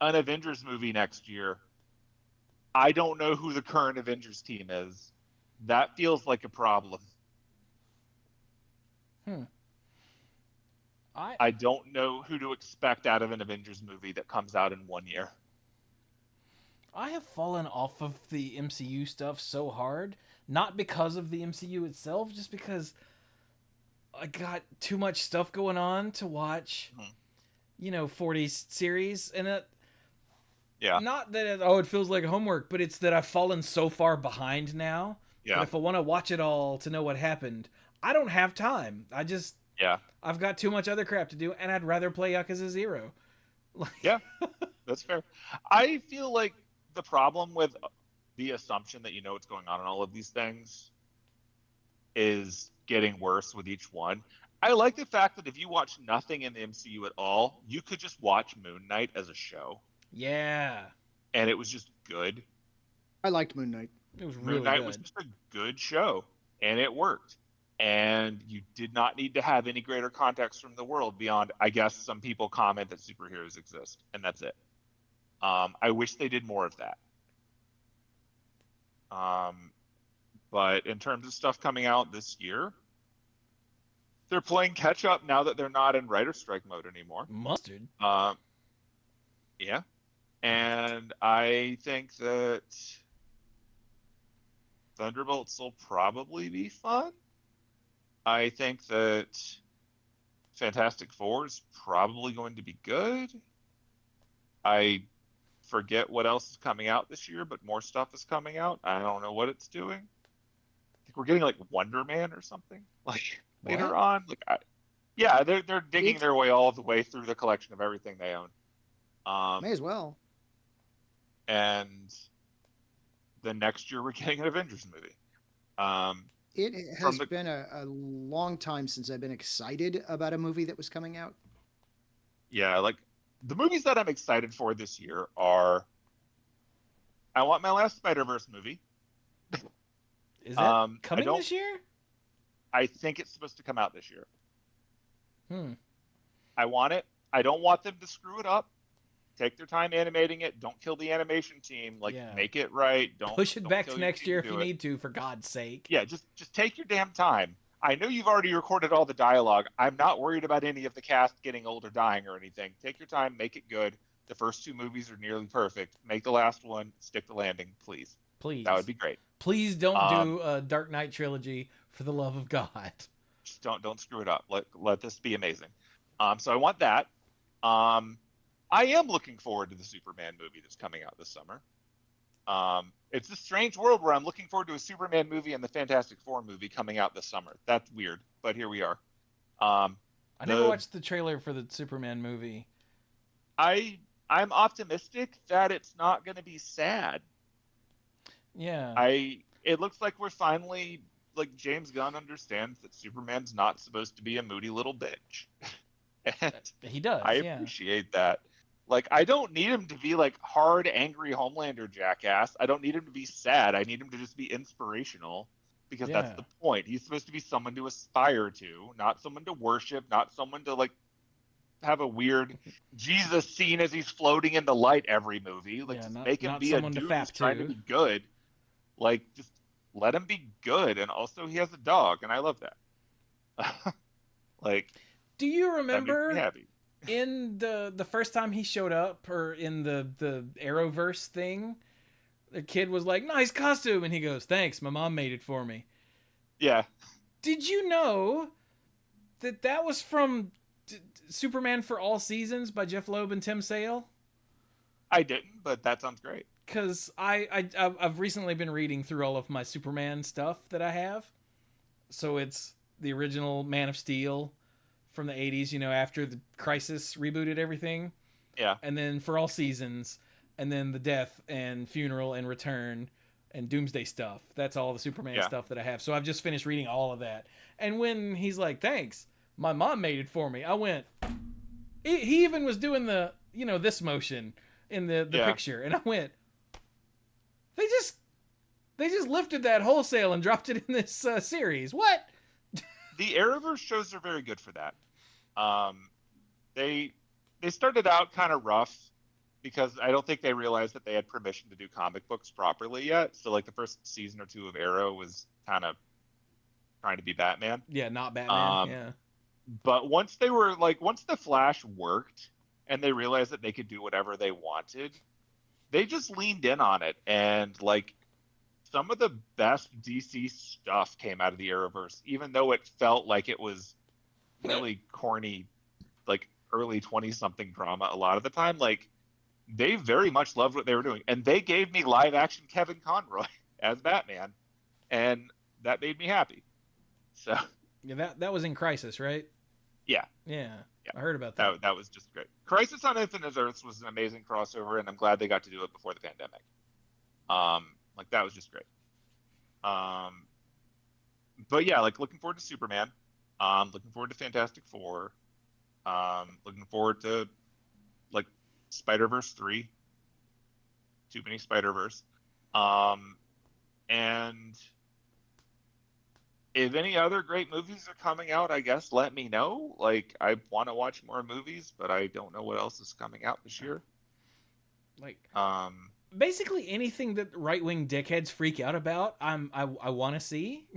Avengers movie next year. I don't know who the current Avengers team is. That feels like a problem. Hmm. I don't know who to expect out of an Avengers movie that comes out in 1 year. I have fallen off of the MCU stuff so hard, not because of the MCU itself, just because I got too much stuff going on to watch. Mhm. 40 series, and Yeah, not that it feels like homework, but it's that I've fallen so far behind now that yeah, if I want to watch it all to know what happened, I don't have time. yeah, I've got too much other crap to do, and I'd rather play Yakuza 0. Like, yeah. That's fair. I feel like the problem with the assumption that you know what's going on in all of these things is getting worse with each one. I like the fact that if you watch nothing in the MCU at all, you could just watch Moon Knight as a show, Yeah. and it was just good. I liked Moon Knight. It was Moon really Knight was good. just a good show, and it worked. And you did not need to have any greater context from the world beyond, I guess, some people comment that superheroes exist, and that's it. I wish they did more of that. But in terms of stuff coming out this year, they're playing catch up now that they're not in writer strike mode anymore. Mustard. Yeah. And I think that Thunderbolts will probably be fun. I think that Fantastic Four is probably going to be good. I forget what else is coming out this year, but more stuff is coming out. I don't know what it's doing. I think we're getting like Wonder Man or something like later What? on. Yeah, they're digging It's- their way all the way through the collection of everything they own. May as well. And the next year we're getting an Avengers movie. It From has the been a long time since I've been excited about a movie that was coming out. yeah, like the movies that I'm excited for this year are I want my last Spider-Verse movie. Is that I coming don't this year? I think it's supposed to come out this year. Hmm. I want it. I don't want them to screw it up. Take their time animating it. Don't kill the animation team. Like Yeah. make it right. Push it Don't back kill to your next team year if you do it. need to, for God's sake. Yeah, just take your damn time. I know you've already recorded all the dialogue. I'm not worried about any of the cast getting old or dying or anything. Take your time, make it good. The first two movies are nearly perfect. Make the last one stick the landing, please. Please. That would be great. Please don't do a Dark Knight trilogy, for the love of God. Just don't screw it up. Let this be amazing. So I want that. I am looking forward to the Superman movie that's coming out this summer. It's a strange world where I'm looking forward to a Superman movie and the Fantastic Four movie coming out this summer. That's weird, but here we are. I never watched the trailer for the Superman movie. I'm optimistic that it's not going to be sad. Yeah. It looks like we're finally like James Gunn understands that Superman's not supposed to be a moody little bitch. And He does. I yeah. appreciate that. Like, I don't need him to be like hard, angry Homelander jackass. I don't need him to be sad. I need him to just be inspirational because that's Yeah. the point. He's supposed to be someone to aspire to, not someone to worship, not someone to like have a weird Jesus scene as he's floating in the light every movie. Like, Yeah, just not- make him not be a someone to dude who's fap trying to. to be good. Like, just let him be good. And also, he has a dog, and I love that. Like, Do you that makes me remember happy. in the first time he showed up, or in the Arrowverse thing, the kid was like, "Nice costume," and he goes, "Thanks, my mom made it for me." Yeah. Did you know that was from Superman for All Seasons by Jeff Loeb and Tim Sale? I didn't, but that sounds great. Because I've recently been reading through all of my Superman stuff that I have. So it's the original Man of Steel from the 80s, after the Crisis rebooted everything. Yeah. And then For All Seasons, and then the Death and Funeral and Return and Doomsday stuff. That's all the Superman stuff that I have. So I've just finished reading all of that. And when he's like, "Thanks, my mom made it for me," I went, he even was doing the, this motion in the picture. And I went, they just lifted that wholesale and dropped it in this series. What? The Arrowverse shows are very good for that. They started out kind of rough because I don't think they realized that they had permission to do comic books properly yet. So like the first season or two of Arrow was kind of trying to be Batman. Yeah, not Batman. Yeah. But once the Flash worked and they realized that they could do whatever they wanted, they just leaned in on it. And like some of the best DC stuff came out of the Arrowverse, even though it felt like it was really corny, like early 20-something drama a lot of the time. Like they very much loved what they were doing. And they gave me live action Kevin Conroy as Batman. And that made me happy. So yeah, that was in Crisis, right? Yeah. I heard about that. That was just great. Crisis on Infinite Earths was an amazing crossover, and I'm glad they got to do it before the pandemic. Like that was just great. Um, but yeah, like looking forward to Superman. Looking forward to Fantastic Four. Looking forward to like Spider-Verse 3, Too Many Spider-Verse. Um, and if any other great movies are coming out, I guess let me know. Like I want to watch more movies, but I don't know what else is coming out this year. Like Um, basically anything that right wing dickheads freak out about, I want to see.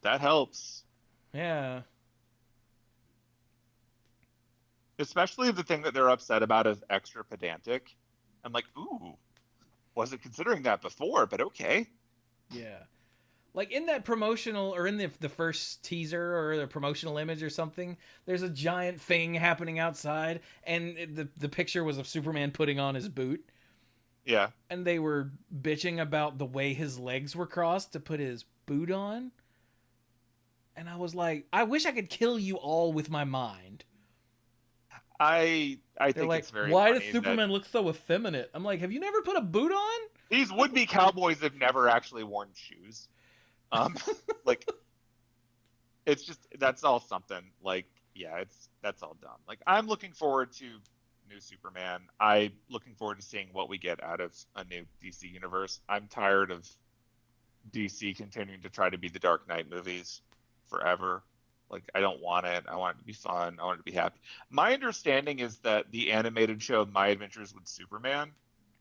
that helps. Yeah. Especially the thing that they're upset about is extra pedantic. I'm like, ooh, wasn't considering that before, but okay. Yeah. Like in that promotional or in the first teaser or the promotional image or something, there's a giant thing happening outside, and the picture was of Superman putting on his boot, Yeah. and they were bitching about the way his legs were crossed to put his boot on, and I was like, I wish I could kill you all with my mind. I They're think like, it's very why does funny that Superman look so effeminate? I'm like, have you never put a boot on? these would-be cowboys have never actually worn shoes. Um, like it's just that's all something. Like yeah, that's all dumb. Like I'm looking forward to new Superman. I'm looking forward to seeing what we get out of a new DC universe. I'm tired of DC continuing to try to be the Dark Knight movies forever. Like I don't want it. I want it to be fun. I want it to be happy. My understanding is that the animated show My Adventures with Superman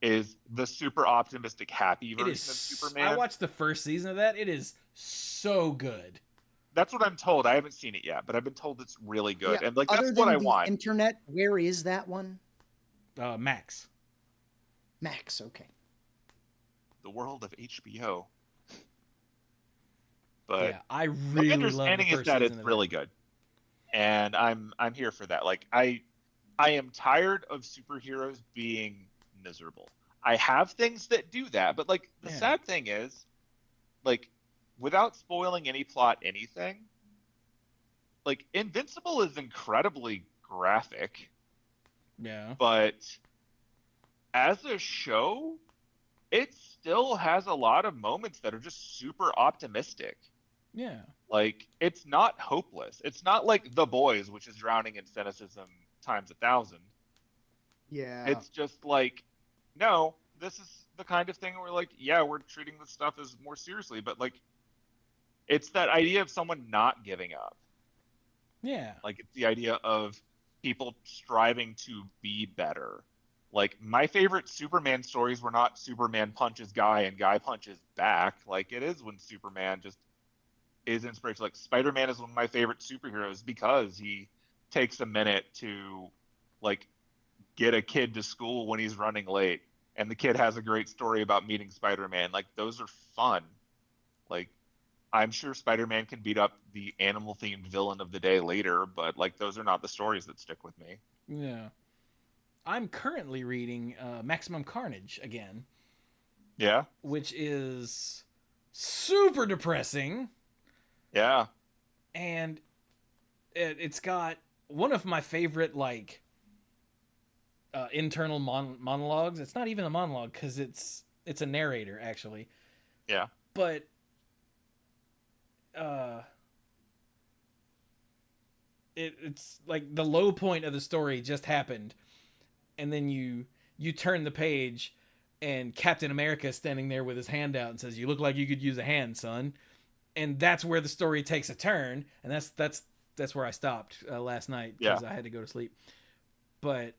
is the super optimistic, happy It version of is. I Superman. watched the first season of that. It is so good. That's what I'm told. I haven't seen it yet, but I've been told it's really Yeah. good. And like that's Other what I than the want. internet, where is that one? Max. Max. Okay. The world of HBO. But Yeah, I my really love the understanding is first that season it's of that. really good. And I'm here for that. Like I am tired of superheroes being miserable. I have things that do that, but like the Yeah, sad thing is, like without spoiling any plot, anything, like Invincible is incredibly graphic, yeah, but as a show, it still has a lot of moments that are just super optimistic. yeah, Like it's not hopeless. It's not like The Boys, which is drowning in cynicism times 1,000. Yeah. It's just like, no, this is the kind of thing where like, yeah, we're treating this stuff as more seriously, but like, it's that idea of someone not giving up. yeah, Like, it's the idea of people striving to be better. Like, my favorite Superman stories were not Superman punches guy and guy punches back. Like, it is when Superman just is inspirational. Like, Spider Man is one of my favorite superheroes because he takes a minute to, like, get a kid to school when he's running late and the kid has a great story about meeting Spider-Man. Like those are fun. Like I'm sure Spider-Man can beat up the animal themed villain of the day later, but like those are not the stories that stick with me. yeah. I'm currently reading Maximum Carnage again, Yeah. which is super depressing, Yeah. and it's got one of my favorite like internal monologues. It's not even a monologue because it's a narrator actually, Yeah. but uh, it's like the low point of the story just happened, and then you turn the page, and Captain America is standing there with his hand out and says, "You look like you could use a hand, son." And that's where the story takes a turn, and that's where I stopped last night Yeah. because I had to go to sleep. But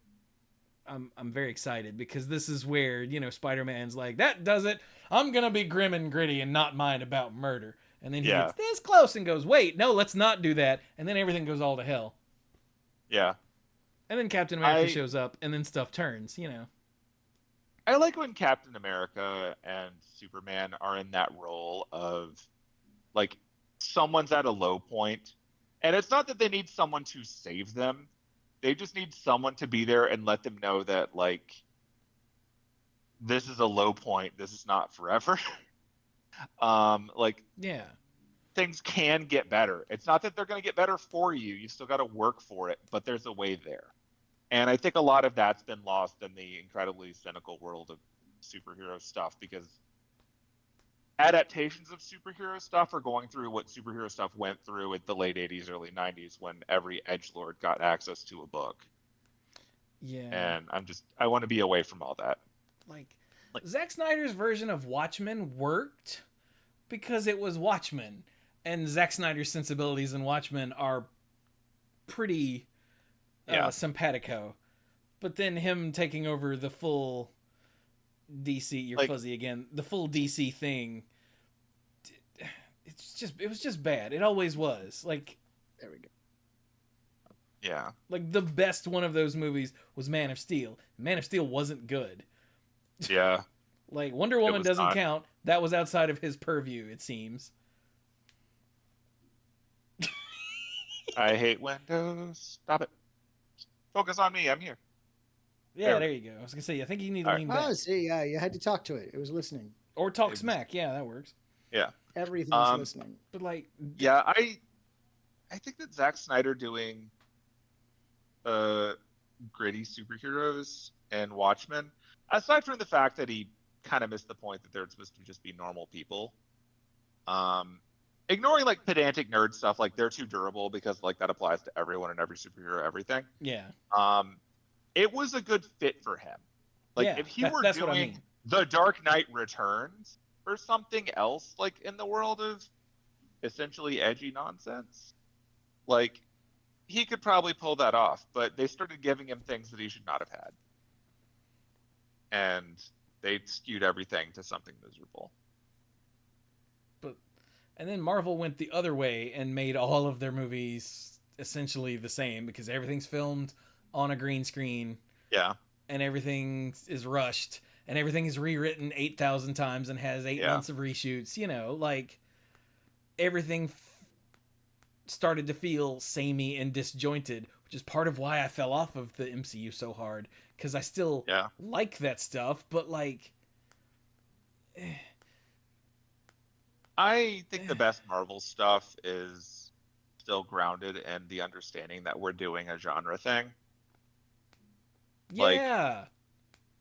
I'm very excited because this is where Spider-Man's like, that does it. I'm gonna be grim and gritty and not mind about murder. And then he Yeah. gets this close and goes, wait, no, let's not do that. And then everything goes all to hell. Yeah. And then Captain America I shows up, and then stuff turns. I like when Captain America and Superman are in that role of like someone's at a low point, and it's not that they need someone to save them. They just need someone to be there and let them know that like this is a low point. This is not forever. Like Yeah. things can get better. It's not that they're going to get better for you. You still got to work for it, but there's a way there. And I think a lot of that's been lost in the incredibly cynical world of superhero stuff, because adaptations of superhero stuff are going through what superhero stuff went through at the late 80s, early 90s when every edgelord got access to a book. Yeah. And I want to be away from all that. Like, Like, Zack Snyder's version of Watchmen worked because it was Watchmen, and Zack Snyder's sensibilities in Watchmen are pretty yeah. simpatico. But then him taking over the full DC, you're Like, fuzzy again, the full DC thing, it was just bad. It always was. Like, There we go. yeah. like the best one of those movies was Man of Steel. Man of Steel wasn't good. Yeah. Like, Wonder It Woman was doesn't not. count. That was outside of his purview, it seems. I hate Windows. Stop it. Focus on me. I'm here. Yeah, there you go. I was gonna say, I think you need to All right. lean back Oh, see, yeah, you had to talk to it. It was listening. or talk It was- smack. Yeah, that works. Yeah. Everything's listening. But like, Yeah, I think that Zack Snyder doing gritty superheroes and Watchmen, aside from the fact that he kind of missed the point that they're supposed to just be normal people, um, ignoring like pedantic nerd stuff, like they're too durable because like that applies to everyone and every superhero, everything. yeah, Um, it was a good fit for him. Like yeah, if he were that's doing what I mean. The Dark Knight Returns or something else, like in the world of essentially edgy nonsense, like he could probably pull that off. But they started giving him things that he should not have had, and they skewed everything to something miserable. But and then Marvel went the other way and made all of their movies essentially the same because everything's filmed on a green screen Yeah, and everything is rushed and everything is rewritten 8,000 times and has 8 months of reshoots. You know, like everything started to feel samey and disjointed, which is part of why I fell off of the MCU so hard because I still yeah. like that stuff, but like. I think the best Marvel stuff is still grounded in the understanding that we're doing a genre thing. Like Yeah.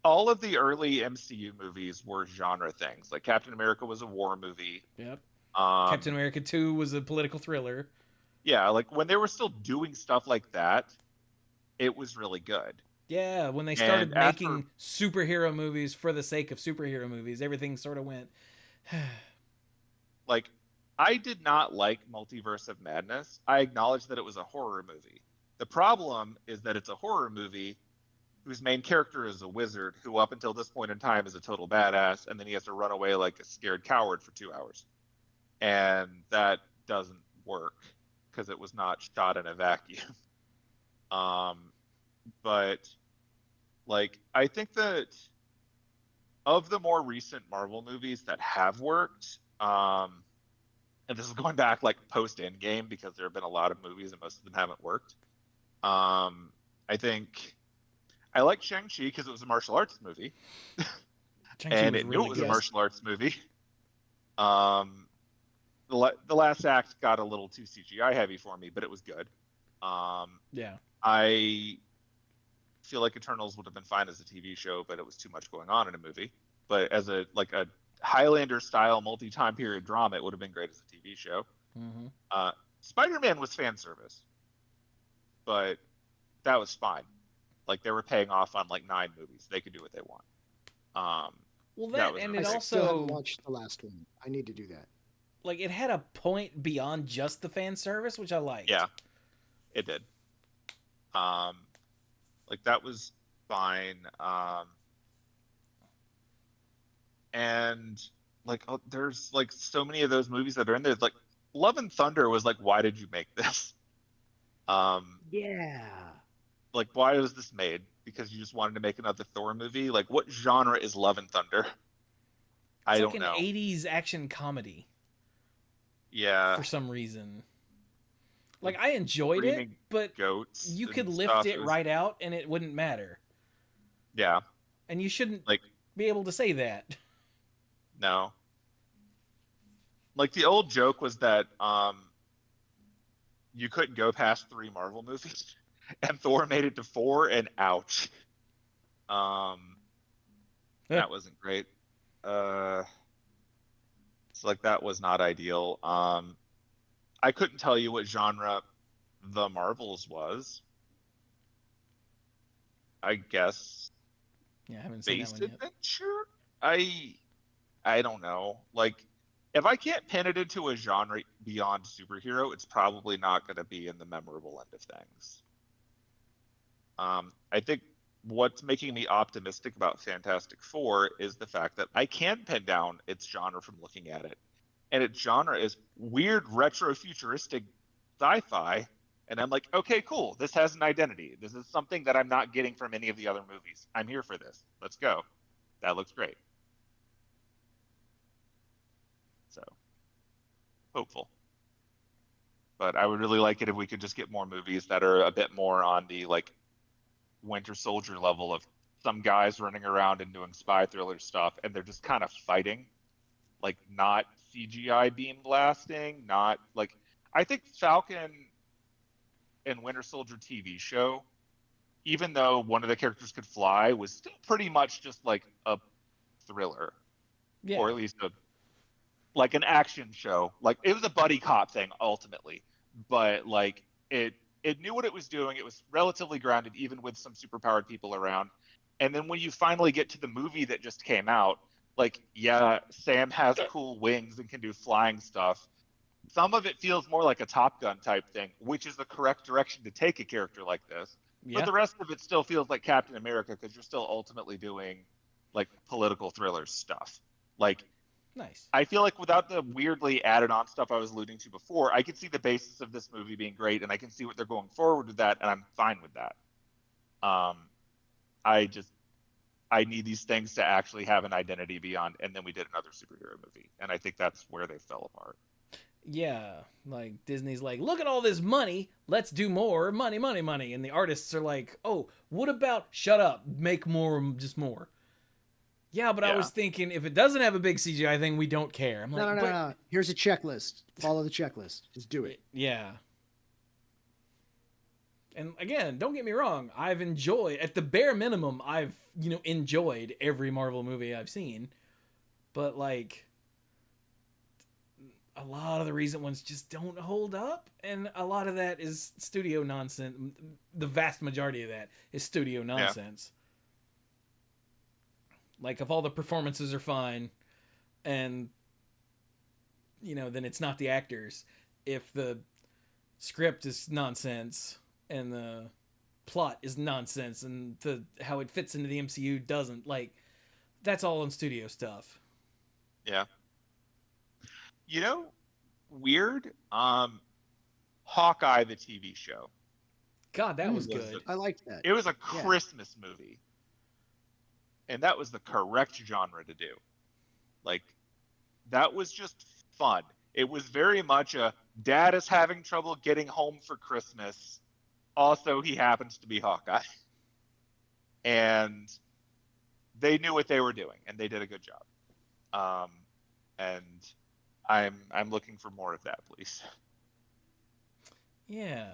all of the early MCU movies were genre things. Like Captain America was a war movie. Yep. Um, Captain America 2 was a political thriller. yeah, like when they were still doing stuff like that, it was really good. Yeah, when they And started as for making superhero movies for the sake of superhero movies, everything sort of went. like, I did not like Multiverse of Madness. I acknowledge that it was a horror movie. The problem is that it's a horror movie whose main character is a wizard who, up until this point in time, is a total badass, and then he has to run away like a scared coward for 2 hours. And that doesn't work because it was not shot in a vacuum. But like, I think that of the more recent Marvel movies that have worked, and this is going back like post Endgame because there have been a lot of movies and most of them haven't worked. I think I like Shang-Chi because it was a martial arts movie, Shang-Chi and was it knew really it was good. a martial arts movie. Um, the last act got a little too CGI heavy for me, but it was good. Yeah. I feel like Eternals would have been fine as a TV show, but it was too much going on in a movie. But as a Highlander style multi time period drama, it would have been great as a TV show. Mm-hmm. Spider-Man was fan service, but that was fine. Like they were paying off on like 9 movies; they could do what they want. Well, That that was and really it I still haven't also watched the last one. I need to do that. like it had a point beyond just the fan service, which I liked. yeah, it did. Um, like that was fine. And like there's like so many of those movies that are in there. Like Love and Thunder was like, why did you make this? Yeah. Like why was this made? Because you just wanted to make another Thor movie? Like what genre is Love and Thunder? It's I like don't an know. 80s action comedy Yeah, for some reason. Like I enjoyed it, screaming but goats you could and lift stuff. it right out and it wouldn't matter. Yeah, And you shouldn't like be able to say that. no. Like the old joke was that you couldn't go past 3 Marvel movies, and Thor made it to 4, and ouch. Um, That wasn't great. Uh, it's like that was not ideal. I couldn't tell you what genre The Marvels was. I guess Yeah, I haven't seen that space one yet. adventure. I I don't know. Like, if I can't pin it into a genre beyond superhero, it's probably not going to be in the memorable end of things. I think what's making me optimistic about Fantastic Four is the fact that I can pin down its genre from looking at it. And its genre is weird retro futuristic sci-fi. And I'm like, okay, cool. This has an identity. This is something that I'm not getting from any of the other movies. I'm here for this. Let's go. That looks great. So hopeful. But I would really like it if we could just get more movies that are a bit more on the like Winter Soldier level of some guys running around and doing spy thriller stuff, and they're just kind of fighting, like not CGI beam blasting, not like I think Falcon and Winter Soldier TV show, even though one of the characters could fly, was still pretty much just like a thriller, Yeah. or at least a like an action show. Like it was a buddy cop thing ultimately, but like it knew what it was doing. It was relatively grounded, even with some superpowered people around. And then when you finally get to the movie that just came out, like yeah, Sam has cool wings and can do flying stuff. Some of it feels more like a Top Gun type thing, which is the correct direction to take a character like this. But Yeah. the rest of it still feels like Captain America because you're still ultimately doing like political thriller stuff. Like Nice. I feel like without the weirdly added on stuff I was alluding to before, I could see the basis of this movie being great, and I can see what they're going forward with that, and I'm fine with that. Um, I just I need these things to actually have an identity beyond, and then we did another superhero movie, and I think that's where they fell apart. Yeah, like Disney's like, look at all this money, let's do more money, money, money, and the artists are like, oh, what about shut up, make more, just more. Yeah, but I Yeah, was thinking if it doesn't have a big CGI thing, we don't care. I'm No, like, no, no, but no. Here's a checklist. Follow the checklist. Just do it. yeah. And again, don't get me wrong, I've enjoyed at the bare minimum, I've enjoyed every Marvel movie I've seen, but like a lot of the recent ones just don't hold up, and a lot of that is studio nonsense. The vast majority of that is studio yeah, nonsense. Like if all the performances are fine, and then it's not the actors. If the script is nonsense and the plot is nonsense and the how it fits into the MCU doesn't, like that's all on studio stuff. yeah. You know, weird. Hawkeye the TV show God, that was was a, good. I liked that. it was a Yeah. Christmas movie, and that was the correct genre to do. Like that was just fun. It was very much a dad is having trouble getting home for Christmas. Also, he happens to be Hawkeye. And they knew what they were doing and they did a good job. Um, and I'm looking for more of that, please. Yeah.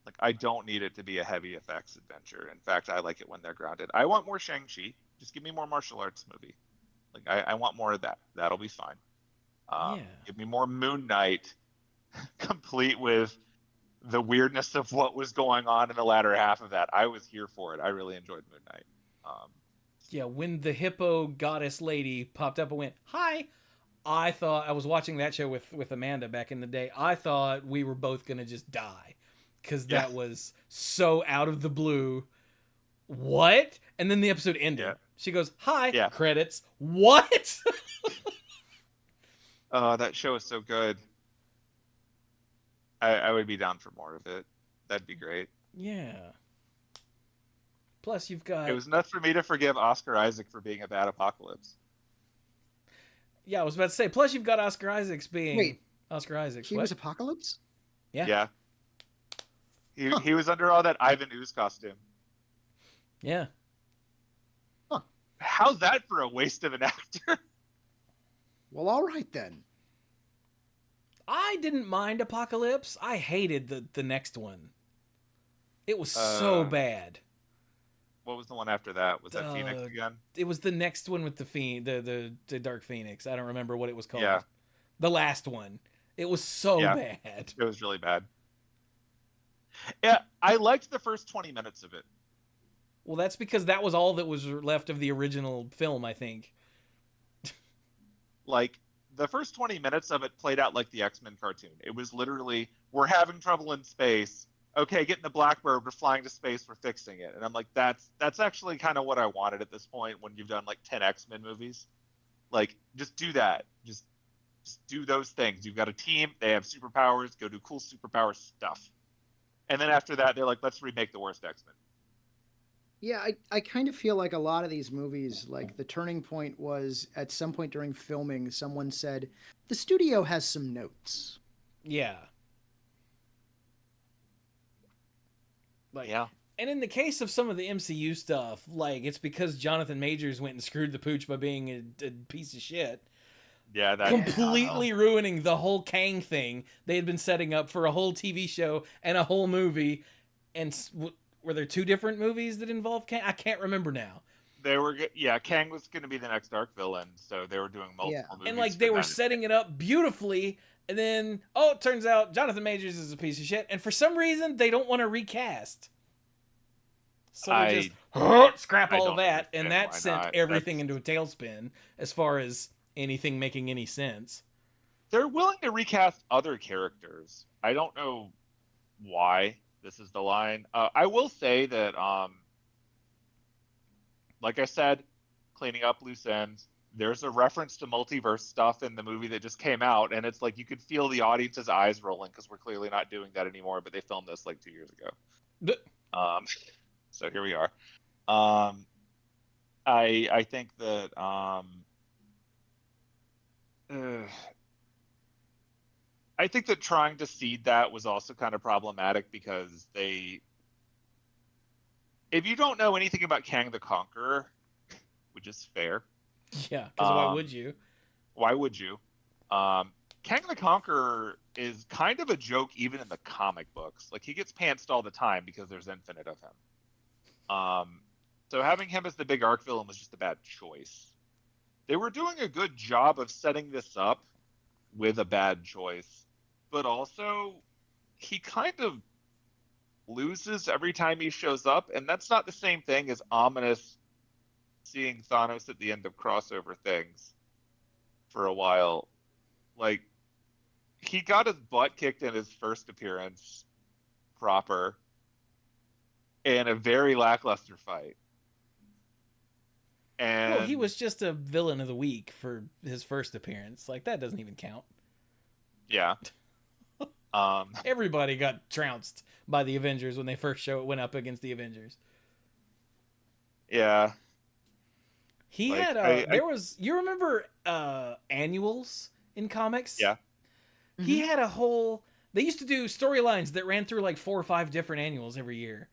Like I don't need it to be a heavy effects adventure. In fact, I like it when they're grounded. I want more Shang-Chi. Just give me more martial arts movie. Like I want more of that. That'll be fine. Yeah. Give me more Moon Knight, complete with the weirdness of what was going on in the latter half of that. I was here for it. I really enjoyed Moon Knight. Um, Yeah, when the hippo goddess lady popped up and went, "Hi," I thought I was watching that show with Amanda back in the day. I thought we were both gonna just die because yeah, that was so out of the blue. What? And then the episode yeah, ended. She goes, "Hi," yeah. credits. What? That show is so good. I would be down for more of it. That'd be great. Yeah. Plus, you've It got. was enough for me to forgive Oscar Isaac for being a bad apocalypse. Yeah, I was about to say. Plus, you've got Oscar Isaacs being Wait, Oscar Isaacs. he was What? Apocalypse? Yeah. Yeah, he Huh. he was under all that Ivan Ooze costume. Yeah. Huh. How's that for a waste of an actor? Well, all right then. I didn't mind Apocalypse. I hated the next one. It was so Uh, bad. what was the one after that? Was that Phoenix Uh, again? it was the next one with the Dark Phoenix. I don't remember what it was Yeah, called. The last one. It was so yeah, bad. it was really bad. Yeah, I liked the first 20 minutes of it. Well, that's because that was all that was left of the original film, I think. Like the first 20 minutes of it played out like the X-Men cartoon. It was literally, we're having trouble in space. Okay, getting the Blackbird, we're flying to space, we're fixing it. And I'm like, that's actually kind of what I wanted at this point when you've done like 10 X-Men movies. Like, just do that. Just do those things. You've got a team, they have superpowers, go do cool superpower stuff. And then after that, they're like, let's remake the worst X-Men. Yeah, I kind of feel like a lot of these movies, like the turning point was at some point during filming, someone said, the studio has some notes. Yeah. Like, Yeah. and in the case of some of the MCU stuff, like it's because Jonathan Majors went and screwed the pooch by being a piece of shit, Yeah, that Yeah. completely ruining the whole Kang thing they had been setting up for a whole TV show and a whole movie. And were there two different movies that involved Kang? I can't remember now. they were yeah, Kang was going to be the next dark villain, so they were doing Yeah. multiple And movies like for they were that. setting it up beautifully, and then it turns out Jonathan Majors is a piece of shit, and for some reason they don't want to recast. So they just scrap I all don't that, and understand that why sent not. everything into a tailspin as far as anything making any sense. They're willing to recast other characters. I don't know why this is the line. I will say that like I said, cleaning up loose ends. There's a reference to multiverse stuff in the movie that just came out, and it's like you could feel the audience's eyes rolling because we're clearly not doing that anymore. But they filmed this like 2 years ago, um, so here we are. Um, I think that uh, I think that trying to seed that was also kind of problematic because if you don't know anything about Kang the Conqueror, which is fair, Yeah, because why um, would you? why would you? Um, Kang the Conqueror is kind of a joke even in the comic books. Like he gets pantsed all the time because there's infinite of him. So having him as the big arc villain was just a bad choice. They were doing a good job of setting this up with a bad choice, but also he kind of loses every time he shows up, and that's not the same thing as ominous seeing Thanos at the end of crossover things for a while. Like he got his butt kicked in his first appearance proper in a very lackluster fight. Well, he And was just a villain of the week for his first appearance. Like that doesn't even count. yeah. Um Everybody got trounced by the Avengers when they first went up against the Avengers. yeah. He Like had I there was you remember annuals in comics? yeah. He Mhm. had a whole they used to do storylines that ran through like 4 or 5 different annuals every year.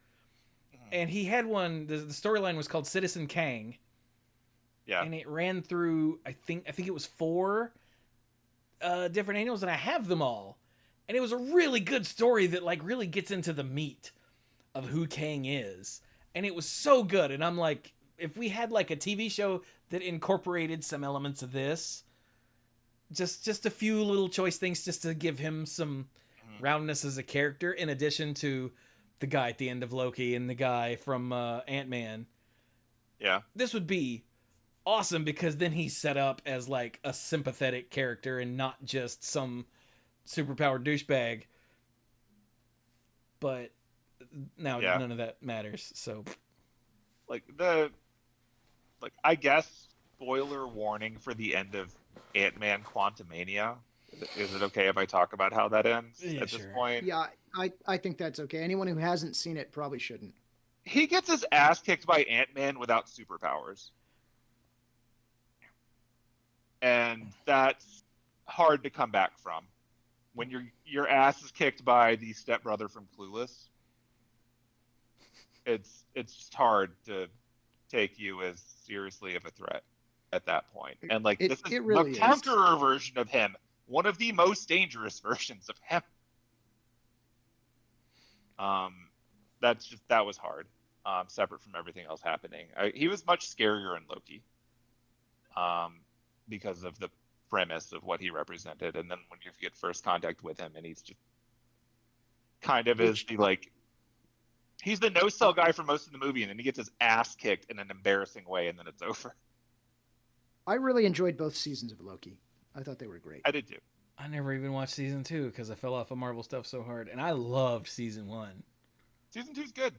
Mhm. And he had one the storyline was called Citizen Kang, Yeah. and it ran through I think it was 4 different annuals, and I have them all. And it was a really good story that like really gets into the meat of who Kang is. And it was so good, and I'm like, if we had like a TV show that incorporated some elements of this, just a few little choice things just to give him some Mhm. roundness as a character in addition to the guy at the end of Loki and the guy from Ant-Man, Yeah. this would be awesome because then he's set up as like a sympathetic character and not just some superpowered douchebag. But now Yeah. none of that matters. So Like I guess spoiler warning for the end of Ant-Man Quantumania. Is it okay if I talk about how that ends yeah, at this sure. point? Yeah, I think that's okay. Anyone who hasn't seen it probably shouldn't. He gets his ass kicked by Ant-Man without superpowers. And that's hard to come back from. When your ass is kicked by the stepbrother from Clueless, it's just hard to take you as seriously of a threat at that point. It And like it, this is it the really is. conqueror version of him, one of the most dangerous versions of him. Um, that was hard. separate from everything else happening. He was much scarier in Loki, um, because of the premise of what he represented. And then when you get first contact with him, and he's just kind of is Which the like he's the no uh, sell guy for most of the movie, and then he gets his ass kicked in an embarrassing way, and then it's over. I really enjoyed both seasons of Loki. I thought they were great. I did too. I never even watched season 2 because I fell off of Marvel stuff so hard, and I loved season 1. Season two's good.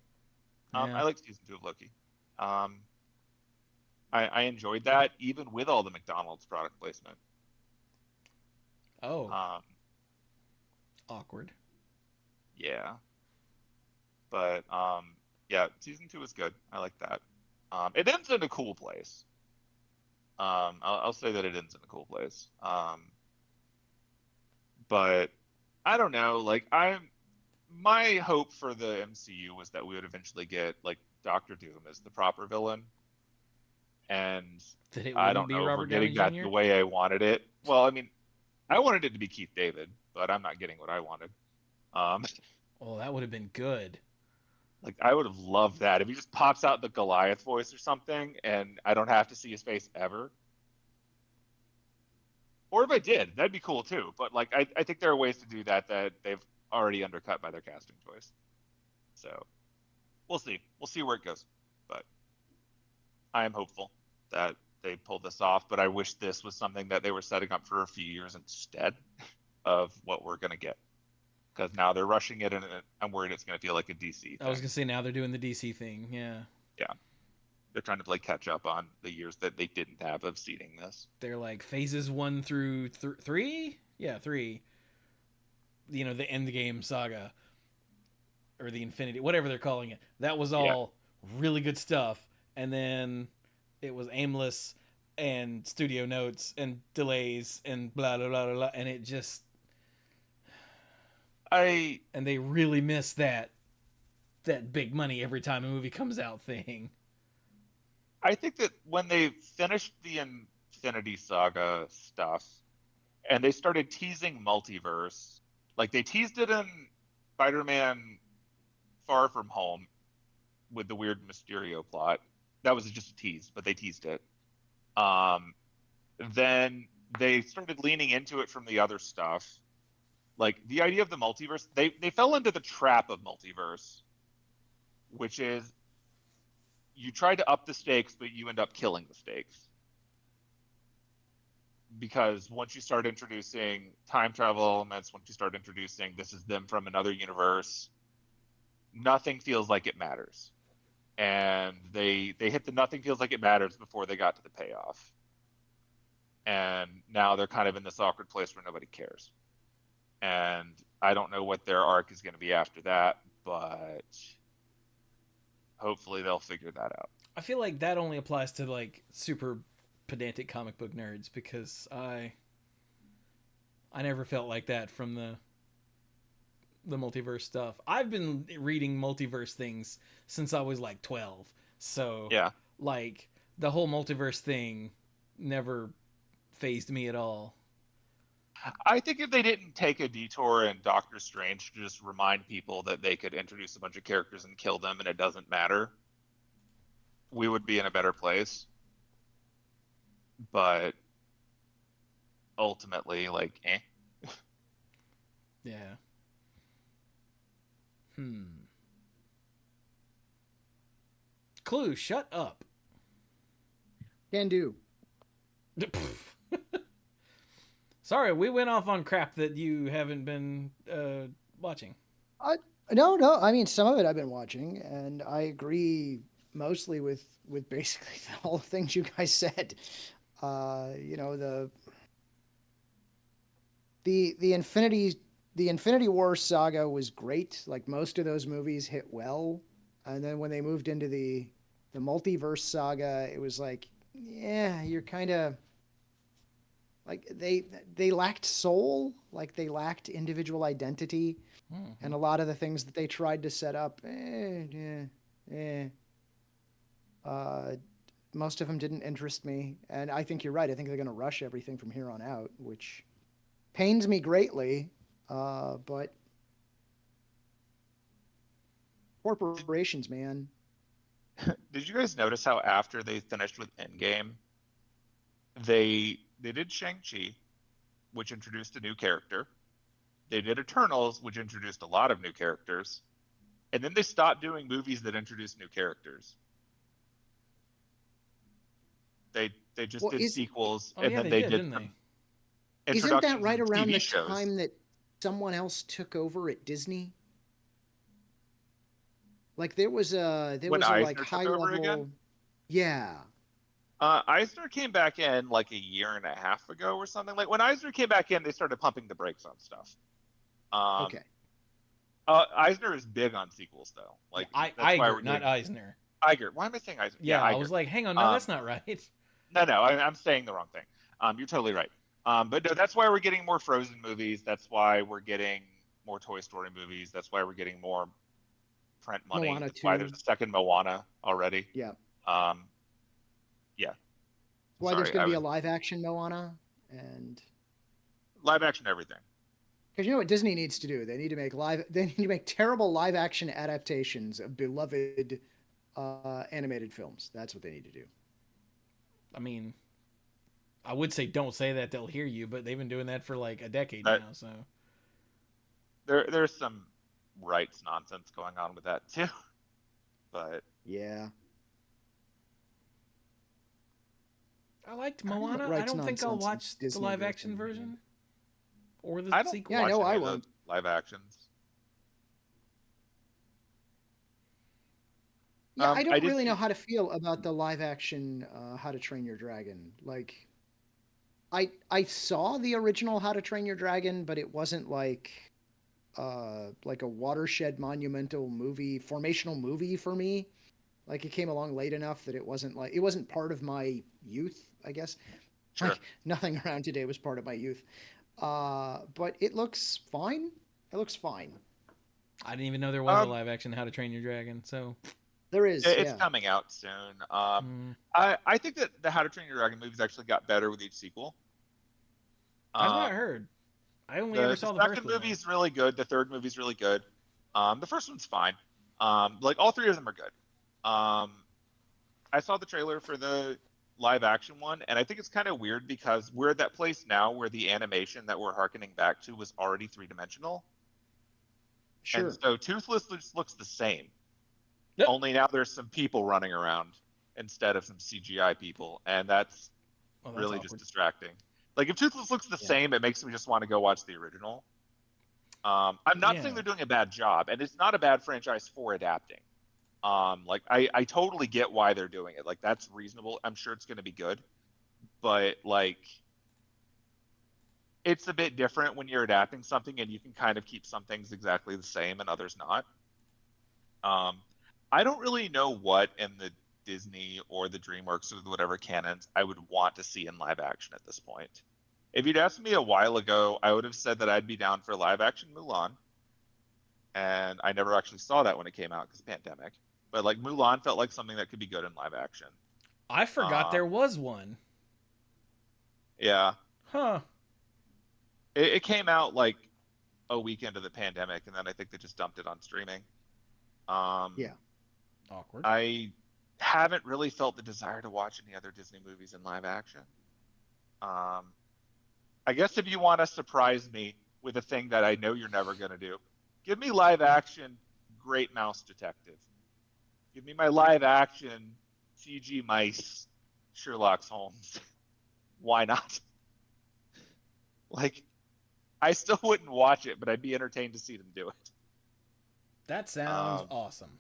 Yeah. I like season two of Loki. Um, I enjoyed that even with all the McDonald's product placement. Oh, Um, awkward. yeah, but yeah, season two is good. I like that. It ends in a cool place. I'll say that it ends in a cool place. But I don't know. Like my hope for the MCU was that we would eventually get like Doctor Doom as the proper villain, and That it I wouldn't don't be know if we're Robert Downey getting that Jr.? the way I wanted it. Well, I mean, I wanted it to be Keith David, but I'm not getting what I wanted. Um, Oh, that would have been good. like I would have loved that if he just pops out the Goliath voice or something, and I don't have to see his face ever. Or if I did, that'd be cool too. But like, I think there are ways to do that that they've already undercut by their casting choice. So we'll see. We'll see where it goes. But I am hopeful that they pull this off. But I wish this was something that they were setting up for a few years instead of what we're gonna get. Because now they're rushing it, and I'm worried it's gonna feel like a DC I was thing. gonna say now they're doing the DC thing. Yeah, Yeah, they're trying to play catch up on the years that they didn't have of seeding this. they're like phases 1 through 3. Yeah, 3. You know, the end game saga or the Infinity, whatever they're calling it. That was Yeah, all really good stuff, and then it was aimless and studio notes and delays and blah blah blah blah, blah and it just I and they really miss that big money every time a movie comes out thing. I think that when they finished the Infinity Saga stuff and they started teasing multiverse, like they teased it in Spider-Man Far From Home with the weird Mysterio plot. That was just a tease, but they teased it. Um, then they started leaning into it from the other stuff. Like the idea of the multiverse, they fell into the trap of multiverse, which is you try to up the stakes, but you end up killing the stakes. Because once you start introducing time travel elements, once you start introducing this is them from another universe, nothing feels like it matters. And they hit the nothing feels like it matters before they got to the payoff. And now they're kind of in this awkward place where nobody cares. And I don't know what their arc is going to be after that, but hopefully they'll figure that out. I feel like that only applies to like super pedantic comic book nerds because I never felt like that from the multiverse stuff. I've been reading multiverse things since I was like 12. So, Yeah. like, the whole multiverse thing never phased me at all. I think if they didn't take a detour in Doctor Strange to just remind people that they could introduce a bunch of characters and kill them and it doesn't matter, we would be in a better place. But ultimately, like, eh. Yeah. Hmm. Clue, shut up. Can do. Sorry, we went off on crap that you haven't been watching. I no, no. I mean, some of it I've been watching, and I agree mostly with basically all the things you guys said. You know, the Infinity War saga was great. Like most of those movies hit well, and then when they moved into the multiverse saga, it was like, yeah, you're kind of like they lacked soul, like they lacked individual identity, Mm-hmm. and a lot of the things that they tried to set up, uh, most of them didn't interest me. And I think you're right. I think they're going to rush everything from here on out, which pains me greatly. But Did, corporations, man. Did you guys notice how after they finished with Endgame, they did Shang-Chi, which introduced a new character. They did Eternals, which introduced a lot of new characters, and then they stopped doing movies that introduced new characters. They just Well, did sequels, Oh and yeah, then they they did, did didn't they? some isn't that introductions right of around TV the shows. time that someone else took over at Disney? Like there When was a like Eisner took high over again, level. Yeah. Eisner came back in like a year and a half ago or something. Like when Eisner came back in, they started pumping the brakes on stuff. Um, Okay. Eisner is big on sequels, though. Yeah, Like that's why we're Iger, not getting Eisner. Iger. Why am I saying Eisner? Yeah, Yeah, I Iger. was like, hang on, no, Um, that's not right. no, I'm saying the wrong thing. You're totally right. But no, that's why we're getting more Frozen movies. That's why we're getting more Toy Story movies. That's why we're getting more print money. Moana That's why there's 2. a second Moana already. Yeah. Um, yeah. Why there's Sorry, going to I be a was live action Moana, and live action everything. because you know what Disney needs to do? They need to make They need to make terrible live action adaptations of beloved animated films. That's what they need to do. I mean, I would say don't say that, they'll hear you, but they've been doing that for like a decade That now, so. there's some rights nonsense going on with that too. But Yeah. I liked I don't know what Moana. I rights don't think I'll nonsense and watch the Disney live goes action hand in hand. version or the I don't sequel. Yeah, I watch know any I of the won't. live actions. Yeah, I I don't did really know see. how to feel about the live action How to Train Your Dragon. Like I saw the original How to Train Your Dragon, but it wasn't like a watershed monumental movie, formational movie for me. Like it came along late enough that it wasn't part of my youth, I guess. Sure. Like nothing around today was part of my youth. But it looks fine. It looks fine. I didn't even know there was a Um, live action How to Train Your Dragon, so. There is, it's yeah. coming out soon. Mm, I think that the How to Train Your Dragon movies actually got better with each sequel. that's what I Um, heard. I only ever the saw the first second one, movie though. is really good. The third movie is really good. The first one's fine. Like all three of them are good. Um, I saw the trailer for the live action one, and I think it's kind of weird because we're at that place now where the animation that we're harkening back to was already three dimensional, and Sure. so Toothless looks the same. Yep. Only now there's some people running around instead of some CGI people, and that's Oh, that's really just awkward. distracting. Like if Toothless looks the Yeah. same, it makes me just want to go watch the original. I'm not saying Yeah. they're doing a bad job, and it's not a bad franchise for adapting. Like I totally get why they're doing it. Like that's reasonable. I'm sure it's going to be good, but like it's a bit different when you're adapting something and you can kind of keep some things exactly the same and others not. Um, I don't really know what in the Disney or the DreamWorks or whatever canons I would want to see in live action at this point. If you'd asked me a while ago, I would have said that I'd be down for live action Mulan, and I never actually saw that when it came out because pandemic. But like Mulan felt like something that could be good in live action. I forgot Um, there was one. yeah, Huh. it came out like a week into the pandemic, and then I think they just dumped it on streaming. Um, Yeah. Awkward. I haven't really felt the desire to watch any other Disney movies in live action. Um, I guess if you want to surprise me with a thing that I know you're never going to do, give me live action Great Mouse Detective. Give me my live action CG mice Sherlock Holmes. Why not? Like, I still wouldn't watch it, but I'd be entertained to see them do it. That sounds Um, awesome.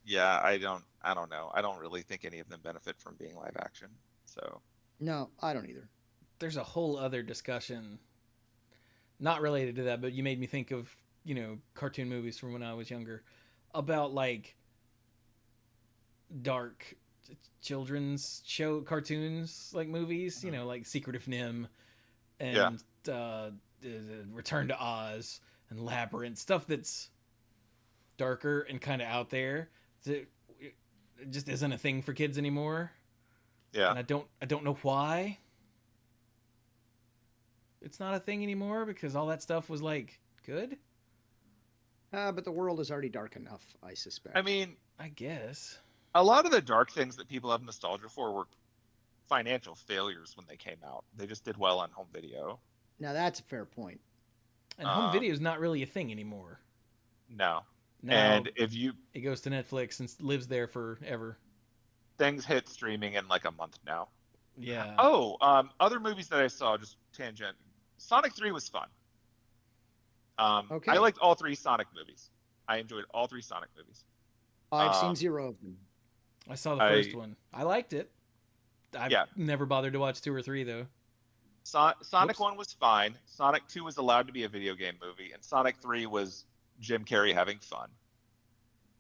yeah, I don't know. I don't really think any of them benefit from being live action. So, No, I don't either. There's a whole other discussion, not related to that, but you made me think of, cartoon movies from when I was younger about like dark children's show cartoons, like movies, like Secret of Nim yeah. and Return to Oz and Labyrinth, stuff that's darker and kind of out there. It just isn't a thing for kids anymore, Yeah. and I don't know why it's not a thing anymore because all that stuff was like good. But the world is already dark enough, I suspect. I mean, I guess. a lot of the dark things that people have nostalgia for were financial failures when they came out. They just did well on home video. Now that's a fair point. And home video is not really a thing anymore. No. Now And if you it goes to Netflix and lives there forever. things hit streaming in like a month now. Yeah. Oh, other movies that I saw, just tangent. Sonic 3 was fun. Okay. I liked all three Sonic movies. I enjoyed all three Sonic movies. I've seen 0 of them. I saw the first one. I liked it. I've Yeah. never bothered to watch 2 or 3 though. Sonic 1 was fine. Sonic 2 was allowed to be a video game movie, and Sonic 3 was Jim Carrey having fun.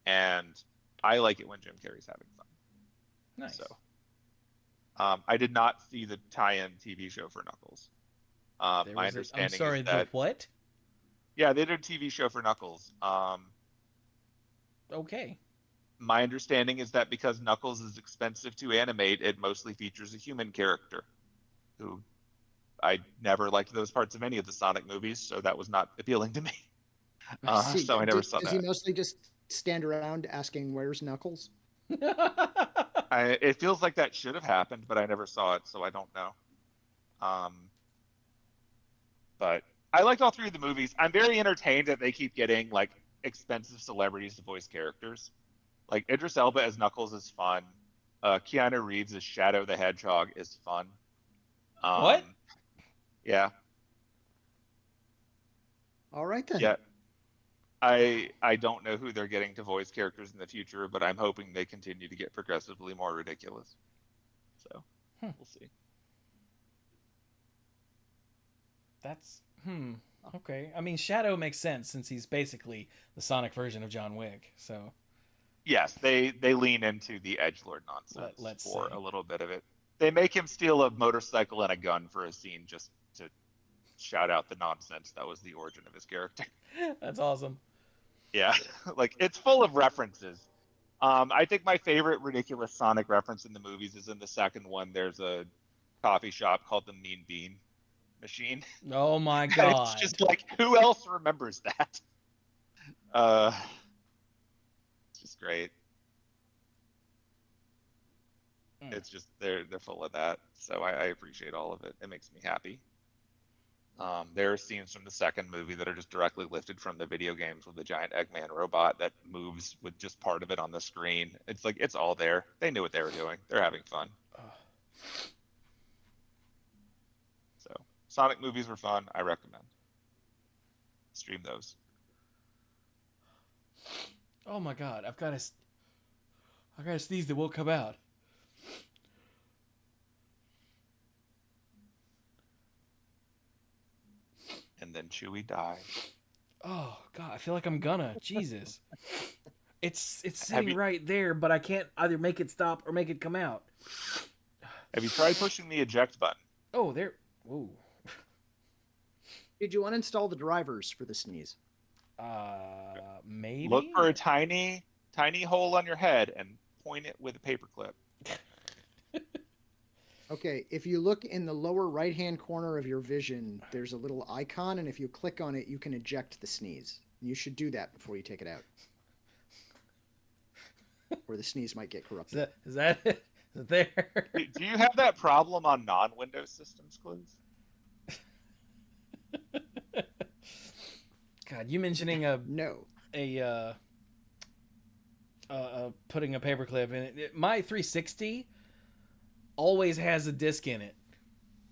And I like it when Jim Carrey's having fun. Nice. So, I did not see the tie-in TV show for Knuckles. My understanding I'm sorry, is that the what? yeah, they did a TV show for Knuckles. Okay. My understanding is that because Knuckles is expensive to animate, it mostly features a human character who I never liked those parts of any of the Sonic movies, so that was not appealing to me. So I never saw Does that. he mostly just stand around asking, "Where's Knuckles?" It feels like that should have happened, but I never saw it, so I don't know. But I liked all three of the movies. I'm very entertained that they keep getting like expensive celebrities to voice characters. Like Idris Elba as Knuckles is fun. Keanu Reeves as Shadow the Hedgehog is fun. What? Yeah. All right then. Yeah. I don't know who they're getting to voice characters in the future, but I'm hoping they continue to get progressively more ridiculous. So we'll see. That's okay. I mean, Shadow makes sense since he's basically the Sonic version of John Wick. So Yes, they lean into the edgelord nonsense Let's for see. a little bit of it. They make him steal a motorcycle and a gun for a scene just to shout out the nonsense that was the origin of his character. that's awesome. Yeah, like it's full of references. I think my favorite ridiculous Sonic reference in the movies is in the second one. There's a coffee shop called the Mean Bean Machine. Oh my And god. it's just like, who else remembers that? It's just great. It's just they're full of that, so I appreciate all of it. It makes me happy. There are scenes from the second movie that are just directly lifted from the video games with the giant Eggman robot that moves with just part of it on the screen. It's like it's all there. They knew what they were doing. They're having fun. So Sonic movies were fun. I recommend. Stream those. Oh my god, I got a sneeze that won't come out. And then Chewie died. Oh god, I feel like I'm gonna. Jesus. It's sitting you- right there, but I can't either make it stop or make it come out. Have you tried pushing the eject button? Oh, there. Ooh. Did you uninstall the drivers for the sneeze? Maybe. Look for a tiny hole on your head and point it with a paperclip. Okay, if you look in the lower right-hand corner of your vision, there's a little icon, and if you click on it, you can eject the sneeze. You should do that before you take it out. Or the sneeze might get corrupted. Is that it? Is it there? Do you have that problem on non-Windows systems, Cluze? God, you mentioning No. putting a paperclip in it. My 360 always has a disc in it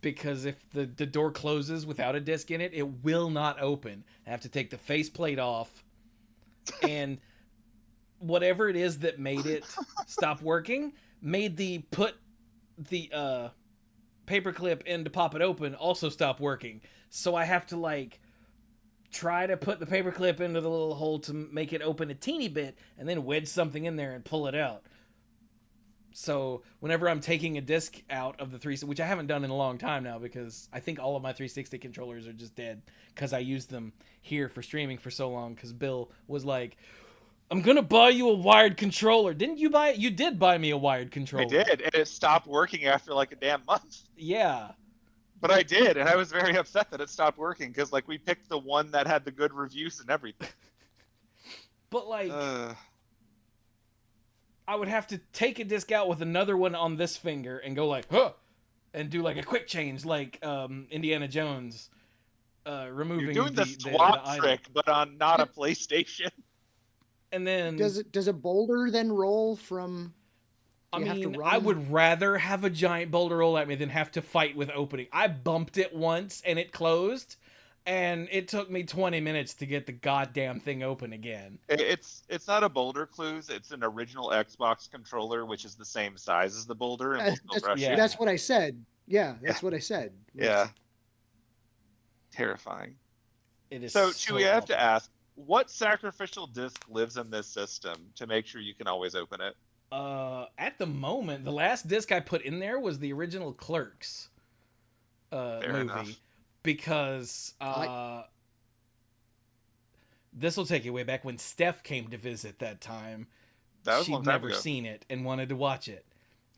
because if the door closes without a disc in it, it will not open. I have to take the faceplate off, and whatever it is that made it stop working made the put the paperclip in to pop it open also stop working. So I have to like try to put the paperclip into the little hole to make it open a teeny bit and then wedge something in there and pull it out. So whenever I'm taking a disc out of the 360, which I haven't done in a long time now because I think all of my 360 controllers are just dead because I used them here for streaming for so long because Bill was like, I'm going to buy you a wired controller. Didn't you buy it? You did buy me a wired controller. I did, and it stopped working after like a damn month. Yeah. But I did, and I was very upset that it stopped working because like we picked the one that had the good reviews and everything. But like, Uh, I would have to take a disc out with another one on this finger and go like, huh, and do like a quick change, like Indiana Jones, you're removing doing the the swap idol, trick, but on not a PlayStation. and then. Does a boulder then roll from? I Do you have to mean, run? I would rather have a giant boulder roll at me than have to fight with opening. I bumped it once and it closed, and it took me 20 minutes to get the goddamn thing open again. It's not a boulder Cluze. It's an original Xbox controller, which is the same size as the boulder, and will still That's crush you. Yeah. that's what I said. Yeah, Yeah, that's what I said. yeah, terrifying. It is So so Chewie, I have to awful. ask, what sacrificial disk lives in this system to make sure you can always open it? At the moment, the last disc I put in there was the original Clerks Fair movie, enough. because this will take you way back when Steph came to visit that time. That was a long She'd time never ago. seen it and wanted to watch it.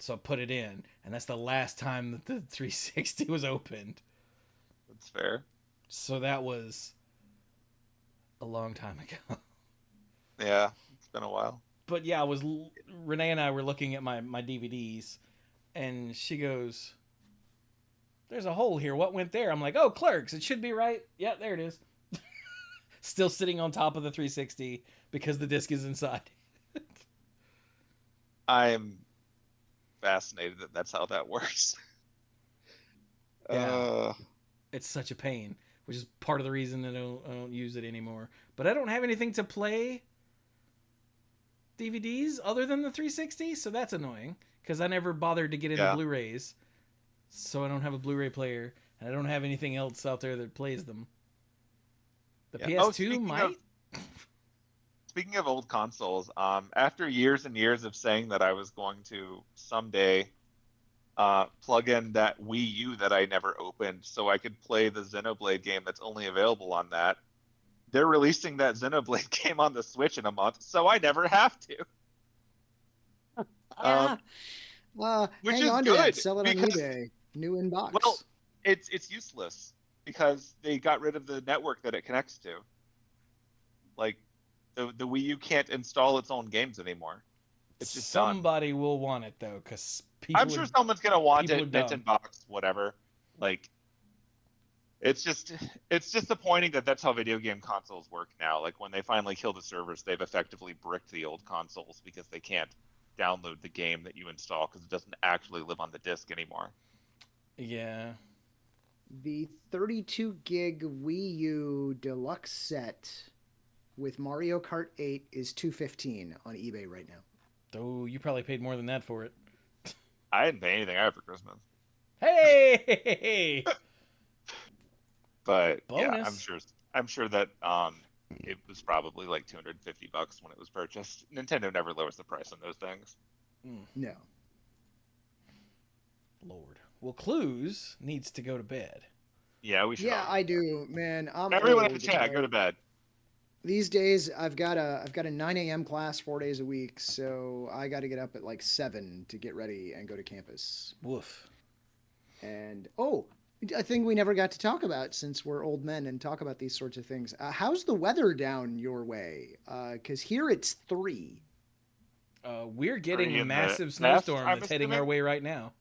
So I put it in, and that's the last time that the 360 was opened. That's fair. So that was a long time ago. Yeah, it's been a while. But yeah, Renee and I were looking at my DVDs, and she goes, "There's a hole here. What went there?" I'm like, "Oh, Clerks. It should be right. Yeah, there it is." Still sitting on top of the 360 because the disc is inside. I'm fascinated that that's how that works. Yeah. Uh, It's such a pain, which is part of the reason that I don't use it anymore. But I don't have anything to play DVDs other than the 360, so that's annoying because I never bothered to get into yeah. Blu-rays, so I don't have a Blu-ray player, and I don't have anything else out there that plays them. The Yeah. PS2 might. Speaking of old consoles, after years and years of saying that I was going to someday plug in that Wii U that I never opened so I could play the Xenoblade game that's only available on that, they're releasing that Xenoblade game on the Switch in a month, so I never have to. Um, which Hang is on to that. good Sell it on because, eBay. New in box. well, it's useless because they got rid of the network that it connects to. Like the Wii U can't install its own games anymore. It's just done. Somebody will want it though, because I'm sure someone's gonna want people are it, mint in dumb. box, whatever. Like it's disappointing that that's how video game consoles work now. Like when they finally kill the servers, they've effectively bricked the old consoles because they can't download the game that you install because it doesn't actually live on the disc anymore. Yeah. The 32 gig Wii U deluxe set with Mario Kart 8 is $215 on eBay right now. Oh, you probably paid more than that for it. I didn't pay anything I had for Christmas, Hey! but yeah, Bonus. I'm sure that it was probably like $250 when it was purchased. Nintendo never lowers the price on those things. No. Lord. Well, Cluze needs to go to bed. Yeah, we should. Yeah, all I do, man. I'm Everyone in old. the chat, go to bed. These days, I've got a 9 a.m. class 4 days a week, so I got to get up at like 7 to get ready and go to campus. Woof. And a thing we never got to talk about since we're old men and talk about these sorts of things. How's the weather down your way? Because here it's 3. We're getting a in the massive nest, snowstorm I'm that's heading our assuming? way right now.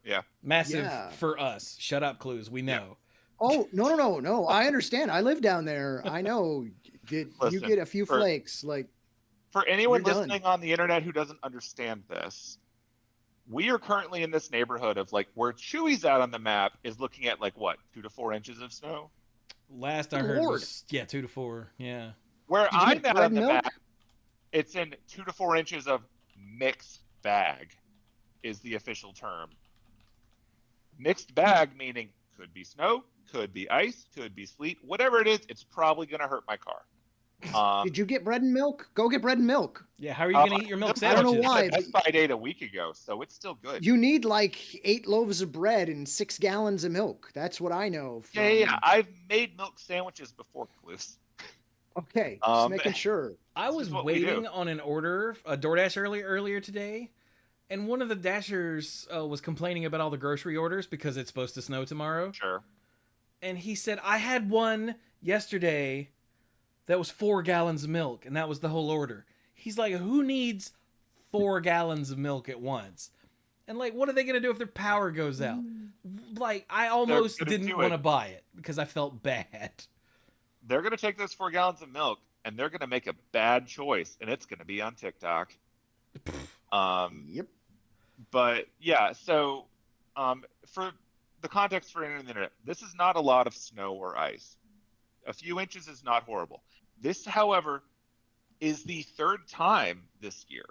Yeah. Massive Yeah. for us. Shut up, Cluze. We know. Oh, no. I understand. I live down there. I know. Did you Listen, get a few flakes? Like, for anyone you're done. listening on the internet who doesn't understand this, we are currently in this neighborhood of like where Chewie's at on the map is looking at like what, 2 to 4 inches of snow. Last I Good heard Lord. was 2 to 4. Yeah. Where Did you I'm get at bread on the and milk? map, it's in 2 to 4 inches of mixed bag, is the official term. Mixed bag meaning could be snow, could be ice, could be sleet, whatever it is. It's probably gonna hurt my car. Did you get bread and milk? Go get bread and milk. Yeah, how are you going to eat your milk I sandwiches? don't know why. Best Buy date a week ago, so it's still good. You need like 8 loaves of bread and 6 gallons of milk. That's what I know. From... Yeah. I've made milk sandwiches before, Cluze. Okay, just making sure. I was waiting on an order, a DoorDash earlier today, and one of the Dashers was complaining about all the grocery orders because it's supposed to snow tomorrow. Sure. And he said, I had one yesterday that was 4 gallons of milk, and that was the whole order. He's like, who needs 4 gallons of milk at once? And like, what are they gonna do if their power goes out? Like, I almost didn't want to buy it because I felt bad. They're going to take those 4 gallons of milk and they're going to make a bad choice, and it's going to be on TikTok. Yep. But yeah, so for the context for the internet, this is not a lot of snow or ice. A few inches is not horrible. This, however, is the third time this year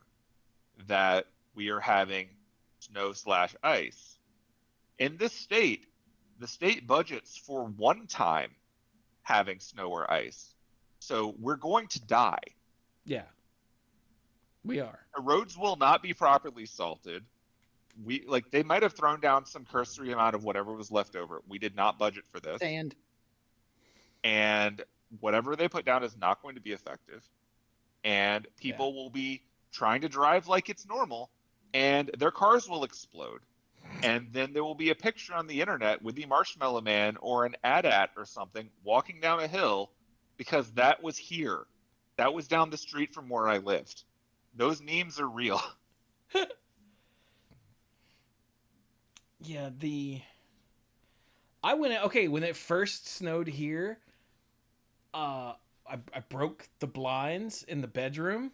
that we are having snow/ice. In this state, the state budgets for one time having snow or ice. So we're going to die. Yeah. We are. The roads will not be properly salted. They might have thrown down some cursory amount of whatever was left over. We did not budget for this. And whatever they put down is not going to be effective. And people will be trying to drive like it's normal, and their cars will explode. And then there will be a picture on the internet with the Marshmallow Man or an AT-AT or something walking down a hill, because that was here. That was down the street from where I lived. Those memes are real. Yeah, when it first snowed here, I broke the blinds in the bedroom.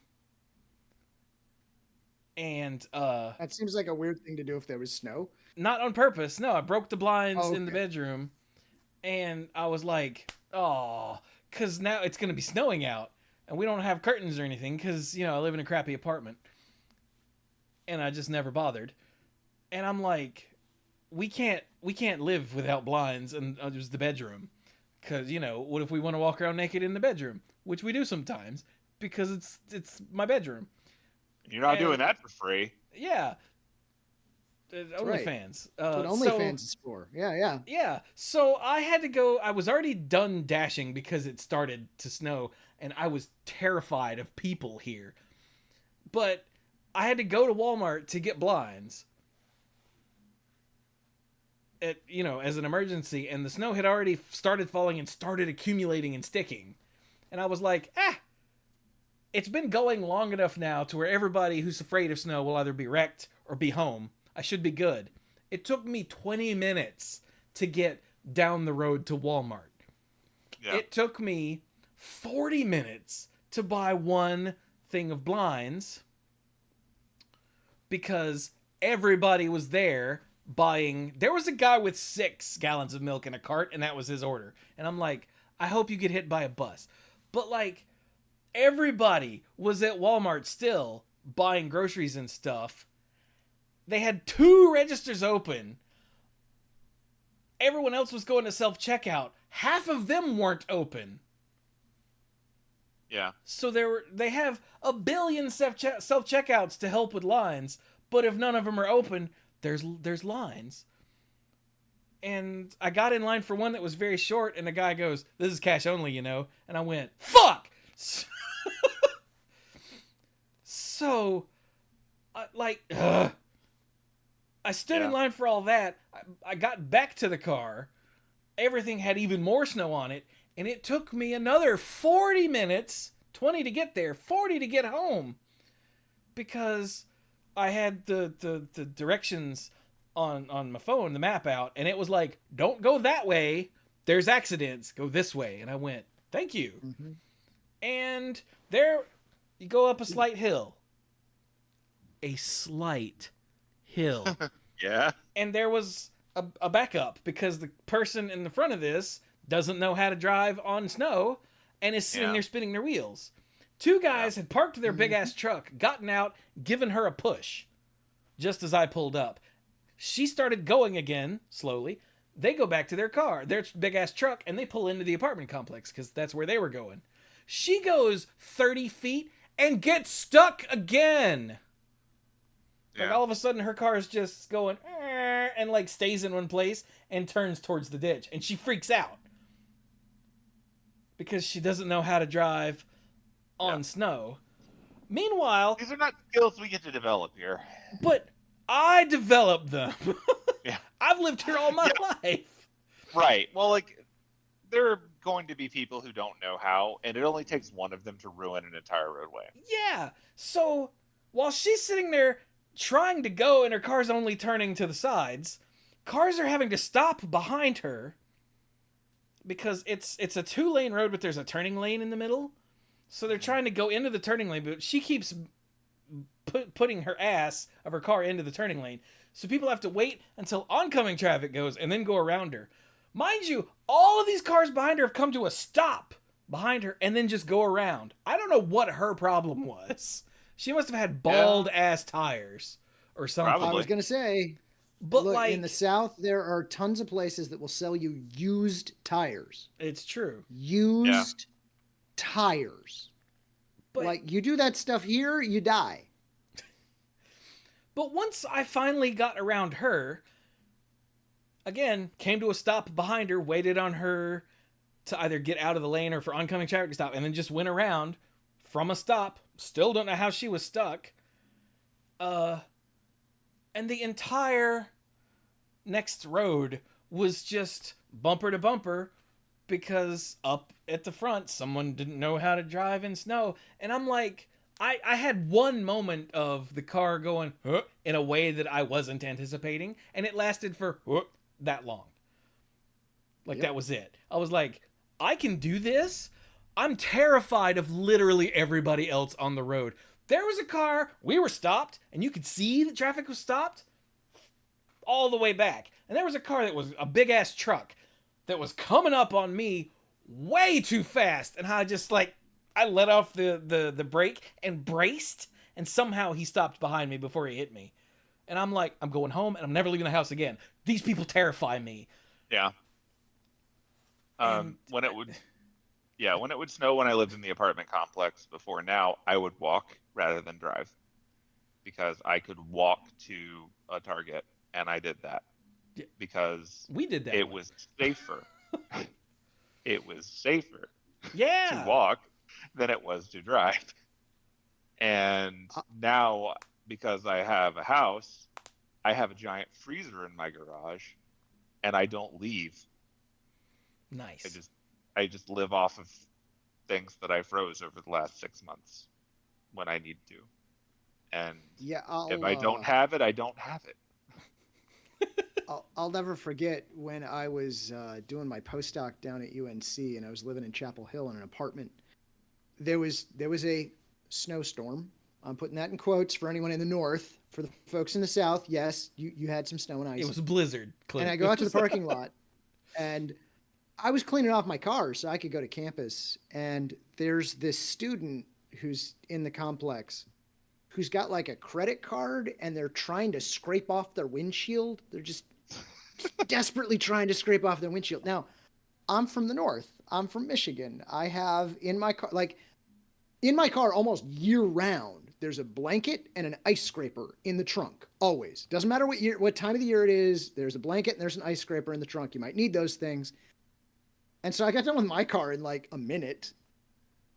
And that seems like a weird thing to do if there was snow. Not on purpose. No, I broke the blinds in the bedroom, and I was like, "Oh," because now it's gonna be snowing out, and we don't have curtains or anything because I live in a crappy apartment, and I just never bothered. And I'm like, we can't live without blinds, and there's the bedroom, because what if we want to walk around naked in the bedroom, which we do sometimes because it's my bedroom. You're not doing that for free. Yeah. OnlyFans. That's what OnlyFans is for. Yeah. Yeah. So I had to go. I was already done dashing because it started to snow, and I was terrified of people here. But I had to go to Walmart to get blinds. As an emergency, and the snow had already started falling and started accumulating and sticking. And I was like, it's been going long enough now to where everybody who's afraid of snow will either be wrecked or be home. I should be good. It took me 20 minutes to get down the road to Walmart. Yeah. It took me 40 minutes to buy one thing of blinds because everybody was there buying. There was a guy with 6 gallons of milk in a cart, and that was his order. And I'm like, I hope you get hit by a bus. But everybody was at Walmart still buying groceries and stuff. They had 2 registers open. Everyone else was going to self-checkout. Half of them weren't open. Yeah. So they have a billion self-checkouts to help with lines, but if none of them are open, there's lines. And I got in line for one that was very short, and the guy goes, "This is cash only, And I went, "Fuck!" So, I stood in line for all that. I got back to the car. Everything had even more snow on it. And it took me another 40 minutes, 20 to get there, 40 to get home. Because I had the directions on my phone, the map out. And it was like, don't go that way. There's accidents. Go this way. And I went, thank you. Mm-hmm. And there, you go up a slight hill. A slight hill. Yeah. And there was a backup because the person in the front of this doesn't know how to drive on snow and is sitting there spinning their wheels. 2 guys had parked their big ass truck, gotten out, given her a push just as I pulled up. She started going again, slowly. They go back to their car, their big ass truck, and they pull into the apartment complex because that's where they were going. She goes 30 feet and gets stuck again. Yeah. All of a sudden her car is just going and stays in one place and turns towards the ditch, and she freaks out because she doesn't know how to drive on snow. Meanwhile, these are not skills we get to develop here. But I developed them. Yeah. I've lived here all my life. Right. Well, there are going to be people who don't know how, and it only takes one of them to ruin an entire roadway. Yeah. So while she's sitting there trying to go and her car's only turning to the sides, cars are having to stop behind her because it's a 2-lane road, but there's a turning lane in the middle. So they're trying to go into the turning lane, but she keeps putting her ass of her car into the turning lane. So people have to wait until oncoming traffic goes and then go around her. Mind you, all of these cars behind her have come to a stop behind her and then just go around. I don't know what her problem was. She must have had bald ass tires or something. Probably. I was gonna say, But look, like in the South, there are tons of places that will sell you used tires. it's true. Used tires. But Like, you do that stuff here, you die. But once I finally got around her, again, came to a stop behind her, waited on her to either get out of the lane or for oncoming traffic to stop, and then just went around from a stop. Still don't know how she was stuck. And the entire next road was just bumper to bumper because up at the front, someone didn't know how to drive in snow. And I'm like, I had one moment of the car going huh, in a way that I wasn't anticipating, and it lasted for that long. Like, that was it. I was like, I can do this? I'm terrified of literally everybody else on the road. There was a car, we were stopped, and you could see the traffic was stopped all the way back. And there was a car that was a big-ass truck that was coming up on me way too fast, and I just, like, I let off the brake and braced, and somehow he stopped behind me before he hit me. And I'm like, I'm going home, and I'm never leaving the house again. These people terrify me. Yeah. When it would snow when I lived in the apartment complex before now, I would walk rather than drive because I could walk to a Target, and I did that because we did that. It was safer. It was safer to walk than it was to drive. And now, because I have a house, I have a giant freezer in my garage, and I don't leave. Nice. I just live off of things that I froze over the last 6 months when I need to. And if I don't have it, I don't have it. I'll never forget when I was doing my postdoc down at UNC, and I was living in Chapel Hill in an apartment. There was a snowstorm. I'm putting that in quotes for anyone in the north. For the folks in the south, yes, you had some snow and ice. It was a blizzard. And I go out to the parking lot, and I was cleaning off my car so I could go to campus. And there's this student who's in the complex who's got like a credit card, and they're trying to scrape off their windshield. They're just desperately trying to scrape off their windshield. Now, I'm from the north. I'm from Michigan. I have in my car almost year round, there's a blanket and an ice scraper in the trunk. Always. Doesn't matter what time of the year it is, there's a blanket and there's an ice scraper in the trunk. You might need those things. And so I got done with my car in like a minute.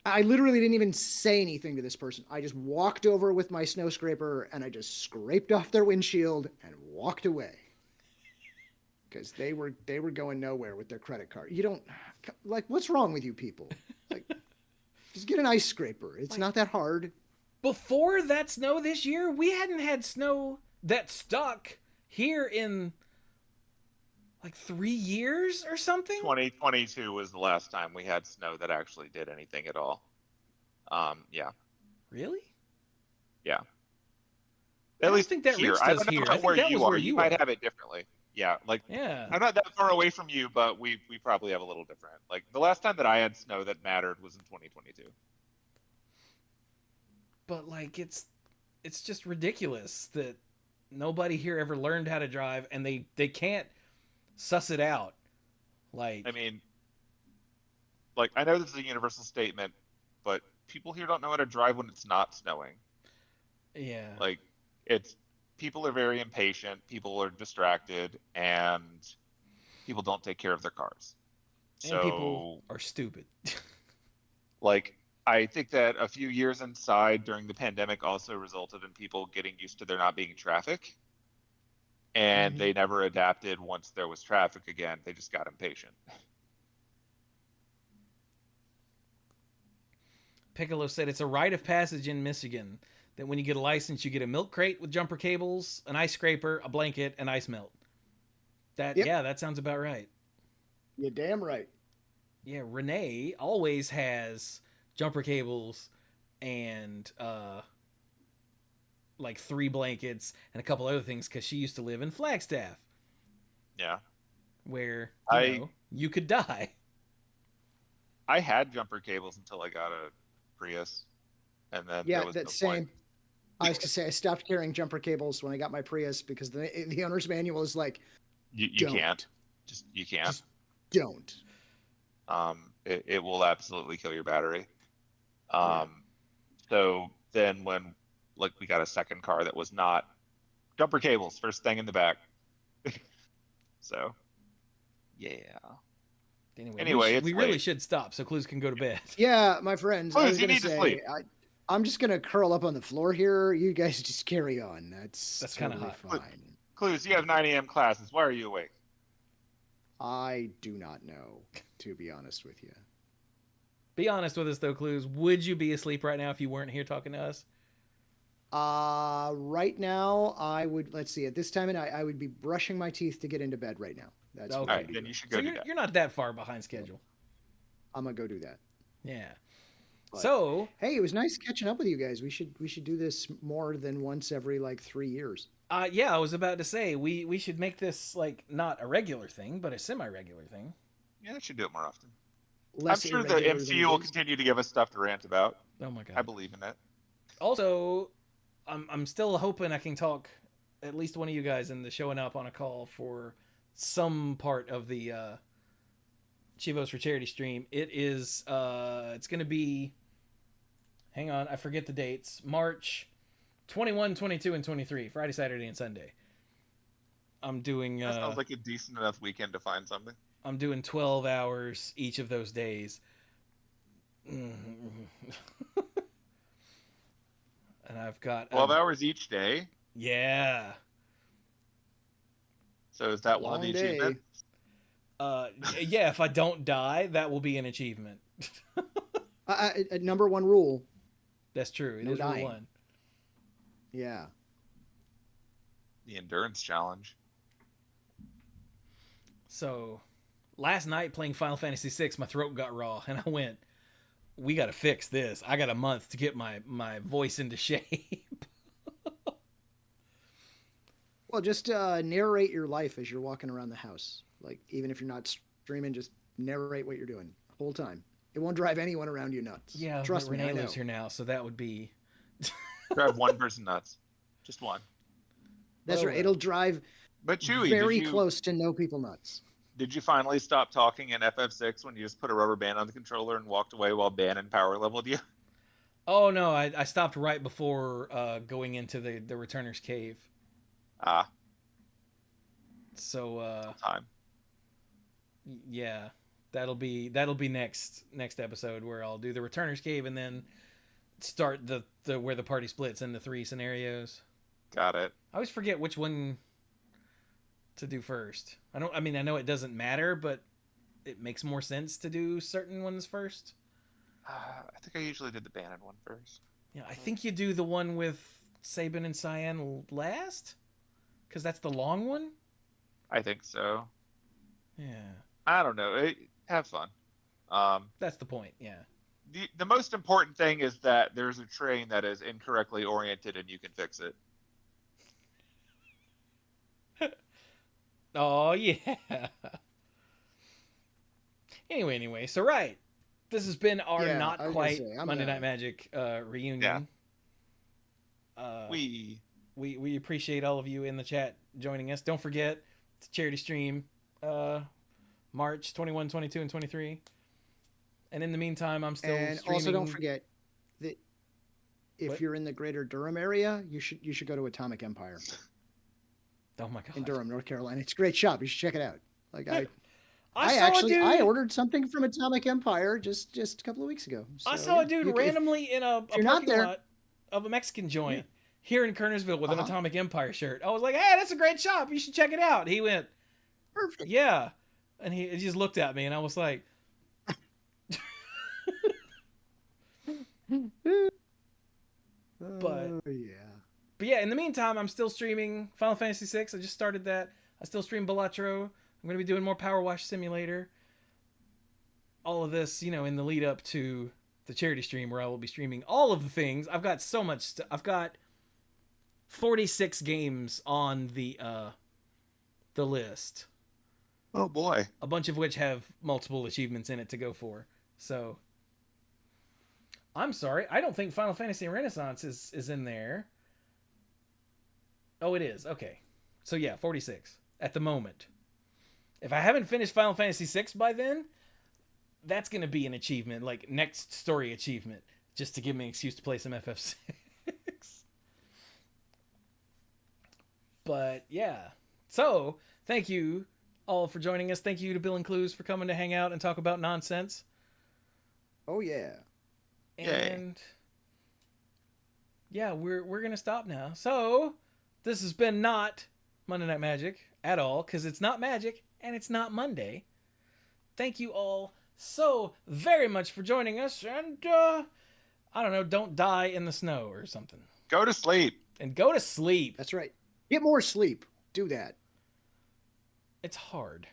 I literally didn't even say anything to this person. I just walked over with my snow scraper and I just scraped off their windshield and walked away. Because they were going nowhere with their credit card. You don't, like, what's wrong with you people? Like, just get an ice scraper. It's not that hard. Before that snow this year, we hadn't had snow that stuck here in like 3 years or something. 2022 was the last time we had snow that actually did anything at all. Yeah. Really? Yeah. I don't think that reached us here. I think that was where you might have it differently. Yeah, like I'm not that far away from you, but we probably have a little different. Like the last time that I had snow that mattered was in 2022. But like it's just ridiculous that nobody here ever learned how to drive, and they can't suss it out. Like, I mean, like I know this is a universal statement, but people here don't know how to drive when it's not snowing. Yeah. Like people are very impatient, people are distracted, and people don't take care of their cars. And people are stupid. Like, I think that a few years inside during the pandemic also resulted in people getting used to there not being traffic. And they never adapted once there was traffic again. They just got impatient. Piccolo said it's a rite of passage in Michigan that when you get a license, you get a milk crate with jumper cables, an ice scraper, a blanket, and ice melt. Yeah, that sounds about right. You're damn right. Yeah, Renee always has jumper cables and like 3 blankets and a couple other things because she used to live in Flagstaff. Yeah. Where I you could die. I had jumper cables until I got a Prius, and then Yeah, there was no that's point. same. I was gonna say I stopped carrying jumper cables when I got my Prius because the owner's manual is like, You can't. You can't. Just don't. It will absolutely kill your battery. Yeah. So then when like we got a second car that was not jumper cables, first thing in the back. So yeah. Anyway, it's we really late. should stop so Cluze can go to bed. Yeah, my friends. I Cluze, was you gonna need to say sleep. I'm just gonna curl up on the floor here. You guys just carry on. That's kinda totally hot. fine. Cluze, you have 9 a.m. classes. Why are you awake? I do not know, to be honest with you. Be honest with us though, Cluze. Would you be asleep right now if you weren't here talking to us? Right now I would. Let's see. At this time, and I would be brushing my teeth to get into bed right now. That's Okay. what All I'd right, be then doing. you should So go do that. you're not that far behind schedule. I'm gonna go do that. Yeah. But, So hey, it was nice catching up with you guys. We should do this more than once every like 3 years. yeah, I was about to say we should make this like not a regular thing, but a semi-regular thing. Yeah, I should do it more often. Less I'm sure the irregular than MCU it will is. continue to give us stuff to rant about. Oh my god. I believe in it. Also, I'm still hoping I can talk at least one of you guys into showing up on a call for some part of the Chivos for Charity stream. It is it's going to be, hang on, I forget the dates. March 21, 22, and 23, Friday, Saturday, and Sunday. I'm doing That sounds like a decent enough weekend to find something. I'm doing 12 hours each of those days. And I've got 12 hours each day. Yeah. So is that one of Long the day. achievements? Yeah, if I don't die, that will be an achievement. Number one rule. That's true. It No is rule dying. 1. Yeah. The endurance challenge. So, last night playing Final Fantasy VI, my throat got raw, and I went, we got to fix this. I got a month to get my voice into shape. Well, just narrate your life as you're walking around the house. Like, even if you're not streaming, just narrate what you're doing the whole time. It won't drive anyone around you nuts. Yeah, Trust me, Renee I know. lives here now, so that would be... Drive one person nuts. Just one. That's Oh, right. well. It'll drive But Chewie, very close to no people nuts. did you finally stop talking in FF6 when you just put a rubber band on the controller and walked away while Bannon power leveled you? Oh, no, I stopped right before going into the Returner's Cave. Ah, So, time. yeah, that'll be next episode where I'll do the Returner's Cave and then start the where the party splits into 3 scenarios. Got it. I always forget which one to do first. I know it doesn't matter, but it makes more sense to do certain ones first. I think I usually did the Bannon one first. Yeah, I think you do the one with Sabin and Cyan last, because that's the long one. I think so. Yeah, I don't know. Have fun. that's the point. Yeah. The most important thing is that there's a train that is incorrectly oriented and you can fix it. Oh yeah. Anyway, so right, this has been our Yeah, not I was quite gonna say, I'm Monday gonna- Night Magic reunion. We We appreciate all of you in the chat joining us. Don't forget it's a charity stream, March 21, 22, and 23. And in the meantime, I'm still And streaming. also, don't forget that if What? you're in the greater Durham area, you should go to Atomic Empire Oh my god! in Durham, North Carolina. It's a great shop. You should check it out. Like I saw a dude. I ordered something from Atomic Empire just a couple of weeks ago. I So, saw yeah, a dude you can- randomly in a you're not parking there- lot of a Mexican joint here in Kernersville with an Uh-huh. Atomic Empire shirt. I was like, "Hey, that's a great shop. You should check it out." He went, Perfect. "Yeah," and he just looked at me, and I was like, But Yeah. But yeah, in the meantime, I'm still streaming Final Fantasy VI. I just started that. I still stream Balatro. I'm going to be doing more Power Wash Simulator. All of this, in the lead up to the charity stream where I will be streaming all of the things. I've got so much stuff. I've got 46 games on the list. Oh boy. A bunch of which have multiple achievements in it to go for. So I'm sorry. I don't think Final Fantasy Renaissance is in there. Oh, it is. Okay. So yeah, 46 at the moment. If I haven't finished Final Fantasy VI by then, that's going to be an achievement, like next story achievement, just to give me an excuse to play some FF6. But yeah. So, thank you all for joining us. Thank you to Bill and Cluze for coming to hang out and talk about nonsense. Oh yeah. And yeah, we're going to stop now. So, this has been not Monday Night Magic at all, because it's not magic and it's not Monday. Thank you all so very much for joining us, and I don't know, don't die in the snow or something. Go to sleep. And go to sleep. That's right. Get more sleep. Do that. It's hard.